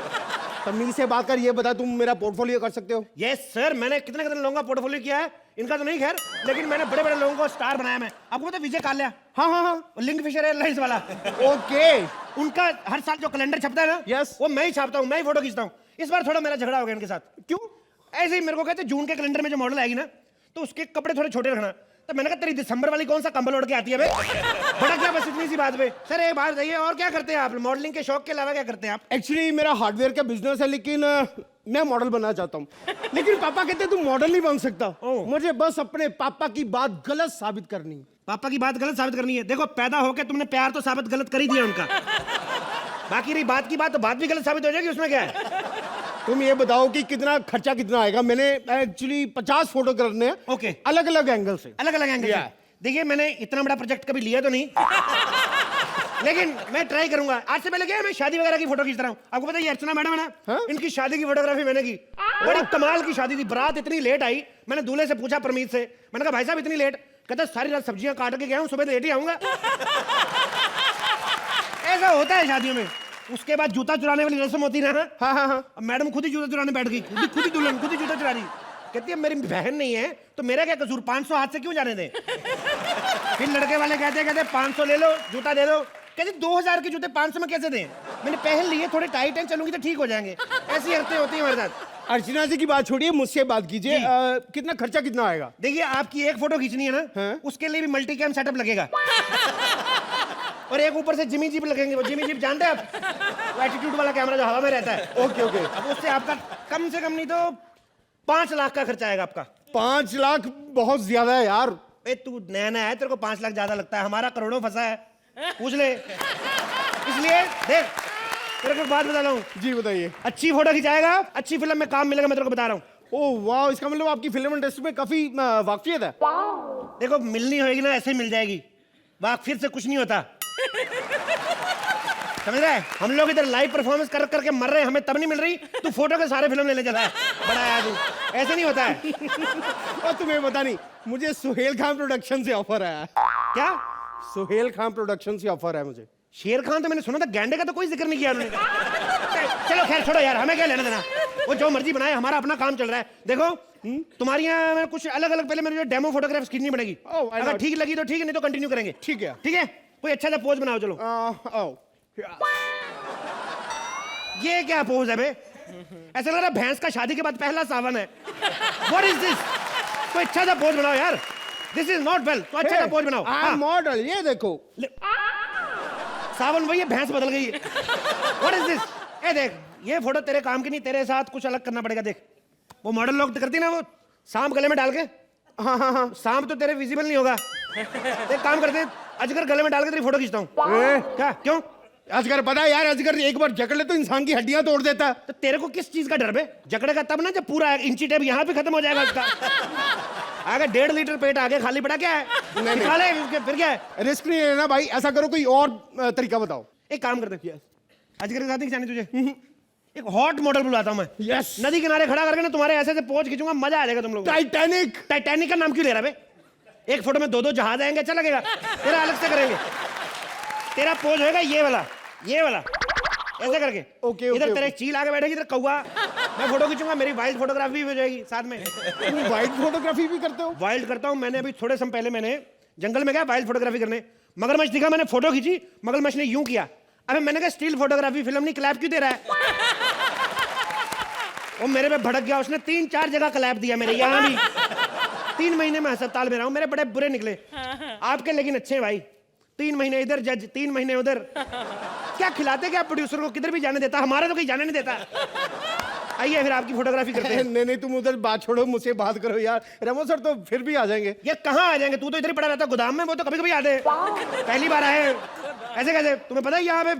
तमीज से बात कर, ये बता तुम मेरा पोर्टफोलियो कर सकते हो? यस सर, मैंने कितने कितने लोगों का पोर्टफोलियो किया है, इनका तो नहीं खैर, लेकिन मैंने बड़े बड़े लोगों को स्टार बनाया। मैं आपको पता है विजय काल्या? हाँ हाँ हाँ, लिंकफिशर एयरलाइंस वाला। ओके। उनका हर साल जो कैलेंडर छपता है ना, यस, वो मैं ही छापता हूँ, मैं ही फोटो खींचता हूँ। इस बार थोड़ा मेरा झगड़ा हो गया इनके साथ। क्यों? ऐसे ही मेरे को कहते जून के कैलेंडर में जो मॉडल आएगी ना, तो उसके कपड़े थोड़े छोटे रखना। तो मैंने कहा तेरी दिसंबर वाली कौन सा कंबल ओढ़ के आती है बे? बड़ा क्या बस इतनी सी बात पे। सर एक बात बताइए, और क्या करते हैं आप मॉडलिंग के शौक के अलावा? क्या करते हैं आप? एक्चुअली मेरा हार्डवेयर का बिजनेस है, लेकिन मैं मॉडल बनना चाहता हूँ। लेकिन पापा कहते तू मॉडल नहीं बन सकता। मुझे बस अपने पापा की बात गलत साबित करनी है। पापा की बात गलत साबित करनी है? देखो पैदा होके तुमने प्यार तो साबित गलत कर ही दिया उनका। बाकी रही बात की बात, तो बात भी गलत साबित हो जाएगी, उसमें क्या है? तुम ये बताओ कि कितना खर्चा कितना आएगा? मैंने एक्चुअली 50 फोटो करने हैं। ओके। अलग अलग एंगल से। अलग अलग एंगल से। देखिए मैंने इतना बड़ा प्रोजेक्ट कभी लिया तो नहीं, लेकिन मैं ट्राई करूंगा। आज से पहले क्या है, मैं शादी वगैरह की फोटो खींच रहा हूँ। आपको पता है ये अर्चना मैडम है ना, इनकी शादी की फोटोग्राफी मैंने की। बड़ी कमाल की शादी थी, बारात इतनी लेट आई, मैंने दूल्हे से पूछा परमीत से, मैंने कहा भाई साहब इतनी लेट? कहता सारी रात सब्जियां काट के गया हूँ, सुबह लेट ही आऊंगा। ऐसा होता है शादियों में। उसके बाद जूता चुराने वाली रस्म होती है ना। हाँ हाँ हाँ। मैडम खुद ही जूता चुराने बैठ गई, खुद ही दुल्हन खुद ही जूता चुरा रही। कहती है मेरी बहन नहीं है तो मेरा क्या कसूर, 500 हाथ से क्यों जाने दें? फिर लड़के वाले कहते 500 ले लो, जूता दे दो। कहती 2000 के जूते 500 में कैसे दें? मैंने पहन लिए, थोड़े टाइट हैं, चलूंगी तो ठीक हो जाएंगे। ऐसी हरकतें होती हैं हमारे साथ। अर्चना जी की बात छोड़िए, मुझसे बात कीजिए। कितना खर्चा कितना आएगा? देखिए आपकी एक फोटो खींचनी है ना, हाँ? उसके लिए भी मल्टी कैम सेटअप लगेगा। और एक ऊपर से जिमी जीप लगेंगे। वो जिमी जीप जानते हैं आप? वो एटीट्यूड वाला कैमरा जो हवा में रहता है। Okay okay. अब उससे आपका कम से कम नहीं तो 5 लाख का खर्चा आएगा आपका। 5 लाख बहुत ज्यादा है यार। ए तू नया नया है, तेरे को 5 लाख ज्यादा लगता है, हमारा करोड़ों फंसा है, पूछ ले। इसलिए देख तेरे को बात बता रहा हूँ। जी बताइए। अच्छी फोटो खिंचाएगा, अच्छी फिल्म में काम मिलेगा, मैं तेरे को बता रहा हूँ। ओह वाह, इसका मतलब आपकी फिल्म इंडस्ट्री में काफी वाकफियत है। देखो मिलनी होगी ना, ऐसे ही मिल जाएगी, वाकफियत से कुछ नहीं होता। समझ रहा है? हम लोग इधर लाइव परफॉर्मेंस कर करके मर रहे हैं, हमें तब नहीं मिल रही, तू फोटो के सारे फिल्म लेने चला है। बड़ा याद ऐसे नहीं होता है। और तुम्हें पता नहीं, मुझे सुहेल खान प्रोडक्शन से ऑफर आया। क्या? सुहेल खान प्रोडक्शन से ऑफर है मुझे। शेर खान तो मैंने सुना था, गैंडे का तो कोई जिक्र नहीं किया उन्होंने। चलो खैर छोड़ो यार, हमें क्या लेना देना, वो जो मर्जी बनाए, हमारा अपना काम चल रहा है। देखो तुम्हारी यहाँ कुछ अलग अलग पहले मेरे डेमो फोटोग्राफ्स खींचनी पड़ेगी। अगर ठीक लगी तो ठीक है, नहीं तो कंटिन्यू करेंगे। ठीक है। ठीक है, कोई अच्छा सा पोज बनाओ। चलो आओ। ये क्या पोज है बे? ऐसा लग रहा है भैंस का शादी के बाद पहला सावन है। What is this? कोई अच्छा सा पोज बनाओ यार, दिस इज नॉट वेल। तो अच्छा सा पोज बनाओ। हाँ मॉडल, ये देखो सावन वही है, भैंस बदल गई है। What is this? ए देख, ये फोटो तेरे काम की नहीं, तेरे साथ कुछ अलग करना पड़ेगा। देख वो मॉडल लोग करती ना, वो सांप गले में डाल के, हाँ हाँ हाँ, सांप तो तेरे विजिबल नहीं होगा, एक काम करते हैं, अजगर गले में डाल के तेरी फोटो खींचता हूँ। क्या क्यों? अजगर पता है यार, अजगर एक बार जकड़ ले तो इंसान की हड्डियां तोड़ देता है। तो तेरे को किस चीज का डर बे? जकड़ेगा तब ना जब पूरा इंची टेप यहाँ पे खत्म हो जाएगा उसका। आगे 1.5 लीटर पेट आगे खाली पड़ा, क्या है? निकाले उसके, फिर क्या है? रिस्क नहीं लेना भाई, ऐसा करो कोई और तरीका बताओ। एक काम करते हैं, अजगर के साथ नहीं खिंचानी तुझे, एक हॉट मॉडल बुलाता हूँ मैं। यस। नदी किनारे खड़ा करके ना तुम्हारे ऐसे से पोंछ खींचूंगा, मजा आ जाएगा तुम लोग। टाइटैनिक। टाइटैनिक का नाम क्यों ले रहा बे? एक फोटो में 2-2 जहाज आएंगे, अच्छा लगेगा? तेरा अलग से करेंगे। तेरा पोज होएगा ये वाला ऐसे करके। ओके, इधर तेरे चील आगे बैठेगी, इधर कौवा। मैं फोटो खींचूंगा, मेरी वाइल्ड फोटोग्राफी भी हो जाएगी साथ में। वाइल्ड फोटोग्राफी भी करते हो? वाइल्ड करता हूँ। मैंने अभी थोड़े समय पहले मैंने जंगल में गया वाइल्ड फोटोग्राफी करने, मगरमच्छ दिखा, मैंने फोटो खींची, मगरमच्छ ने यूं किया। अबे मैंने कहा स्टिल फोटोग्राफी फिल्म नहीं, क्लैप क्यों दे रहा है? वो मेरे पे भड़क गया, उसने 3-4 जगह क्लैप दिया मेरे, यहाँ भी। 3 महीने में अस्पताल में रहा हूँ, मेरे बड़े बुरे निकले। आपके लेकिन अच्छे हैं भाई। 3 महीने इधर जज, 3 महीने उधर। क्या खिलाते क्या प्रोड्यूसर को? किधर भी जाने देता, हमारा तो कहीं जाने नहीं देता। आइए फिर आपकी फोटोग्राफी करते हैं। नहीं तुम उधर बात छोड़ो, मुझसे बात करो यार। रेमो सर तो फिर भी आ जाएंगे। ये कहाँ आ जाएंगे? तू तो इधर ही पड़ा रहता गोदाम में, वो तो कभी कभी आते हैं। पहली बार आए, ऐसे कैसे? तुम्हें पता है यहाँ पे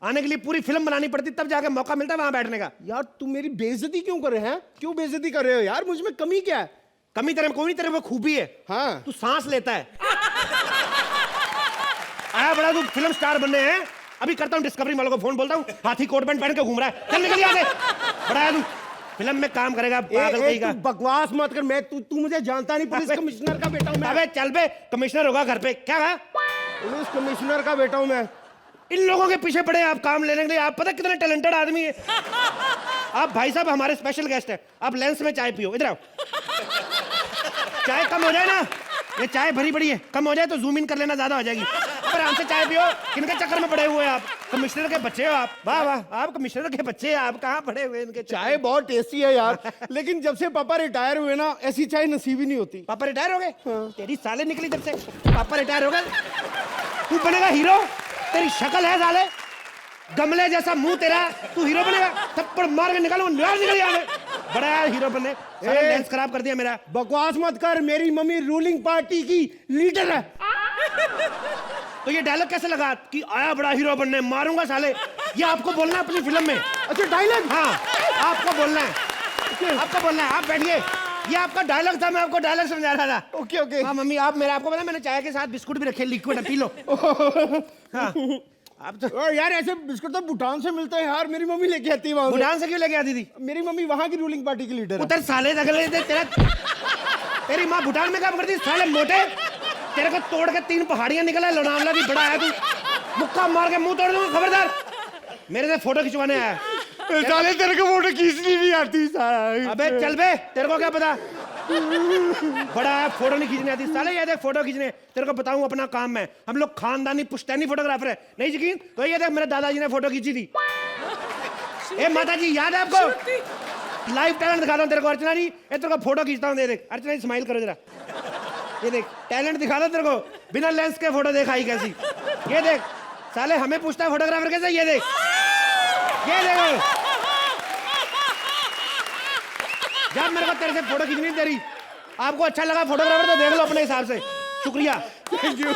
आने के लिए पूरी फिल्म बनानी पड़ती, तब जाके मौका मिलता है वहां बैठने का। यार तुम मेरी बेइज्जती क्यों कर रहे हैं? क्यों बेइज्जती कर रहे हो यार? मुझ में कमी क्या है? कमी तेरे में कोई नहीं, तेरे में खूबी है। हाँ। तू सांस लेता है। आया बड़ा, तू फिल्म स्टार बनने हैं। अभी करता हूँ डिस्कवरी वालों को फोन, बोलता हूँ हाथी कोट पैंट पहन के घूम रहा है, चल निकल यहाँ से। बड़ा तू फिल्म में काम करेगा, पागल कहीं का। बकवास मत कर, मैं तू मुझे जानता नहीं, पुलिस कमिश्नर का बेटा हूँ मैं। अबे चल बे, कमिश्नर होगा घर पे, क्या कहा? पुलिस कमिश्नर का बेटा हूँ मैं। इन लोगों के पीछे पड़े आप काम लेने के लिए। आप पता कितने टैलेंटेड आदमी है आप। भाई साहब हमारे स्पेशल गेस्ट है। आप लेंस में चाय पियो, इधर आओ। चाय कम हो जाए ना, ये चाय भरी पड़ी है, कम हो जाए तो जूम इन कर लेना, ज्यादा हो जाएगी। पर हमसे चाय पियो। किनके चक्कर में पड़े हुए हैं आप? कमिश्नर के बच्चे हो आप। वाह वाह, आप कमिश्नर के बच्चे हैं, आप कहाँ पड़े हुए इनके? चाय बहुत टेस्टी है यार। लेकिन जब से पापा रिटायर हुए ना, ऐसी चाय नसीब ही नहीं होती। पापा रिटायर हो गए? तेरी साले निकली जब से पापा रिटायर हो गए। तू बनेगा हीरो? तेरी शक्ल है साले, गमले जैसा मुंह तेरा, तू हीरो बनेगा? थप्पड़ मार के निकालो, निकल यहाँ से। बड़ा यार हीरो बनने, लेंस खराब कर दिया मेरा। बकवास मत कर, मेरी मम्मी रूलिंग पार्टी की लीडर है। तो ये डायलॉग कैसे लगा कि आया बड़ा हीरो बनने, मारूंगा साले? ये आपको बोलना है अपनी फिल्म में। अच्छा डायलॉग? हाँ आपको बोलना है, आपको बोलना है। आप बैठिए, ये आपका डायलॉग था, मैं आपको डायलॉग समझा रहा था। Okay okay. हाँ मम्मी, आप मेरा, आपको पता मैंने चाय के साथ बिस्कुट भी रखे, लिक्विड है, पी लो। हाँ आप तो यार ऐसे बिस्कुट तो भूटान से मिलते हैं यार, मेरी मम्मी लेके आती है वहां से। भूटान से क्यों लेके आती थी? मेरी मम्मी वहां की रूलिंग पार्टी की लीडर है। उधर साले अगले तेरा, तेरी माँ भूटान में काम करती साले मोटे। तेरे को तोड़ के 3 पहाड़ियां निकला, लोनावला भी बड़ा है तू, मुक्का मार के मुंह तोड़ दूंगा, खबरदार। मेरे से फोटो खिंचवाने आया। साले तेरे को फोटो खींचनी नहीं आती साला। अबे चल बे, तेरे को क्या पता? बड़ा है, फोटो नहीं खींचने आती साले। ये देख फोटो खींचने, तेरे को बताऊं अपना काम है, हम लोग खानदानी पुश्तैनी फोटोग्राफर है। नहीं यकीन तो ये देख, मेरे दादाजी ने फोटो खींची थी। ए माता जी याद है आपको? लाइव टैलेंट दिखाता हूं तेरे को अर्चना जी। ए तेरे को फोटो खींचता हूं, दे देख अर्चना जी, स्माइल करो जरा। ये देख टैलेंट दिखा दो तेरे को, बिना लेंस के फोटो दिखाई कैसी। ये देख साले, हमें पूछता है फोटोग्राफर कैसे। ये देख, ये देखो, जब मेरे को तेरे से फोटो खींचनी तेरी, आपको अच्छा लगा फोटोग्राफर तो देख लो अपने हिसाब से। शुक्रिया। Thank you.